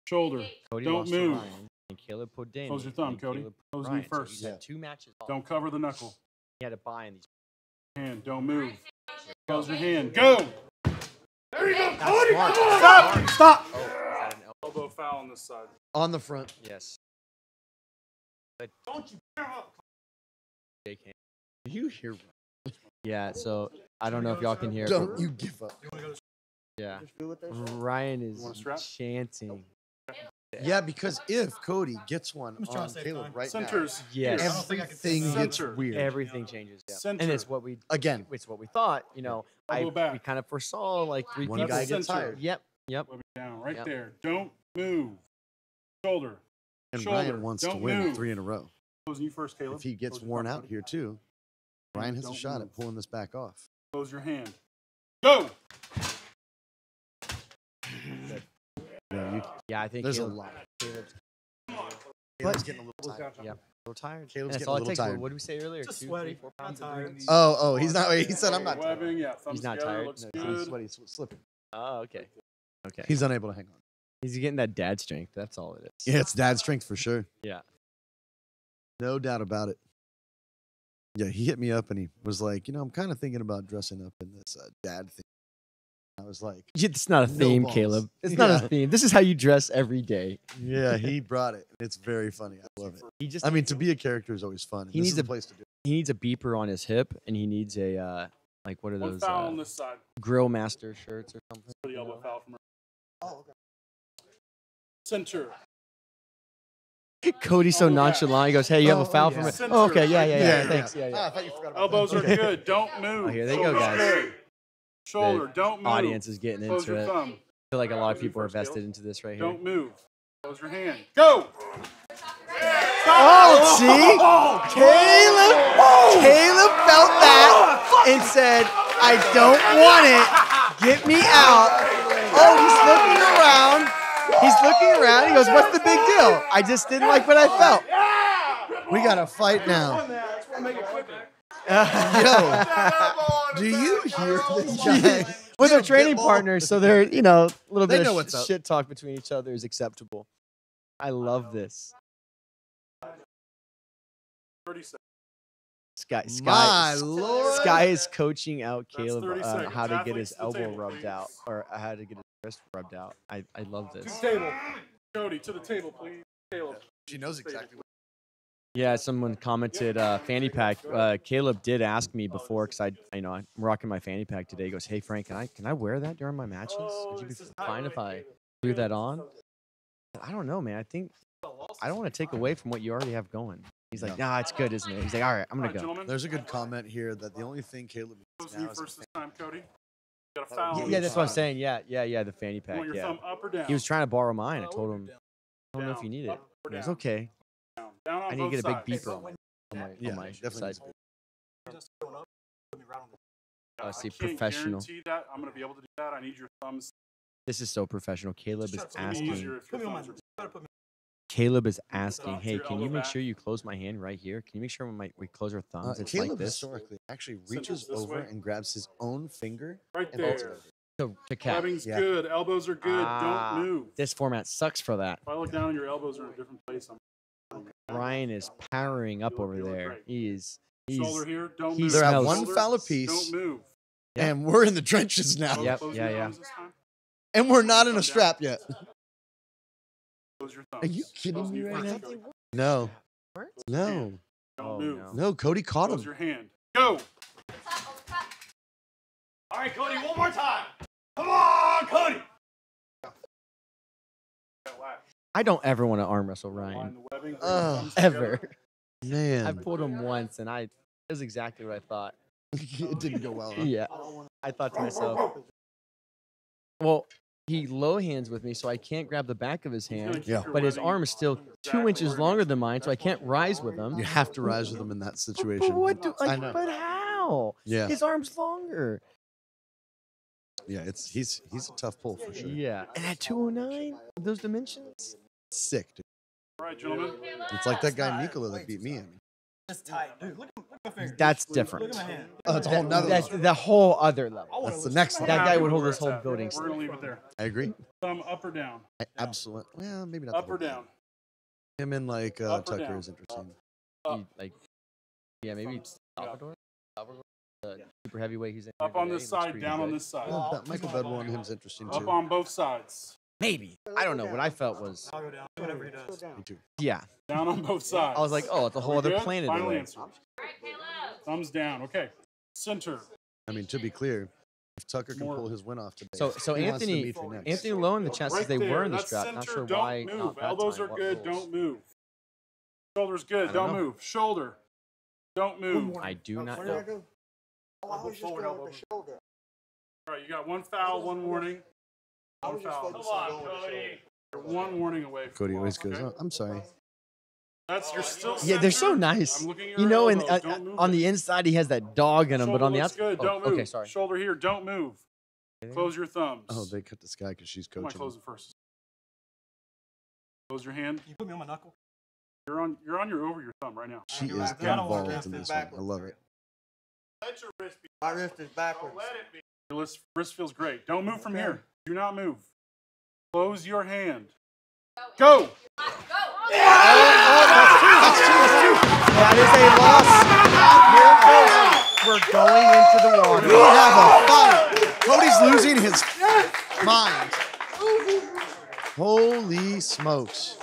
Shoulder. Cody Don't lost to move. Ryan, and Caleb put Danny. Close your thumb, and Cody. Caleb put Close me Ryan. So first. he's had 2 matches off. Don't cover the knuckle. He had to buy in these. Hand. Don't move. Close your hand. Go. There you go, That's Cody, smart. come on! Stop! Stop! Oh, is that an elbow? Elbow foul on this side. On the front. Yes. Don't you give up. Shake hand. Do you hear? Yeah, so I don't know if y'all can hear. Don't but, you give up? yeah. Ryan is want a strap? chanting. Yeah, because if Cody gets one on Caleb right Centers. Yes. now, everything gets Center. weird. Everything changes. Yeah. Center. And it's what we Again, it's what we thought. You know, Elbow back. we kind of foresaw like 3 one people. guy gets Center. tired. Yep. Flip it down right Yep. there. Don't move. Shoulder. And Shoulder. Ryan wants to Don't win move. 3 in a row. Closing you first, Caleb. If he gets Close your worn front out body. here too, Ryan has a Don't shot move. at pulling this back off. Close your hand. Go. Yeah, I think There's a Caleb, lot. Caleb's Caleb's getting a little tired. yeah, a little tired. Caleb's And that's getting all a it little takes. tired. What did we say earlier? Just 2, sweaty. 3, 4 I'm pounds. tired. Oh, he's not. He said I'm not tired. Webbing, yeah. Thumbs He's not together, tired. Looks No, good. he's sweaty, slipping. Oh, okay. Okay. He's unable to hang on. He's getting that dad strength. That's all it is. Yeah, it's dad strength for sure. Yeah. No doubt about it. Yeah, he hit me up and he was like, I'm kind of thinking about dressing up in this dad thing. I was like, It's not a No theme, balls. Caleb. It's not Yeah. a theme. This is how you dress every day. yeah, he brought it. It's very funny. I love it. He just I mean, to be a character is always fun. and He this needs is the a- place to do it. he needs a beeper on his hip and he needs a like what are One those foul on this side. grill master shirts or something. For the elbow foul from her. Center. Cody's so Elbow back. nonchalant. He goes, "Hey, you have a foul from it." Center. Oh, okay, yeah, Yeah, thanks. yeah. Yeah, Ah, I thought you forgot about Elbows are that. good. Don't move. Oh, here they go, Shoulder's guys. good. Shoulder. Don't move. Audience is getting Close into your it. I thumb. feel like a lot of Close your people are first, Caleb. vested into this right here. Don't move. Close your hand. Go. Oh, see? Caleb felt that and said, "I don't want it. Get me out." Oh, he's looking around. He goes, "What's the big deal? I just didn't like what I felt." We got to fight now. Yo, do you hear this guy? Well, they're training partners, so they're, a little They bit know of what's up. shit talk between each other is acceptable. I love this. 30 seconds. My Lord. Sky is coaching out Caleb 30 on seconds. how to get Athletes his to the elbow table, rubbed please. out, or how to get his wrist rubbed out. I love this. Table. Cody, to the table, please. Caleb. She knows exactly what. Yeah, someone commented fanny pack. Caleb did ask me before because I'm rocking my fanny pack today. He goes, "Hey Frank, can I wear that during my matches? Would you be fine if I threw that on?" I don't know, man. I don't want to take away from what you already have going. He's like, "Nah, it's good, isn't it?" He's like, "All right, I'm All gonna right, go." gentlemen. There's a good comment here that the only thing Caleb needs Closing you now is first a this time, Cody. You got a foul. on Yeah, each that's what I'm side. saying. Yeah, the fanny You pack. want your Yeah. thumb up or down? He was trying to borrow mine. I told him, "I don't know if Down, you need it." up or He goes, down? "Okay." Down. Down on I need to both get a big sides. beeper on Yeah, my definitely side. needs to be. I I see, can't professional. guarantee that I'm going to be able to do that. I need your thumbs. This is so professional. Caleb is It's gonna be asking. easier if your thumbs are Caleb is asking, Put "Hey, your can you elbow make back. sure you close my hand right here? Can you make sure when we close our thumbs, it's like Caleb this historically actually Send reaches us this over way. and grabs his own finger right and holds it there. over. to cap." Webbing's Yeah. good. Elbows are good. Ah, Don't move. This format sucks for that. If I look down, your elbows are in a different place. Ryan is powering up You look- over you look there. great. He's Shoulder here. Don't he move. They're at smells- one Shoulder, foul apiece, Don't move. Yep. and we're in the trenches now. Yep, Close yeah, your yeah. thumbs this time. And we're not in Thumb a strap yet. Close your thumbs. Are you kidding Close me your right first, now? Cody. No. Close No. your hand. Don't Oh, move. no. No, Cody caught Close him. your hand. Go. All right, Cody, one more time. Come on, Cody. I don't ever want to arm wrestle Line Ryan the webbing, bring your Ugh. thumbs ever. together. Man, I pulled him once, and it was exactly what I thought. it didn't go well. Huh? Yeah, I thought to myself, well, he low hands with me, so I can't grab the back of his He's gonna hand. keep Yeah. your But his webbing arm is still 2 exactly inches where it longer is. than mine, so I can't rise with him. You have to rise with him in that situation. But what do, I like, know. but how? Yeah, His arm's longer. yeah. He's a tough pull for sure. Yeah, and at 209, those dimensions. Sick, dude. All right, gentlemen. It's like that guy Nikola that beat me. I mean, That's tight. Dude, look at my finger. That's Look different. at my hand. oh, it's a whole nother. That's level. the whole other level. That's the next I'm level. That guy happy would with hold where this it's whole at. building We're going to leave it there. I agree. Thumb up or down? Absolutely. Well, maybe not. Up the or whole down? thing. Him and like Up or Tucker down? is interesting. Like, yeah, maybe Salvador. The super heavyweight he's in. Up here on today, this he looks side, pretty down on good. this side. Well, Michael Bedwell and him's interesting Up too. on both sides. Maybe. I don't know. What I felt was, I'll go down. Whatever he does. Me too. yeah. Down on both sides. I was like, oh, it's a whole We other good? planet Final away. answer. Thumbs down. Okay. Center. I mean, to be clear, If Tucker can More- pull his win off today. So he wants to Anthony meet you next. Anthony low in the chest Right as they there. were in the That's strap. Not center. sure Don't why. move. Not that Elbows time. are What good. rules? Don't move. Shoulder's good. I don't Don't know. move. Shoulder. Don't move. I do not What did I know. do? Oh, I was just going with the shoulder. All right, you got one foul, one warning. I One was just foul. focused on going with the shoulder. You're one warning away. From Cody always loss, goes, okay? oh, I'm sorry. You're still. Yeah, they're so centered. nice. I'm looking at You your know, and elbow. Don't move on it. the inside he has that dog in him, but Shoulder on the looks outside, good. Don't move. okay, sorry. Shoulder here. Don't move. Close your thumbs. Oh, they cut this guy because she's I might coaching. close it first. Close your hand. Can you put me on my knuckle? You're on your over your thumb right now. She is I don't want involved to in lift this it one. I backwards. love it. Let your wrist be. My wrist is backwards. Your wrist feels great. Don't move from here. Do not move. Close your hand. Go. That is a loss. Here it goes. We're going into the water. We have a fight. Cody's losing his mind. Holy smokes.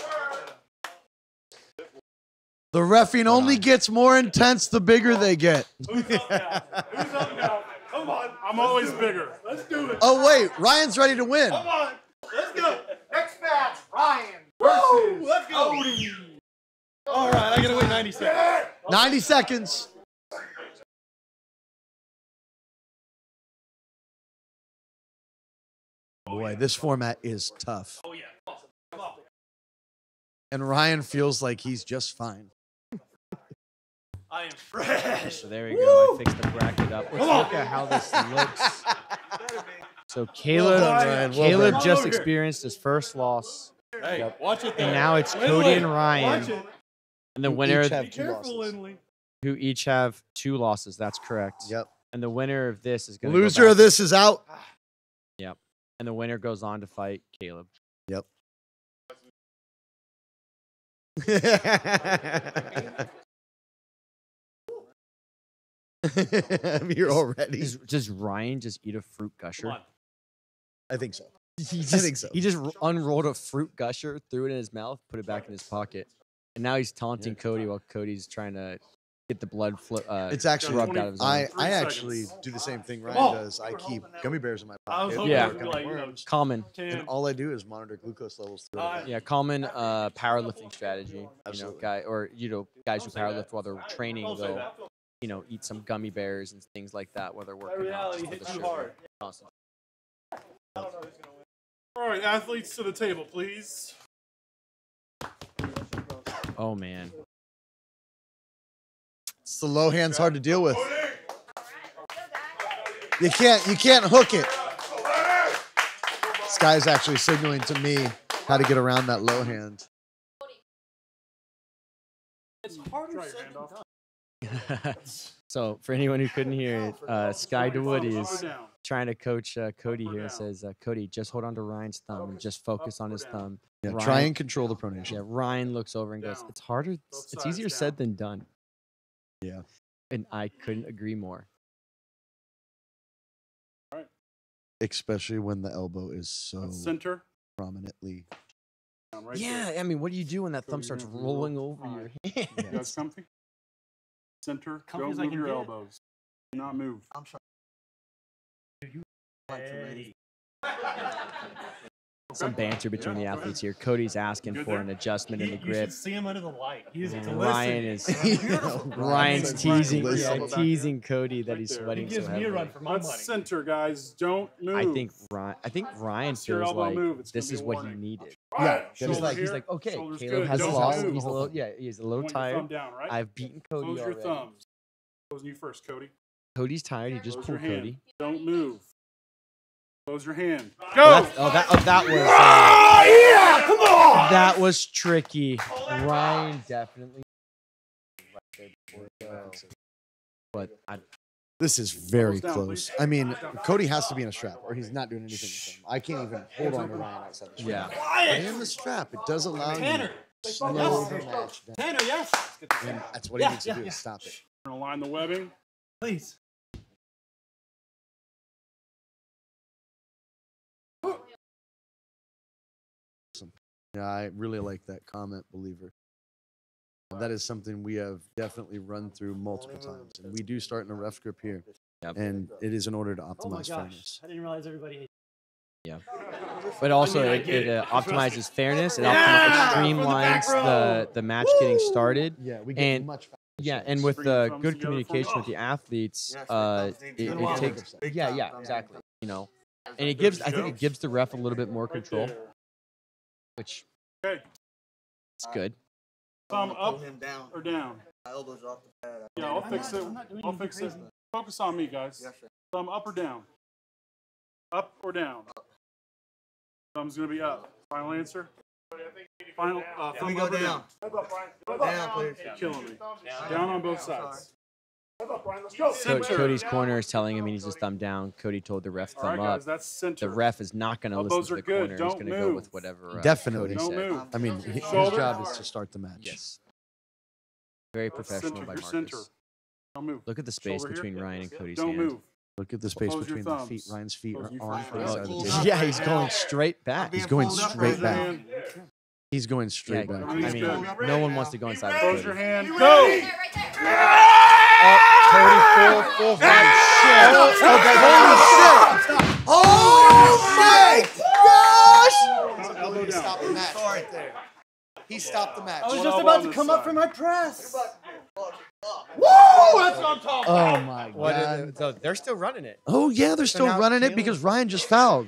The reffing only gets more intense the bigger they get. Who's up now? Come on. I'm always bigger. Let's do it. Oh, wait. Ryan's ready to win. Come on. Let's go. Next match, Ryan versus Let's go. Cody. All right, I gotta wait 90 seconds. 90 seconds. Boy, this format is tough. Oh yeah. Come on. And Ryan feels like he's just fine. I am fresh. So there we go. I fixed the bracket up. Let's look at how this looks. So Caleb, done, Ryan. Well Caleb done. just experienced his first loss, Hey, watch it there. and now it's Lindley, Cody and Ryan, Watch it. and the Who winner each have Be two careful, losses. Lindley. who each have 2 losses. That's correct. Yep. And the winner of this is going Loser of this is out. Yep. And the winner goes on to fight Caleb. Yep. I'm here already. Does Ryan just eat a fruit Come gusher? on. I think so. He I just, think so. He just unrolled a fruit gusher, threw it in his mouth, put it back in his pocket, and now he's taunting Cody while Cody's trying to get the blood It's actually rubbed out of his I arm. 3 actually seconds. do the same thing Come Ryan on. does. I keep gummy bears in my I was pocket. hoping Yeah. it would be gummy like, you know, worms, Common. 10. and all I do is monitor glucose levels through it. Yeah, common powerlifting strategy. You know, Absolutely. guys who powerlift while they're training, Don't say they'll that. eat some gummy bears and things like that while they're That working out. reality just for hit the you sugar hard. content. I don't know who's gonna win. All right, athletes to the table, please. Oh man. It's the low hands hard to deal with. You can't hook it. This guy's actually signaling to me how to get around that low hand. It's harder Try your said hand than off. done. So for anyone who couldn't hear it, Sky Dewoody Go is down. trying to coach Cody Up or here. down? Says Cody, just hold on to Ryan's thumb and just focus on his down? thumb. Yeah, Ryan- try and control the pronation. Yeah, Ryan looks over and goes, Down. "It's harder. Both It's sides easier down. said than done." Yeah. And I couldn't agree more. Especially when the elbow is so Center. prominently. Down right Yeah, there. I mean, what do you do when that Cody, thumb starts you're gonna rolling roll over your You guys hands? comfy? Center. Comfy Don't as I move can your get. elbows. Do not move. I'm sorry. Hey. Some banter between the Yeah, go athletes here. Cody's asking Good for there? an adjustment in the You grip. should see him under the light. He's And listening. Ryan is Ryan's Ryan's teasing listening. teasing Cody that Right he's there. He sweating so gives me a heavily. run for my Let's money. center, guys. Don't move. I think Ryan It's your feels elbow like move. It's this gonna is be a what he warning. needed. Right. He's He's Shoulder like here. okay, Shoulders Caleb good. has Don't lost. move. He's a little he's a little Point your thumb tired. down, right? I've beaten Cody Close your already. thumbs. Close you first, Cody. Cody's tired. He just Close your pulled hand. Cody. Don't move. Close your hand. Oh, Go! That was tricky. Ryan definitely. But This is very Elbows down, close. please. I mean, Cody has to be in a strap or he's not doing anything with him. I can't even hold on to Ryan outside the strap. yeah. But in the strap, it does allow you Tanner. to slow Yes. the match down. Tanner, yes. And that's what he Yeah, needs to yeah, do yeah. is stop it. We're gonna line the webbing. Please. Yeah, I really like that comment, believer. That is something we have definitely run through multiple times. And we do start in a ref grip here. Yep. And it is in order to Oh my optimize gosh. fairness. I didn't realize everybody hates But also, I it get it. optimizes fairness. It, Yeah! streamlines From the back the match getting started. Yeah, we get And much faster. yeah, and with Bring your thumbs good together for communication me. with the athletes, Good it one. takes exactly. You know, and it gives I think it gives the ref a little bit more control, which Okay. is good. Thumb up or down? My elbows are off the pad. Yeah, I'll fix it. I'll fix it. Focus on me, guys. Yes, sir. Thumb up or down? Up or down? Thumb's gonna be up. Final answer? Final, thumb go up or down. Down, please. You're killing me. Down on both sides. Cody's corner is telling him he needs his thumb down. Cody told the ref All right, thumb up. guys, that's center. The ref is not going to listen Elbows to are the good. corner. He's Don't going to go move. with whatever Definitely. Cody Don't said. move. I mean, his Shoulder. job is to start the match. Yes. Very professional Center. by You're Marcus. center. Don't move. Look at the space Shoulder here. between Ryan and Cody's Don't hand. move. Look at the space Close your between the feet. thumbs. Ryan's feet Close are your on thumbs. the side of the Oh, table. Yeah, he's going straight back. He's going Pulled up straight Close your back. hand. He's going Yeah, straight back. I mean, Good. no one wants to go inside of Close your Cody. hand. Go! Cody full body shit. Oh my gosh! Elbow He down. stopped the match right there. He stopped the match. I was One just elbow about on to this come up side. for my press. Woo! That's what I'm talking Oh my What is god. it? So they're still running it. Oh yeah, they're still now running it Caleb- because Ryan just fouled.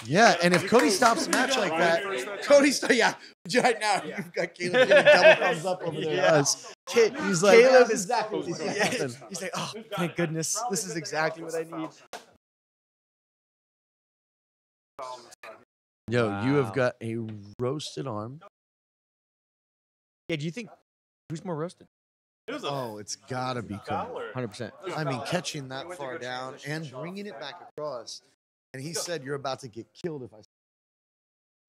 Yeah, and if Cody stops the match like that, right now you've got Caleb getting double thumbs up over there. Yes. He's like, Caleb that's is exactly what's gonna happen. He's like, oh, thank goodness. This is exactly what I need. Yo, you Wow. have got a roasted arm. Yeah, do you think who's more roasted? Oh, it's gotta be Cody. 100%. I mean, catching that far down and bringing it back across. And he said, "You're about to get killed if I."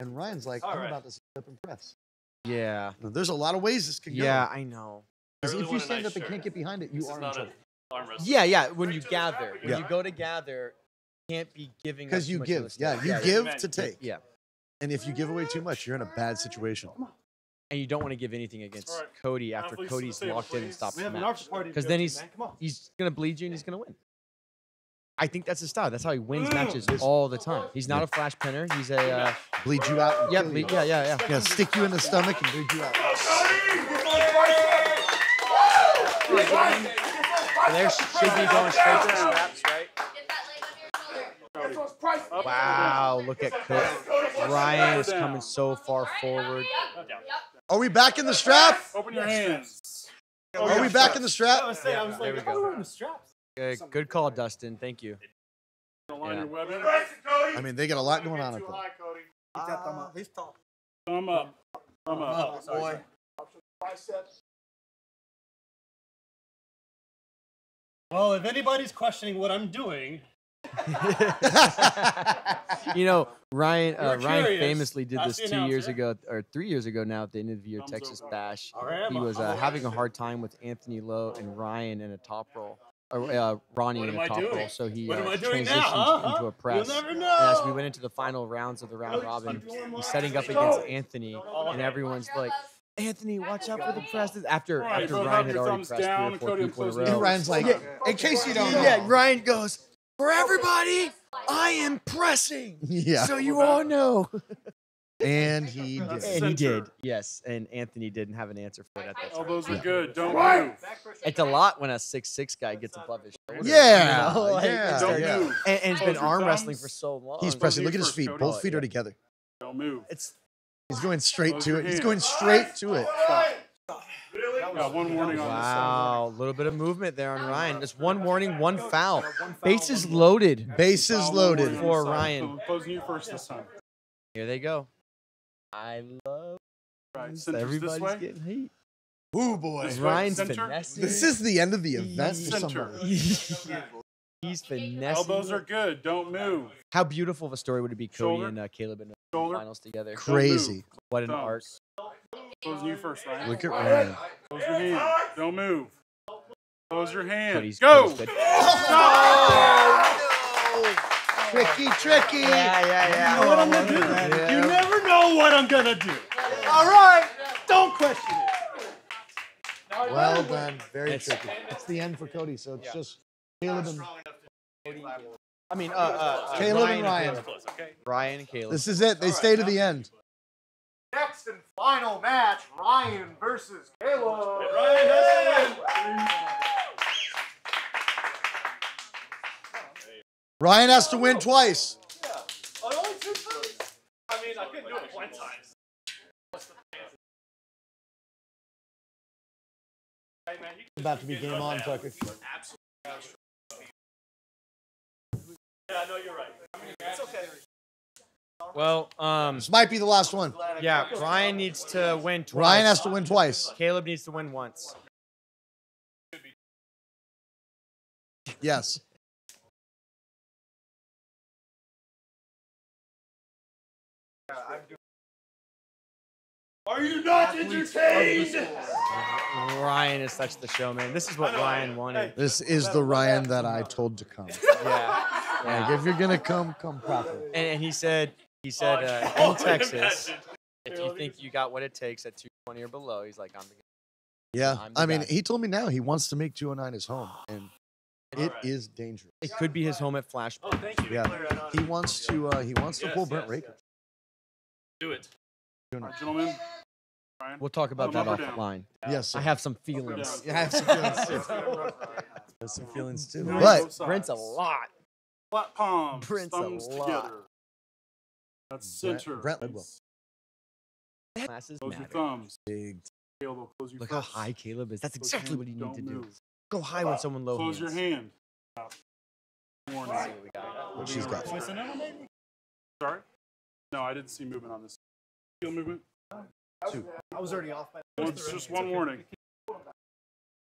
And Ryan's like, "I'm about to stand up and press." Yeah. Now, there's a lot of ways this could go. Yeah, I know. Because if you stand up and can't get behind it, you are in trouble. Yeah. When you gather, when Yeah. you go to gather, you can't be giving. Because up you too much give. of the stuff. Yeah, you give to take. Yeah, And if you give away too much, you're in a bad situation. and you don't want to give anything against All right. Cody after Athletes Cody's to the table, locked in and please. stopped We the have an match. after party. to 'Cause go then to, he's- man. Come on. He's gonna bleed you and he's gonna win. I think that's his style. That's how he wins matches all the time. He's not a flash pinner. He's a Bleed you out. and yeah, kill you. yeah. Yeah, stick you in the stomach and bleed you out. There should be going straight to the straps, right? Wow, look at Cody. Ryan is coming so far forward. Are we back in the strap? Open your hands. Are we back in the I strap? was saying, I was there like, we I go. thought we were in the straps. Good call, Dustin. Thank you. Line Yeah. your webbing. I mean, they got a lot going on up there. He's tall. Thumb up. Thumb up. Oh, boy. Well, if anybody's questioning what I'm doing, You know, Ryan You're Ryan curious. famously did That's this the 2 years announcer. ago or 3 years ago now at the end of the year Thumbs Texas over. Bash. All right, He was I'm having a hard time with Anthony Lowe and Ryan in a top roll, or Ronnie What in am a I top doing? roll. So he What am I doing transitioned now, huh? into a press. You'll never And know. as we went into the final rounds of the round robin, he's setting up against Anthony, and everyone's like, Anthony, watch out for the press. After All right, after both Ryan have had your already thumbs pressed down, 3 or 4 Cody, people in a close your row. And Ryan's like, in case you don't know. Yeah, Ryan goes, for everybody, I am pressing. Yeah. So you all know. And he did. And he Center. did, yes. And Anthony didn't have an answer for it at that time. Elbows are good. Don't move. It's a lot when a 6'6" guy gets above his shoulder. Yeah, You know, like, yeah, Don't yeah. move. And it's been Close your arm thumbs. wrestling for so long. He's pressing. Look at his first, feet. Cody. Both feet are together. Don't move. He's going straight Close to your it. He's hand. going straight to it. Got one warning on this side. Wow, a little bit of movement there on Ryan. Just one warning, one foul. Bases loaded Bases Foul loaded. warning on for this side. Ryan. Closing you first this time. Here they go. I love Right, this. center's this Everybody's way. getting heat. Ooh, boy. This way. Ryan's Center. finessing. This is the end of the event for Center. somebody. He's finessing. Elbows are good. Don't move. How beautiful of a story would it be, Cody Shoulder. and Caleb in the Shoulder. finals together? Crazy. What an Thumbs. art. Closing you first, Ryan. Look at Ryan. Close your hand. Don't move. Close your hand. Cody's Go. good. Tricky, tricky. Yeah. You know what I'm gonna do? Yeah. You never know what I'm gonna do. All right, don't question it. Well done. Very tricky. It's the end for Cody, so it's just Caleb and Caleb and Ryan. Ryan and Caleb. This is it. They stay to the end. Next and final match, Ryan versus Caleb. Ryan has to win. Ryan has to win twice. Only 2 times? I mean, I couldn't do it one time. Hey, man, About to be game on, Tucker. Yeah, I know you're right. It's okay. Well, This might be the last one. yeah, Ryan needs to win twice. Ryan has to win twice. Caleb needs to win once. Yes. Are you not entertained? Ryan is such the showman. This is what Ryan wanted. This is the Ryan that I told to come. Yeah. Like, if you're gonna come properly. And he said in Texas, if you think you got what it takes at 220 or below, he's like, I'm the guy. Yeah. I'm the I mean, guy. he told me now he wants to make 209 his home, and it is dangerous. It could be his home at Flash. Oh, thank you. Yeah. He wants to pull Brent Raker. Do it. All right, gentlemen. Ryan. We'll talk about Up that or down? offline. Yes, I sir. have some feelings. I have some feelings too. I have some feelings too. Both But sides. Brent's a lot. Flat palms. Brent's a thumbs lot. together. That's center. Brent Bedwell. Classes Close your matter. thumbs. big. Caleb, close your Look how fists. high Caleb is. That's Close your exactly what you hands. need to Don't do. move. Go high when someone low Close your hands. hand. Warning. What she's got. Sorry? No, I didn't see movement on this. Heel movement? I was already off. It's just one warning. Do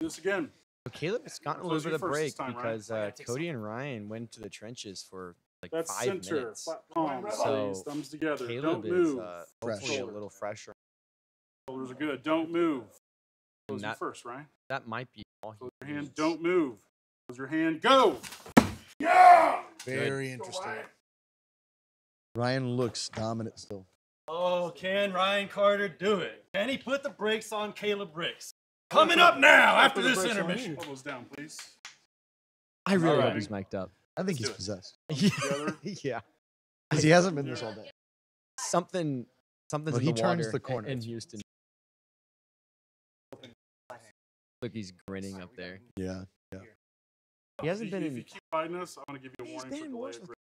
this again. But Caleb has gotten a Close little bit your of first this break time, Ryan. because Cody and Ryan went to the trenches for like That's 5 center. minutes. Flat palms. So, Please. Thumbs together. Caleb Don't is move. hopefully a Shoulder. little fresher. Shoulders are good. Don't move. Close your that- first, Ryan. That might be all he Close your hand. needs. Don't move. Close your hand. Go. Very interesting. Ryan looks dominant still. Oh, can Ryan Carter do it? Can he put the brakes on Caleb Ricks? Coming up now after Put the this brakes on intermission. you. Elbows down, please. I really Alright. hope he's mic'd up. I think he's do it. possessed Together. Yeah. because he hasn't been this all day. Something's Well, in he the turns water the corner. in Houston. Look, he's grinning up there. Yeah. He hasn't been If in. you keep fighting us, I'm going to give you a He's warning been for in delayed worse break.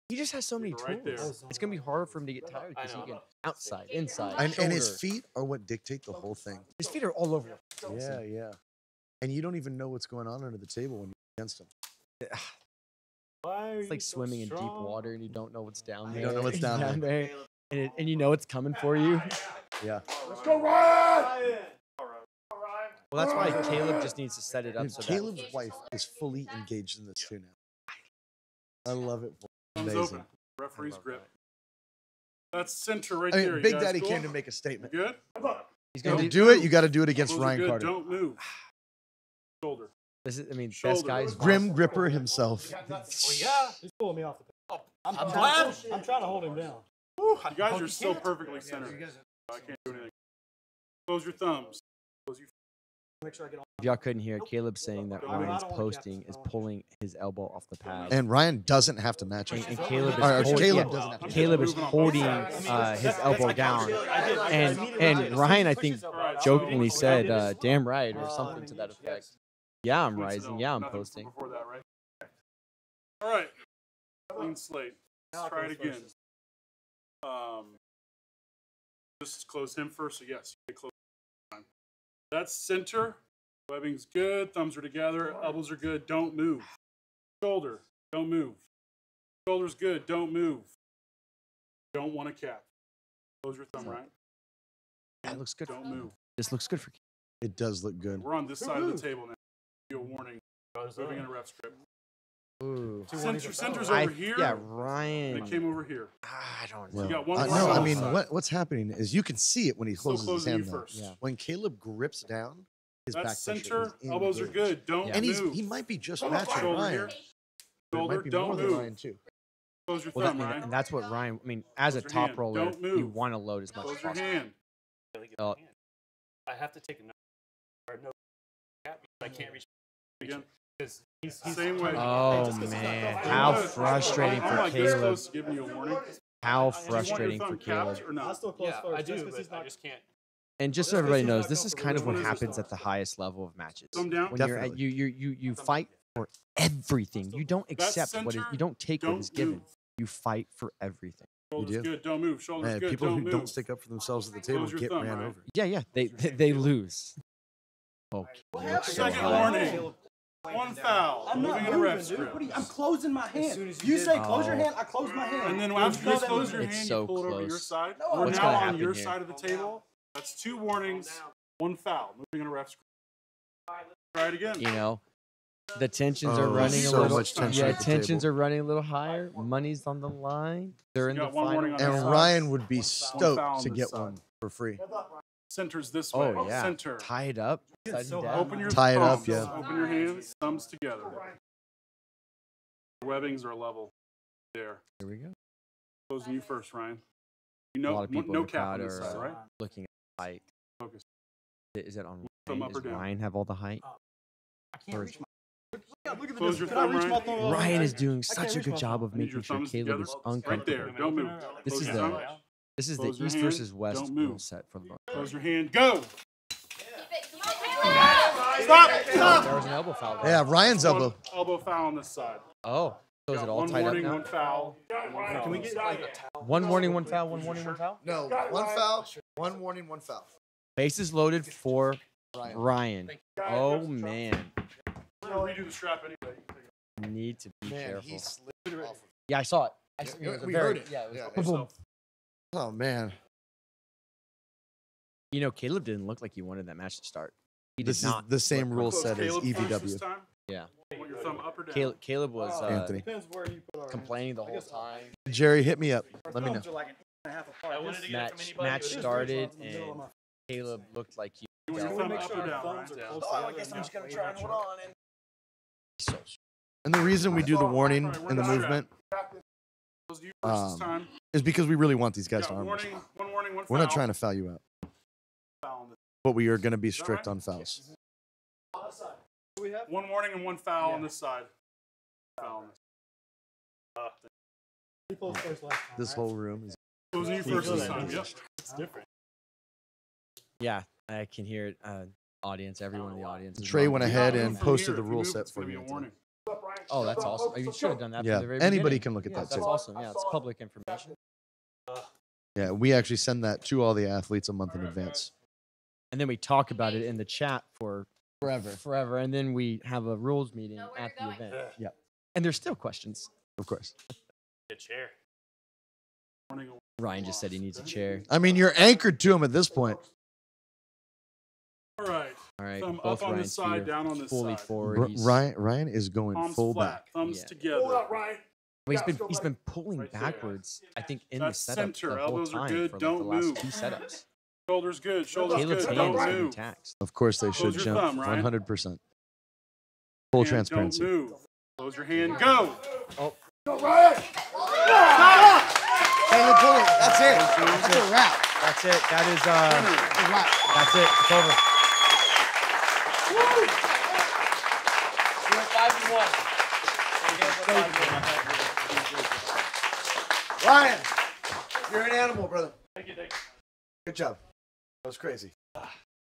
He just has so many Right there. tools. It's gonna be harder for him to get tired because he can outside, inside, And his shoulder. feet are what dictate the whole thing. His feet are all over. Yeah, yeah. And you don't even know what's going on under the table when you're against him. It's like swimming in deep water and you don't know what's down there. You don't know what's down there. And you know it's coming for you. Yeah. Let's go, Ryan! Well, that's why Caleb just needs to set it up. Dude, So Caleb's wife is fully engaged in this too now. I love it. Thumbs Amazing. open. Referee's grip. That's center right I there. mean, You Big guys Daddy cool? came to make a statement. You good? he's And gonna to do. do it, you got to do it against Those are Ryan good. Carter. Don't move. Shoulder. This is, I mean, best Shoulder. guys. Grim Gripper himself. Well, yeah, he's pulling me off the pin. I'm trying to hold him down. You guys are still perfectly centered. I can't do anything. Close your thumbs. Close your Make sure I get on. If y'all couldn't hear, Caleb saying that I don't Ryan's wanna posting cap is this. pulling his elbow off the pad. And Ryan doesn't have to match it. And Caleb is Or holding, Caleb yeah, doesn't have to. Caleb is holding his elbow down. And Ryan, I think, jokingly said, damn right, or something to that effect. Yeah, I'm rising. Yeah, I'm Nothing from posting. Before that, right? All right. Clean slate. Let's try it again. Just close him first. So yes, you get close. That's center. Webbing's good. Thumbs are together. Elbows are good. Don't move. Shoulder. Don't move. Shoulder's good. Don't move. Don't want to cap. Close your thumb, right? That looks good. Don't move. This looks good for It does look good. We're on this side of the table now. Give you a warning. Moving in a ref script. Ooh. Center's over here. Yeah, And Ryan. it came over here. I don't Well, know. You got one no, I side. mean, what's happening is you can see it when he Still closes his closing hand you down. first. Yeah. When Caleb grips down, his That's back pressure center. is Elbows are engaged. good. Don't Yeah. And move. he might be just matching Shoulder Ryan. here. But it Shoulder. might be Don't more than move. Ryan too. Close your Well, thumb, that, Ryan. and that's what Ryan. I mean, as a Close your top hand. roller, Don't you move. want to load as much as Close your possible. hand. Uh, I have to take a note. or no gap because I can't reach Again. because he's Same way. Oh man, how frustrating I'm for like this Caleb. close to giving you a warning. How Do you want your frustrating for thumb Caleb. capped or not? still close yeah, first. I do, just 'cause he's but I not- just can't. And just so Well, everybody he's not knows, this is kind of what comfortable. happens at the highest level of matches. Thumb down. When you're at, you fight for everything. You don't accept what is, center, you don't take what don't is given. move. You fight for everything. Shoulders do. good. Don't move. Shoulders Man, good. people don't who move. don't stick up for themselves at the table Close your get thumb, ran Ryan. over. Yeah, they lose. Oh, look so Second high. warning. One foul. I'm not Moving in a ref moving, dude. script. What are you, I'm closing my hand. soon as You you say did- close your Oh. hand, I close my hand. And then You after you call that close your moving. hand, so you pull it over to your close. side. No, We're what's now gonna on happen your here? side of the table. That's 2 warnings, 1 foul. Moving in a ref script. Try it again. You know, the tensions are Oh, running a so little. much tension Yeah, at the tensions table. are running a little higher. Money's on the line. They're in You the got one warning final. on And that side. Ryan would be foul stoked on to this get side. one for free. Center's this way. Oh yeah, Center. tie it up. Upside so down. Open your Tie it up, thumbs. yeah. Open your hands. Thumbs together. Webbings are level. There. Here we go. Closing you first, Ryan. You A know, lot of people no in the cap crowd on this side, are right? looking at the height. Focus. Is it on Thumb Ryan? up or Does down? Ryan have all the height? I can't reach my. Look at Close this. your Could I thumb, reach my Ryan. thumb? Ryan is doing I can't such a reach good my job thumb. of I need making your sure thumbs Caleb together. is Right uncomfortable. there. Don't move. This Close is your the thumb. this is Close the your East hand. versus West Don't rule move. set for the. Close your hand. Go. Stop! There was an elbow foul. There. Yeah, Ryan's One elbow. elbow foul on this side. Oh, so is it all One tied up warning, now? one foul. Can we get like a towel? One warning, one foul. One warning, one foul. No, one foul, one warning, one foul. Bases loaded for Ryan. Ryan. Oh man, We're gonna redo the strap anyway. need to be Man, careful. he slid off. Yeah, I saw it. Yeah, It was a we very- heard it. Yeah, it was Yeah. boom, boom. Oh man, You know, Caleb didn't look like he wanted that match to start. He did this is not. the same rule Close set as Caleb first this EVW. time. Yeah. Want your thumb up or down? Caleb was Anthony. Depends where you put our complaining the I whole guess- time. Jerry, hit me up. Let me know. thumbs are like an inch and a half apart. I wanted to get it from Match anybody. match but it was started in the middle of and my- Caleb looked like he You want your felt thumb make up sure or our down, thumbs Ryan? are close Oh, I together guess and I'm just not gonna way try and down. hold on. so. And the reason we do the warning Alright, we're and the done. movement Close you first this time. is because we really want these guys Yeah, to arm wrestle. warning, one warning, one We're not foul. trying to foul you out, Foul on this. but we are going to be that strict right? on fouls. One warning and one foul on this side. Foul on this. He closed first last time, This right? whole room is. Closing you first this time. Yep. It's different. Yeah, I can hear it. Audience, everyone in the audience. is Trey on went it. ahead Move and from posted here. the If you rule move, set it's for gonna me. be a warning. Oh, that's awesome. You should have done that Yeah, from the very anybody beginning. can look at Yeah, that that's too. awesome. Yeah, it's public information. Yeah, we actually send that to all the athletes a month in advance. And then we talk about it in the chat for Forever. and then we have a rules meeting at the event. Yeah. And there's still questions. Of course. The chair. Warning. Ryan just said he needs a chair. I mean, you're anchored to him at this point. All right. All right, Thumb both up on Ryan's this side, feet down are on this fully side. forward. He's, Ryan is going Palms full flat. back. Thumbs Yeah. together. Ryan. well, he's been pulling Right there. backwards. I think in That's the setup center. the whole Elbows are time good. for like Don't the last move. 2 setups. Shoulders good. Shoulders Caleb's good. hands Don't are move. intact. Of course, they should your jump thumb, Ryan. 100%. Full Hand, transparency. Don't move. Close your hand. Go. Caleb, pull it. That's it. That's a wrap. That's it. That is that's it. It's over. Ryan, you're an animal, brother. Thank you. Good job. That was crazy.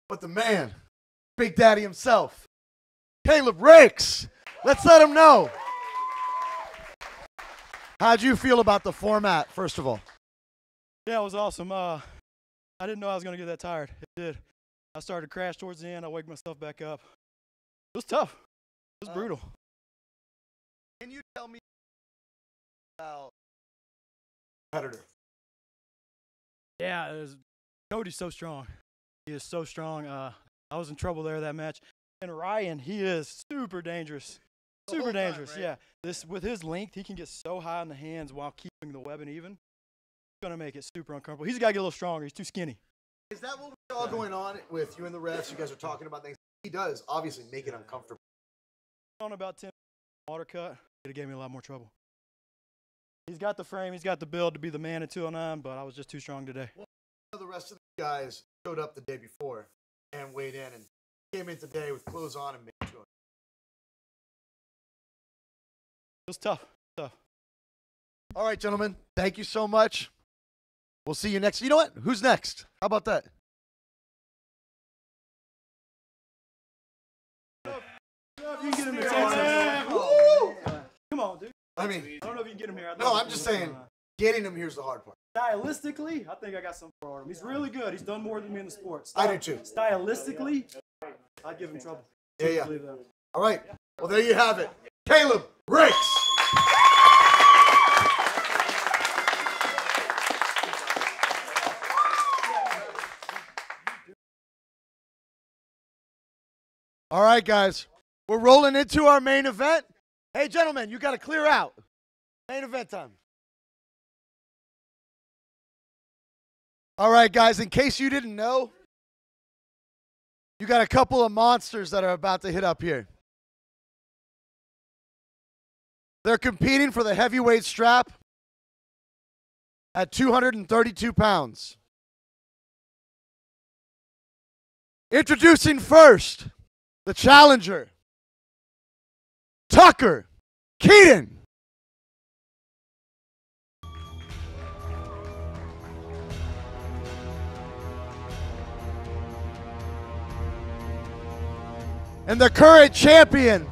But the man, Big Daddy himself, Caleb Ricks. Let's let him know. How'd you feel about the format, first of all? Yeah, it was awesome. I didn't know I was going to get that tired. It did. I started to crash towards the end. I waked myself back up. It was tough. It was brutal. Can you tell me about competitor? Yeah, Cody's so strong. He is so strong. I was in trouble there that match. And Ryan, he is super dangerous. Super dangerous, right? Yeah. With his length, he can get so high in the hands while keeping the weapon even. It's going to make it super uncomfortable. He's got to get a little stronger. He's too skinny. Is that what was all going on with you and the refs? You guys are talking about things. He does obviously make it uncomfortable. On about 10 water cut, it gave me a lot more trouble. He's got the frame, he's got the build to be the man at 209, but I was just too strong today. The rest of the guys showed up the day before and weighed in, and came in today with clothes on and made sure. It was tough. All right, gentlemen. Thank you so much. We'll see you next. You know what? Who's next? How about that? You can get him here. Come on, dude. I mean, I don't know if you can get him here. no, I'm just saying, getting him here is the hard part. Stylistically, I think I got something for him. He's really good. He's done more than me in the sport. I do too. Stylistically, I'd give him trouble. Yeah. Believe that. All right. Well, there you have it. Caleb Ricks. All right, guys. We're rolling into our main event. Hey, gentlemen, you got to clear out. Main event time. All right, guys, in case you didn't know, you got a couple of monsters that are about to hit up here. They're competing for the heavyweight strap at 232 pounds. Introducing first, the challenger, Tucker Keating. And the current champion,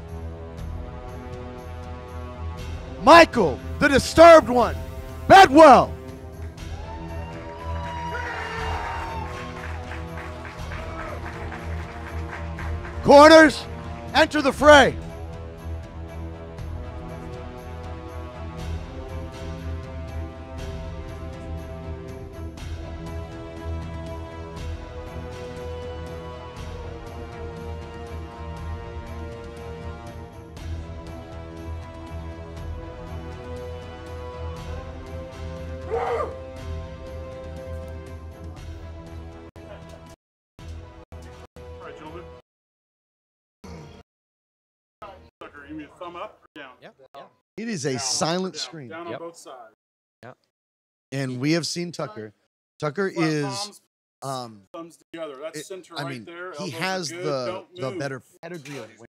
Michael, the Disturbed One, Bedwell. Corners, enter the fray. Tucker, give me a thumb up or down? Yep. It is a silent screen. Down on both sides. And we have seen Tucker. Tucker Flat is palms, thumbs together. That's center right there. he Elbows are has good. the Don't better move. pedigree of winning.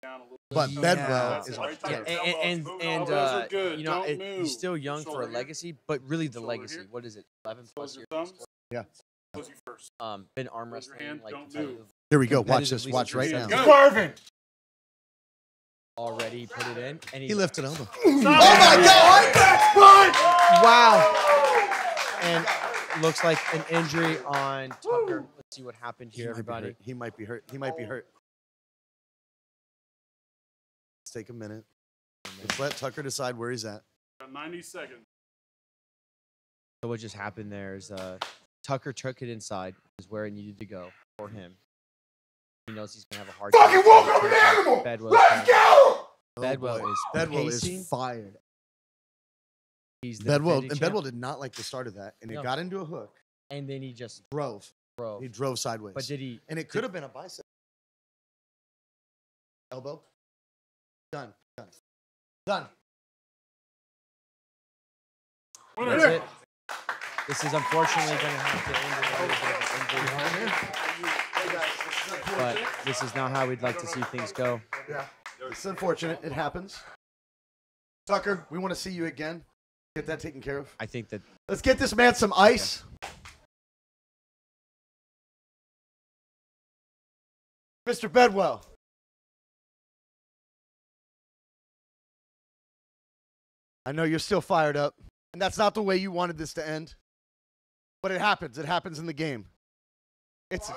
Down a little But bit. Bedwell That's is it, right Yeah, there. and Elbows are good. you know, Don't move. he's still young for Shoulder a here. legacy, but really the Shoulder legacy. here. What is it? 11 plus Close your years. thumbs. Yeah. Close you first. Been arm Close your wrestling hand, like don't competitive move. Here we go. Watch this. competitively Watch since right he now. was Go. Marvin. already put it in, and he He lifted elbow. Oh my God! wow. And looks like an injury on Tucker. Let's see what happened here, everybody. He might be hurt. He might be hurt. Let's take a minute. Let's let Tucker decide where he's at. Got 90 seconds. So what just happened there is Tucker took it inside, is where it needed to go for him. He knows he's gonna have a hard time. Fucking woke up an animal! Let's go! Bedwell boy. is Bedwell pacing. is fired. He's the Bedwell defending and champ. Bedwell did not like the start of that, and it No. got into a hook. And then he just Drove. drove. He drove sideways. But did he? And it could have been a bicep. Elbow. Done. Done. Done. That's it. This is unfortunately going to have to end in a little bit of an injury. But this is not how we'd like to see things go. Yeah. It's unfortunate. It happens. Tucker, we want to see you again. Get that taken care of. I think that Let's get this man some ice. Mr. Bedwell. I know you're still fired up, and that's not the way you wanted this to end. But it happens. It happens in the game. It's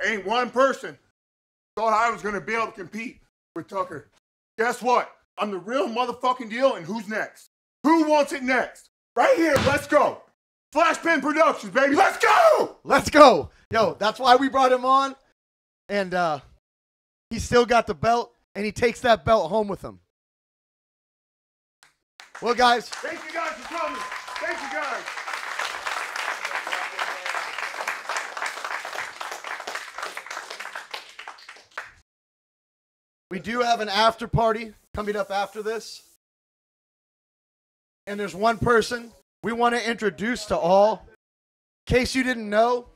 Ain't one person thought I was going to be able to compete with Tucker. Guess what? I'm the real motherfucking deal, and who's next? Who wants it next? Right here, let's go. Flashpin Productions, baby, let's go! Let's go. Yo, that's why we brought him on. And he's still got the belt, and he takes that belt home with him. Well, guys. Thank you guys for coming. Thank you guys. We do have an after party coming up after this. And there's one person we want to introduce to all. In case you didn't know,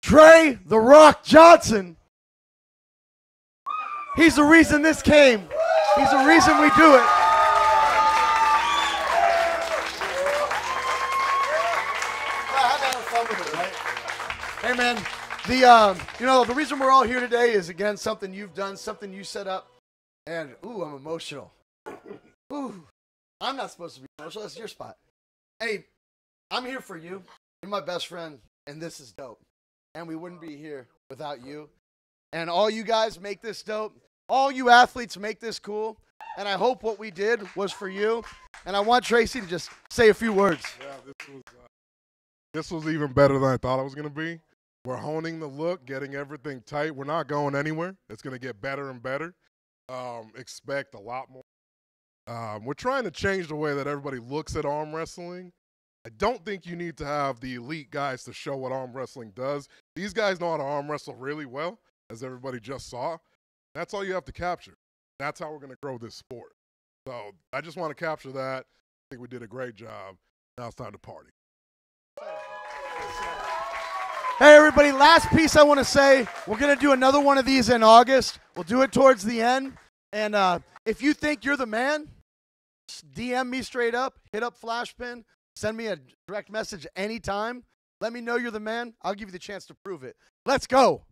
Trey "The Rock" Johnson. He's the reason this came. He's the reason we do it. Hey man, the reason we're all here today is again something you've done, something you set up, and I'm emotional. I'm not supposed to be emotional. That's your spot. Hey, I'm here for you. You're my best friend, and this is dope. And we wouldn't be here without you. And all you guys make this dope. All you athletes make this cool. And I hope what we did was for you. And I want Tracy to just say a few words. Yeah, this was even better than I thought it was going to be. We're honing the look, getting everything tight. We're not going anywhere. It's going to get better and better. Expect a lot more. We're trying to change the way that everybody looks at arm wrestling. I don't think you need to have the elite guys to show what arm wrestling does. These guys know how to arm wrestle really well, as everybody just saw. That's all you have to capture. That's how we're going to grow this sport. So I just want to capture that. I think we did a great job. Now it's time to party. Hey, everybody, last piece I want to say, we're going to do another one of these in August. We'll do it towards the end. And if you think you're the man, DM me straight up, hit up Flashpin, send me a direct message anytime. Let me know you're the man. I'll give you the chance to prove it. Let's go.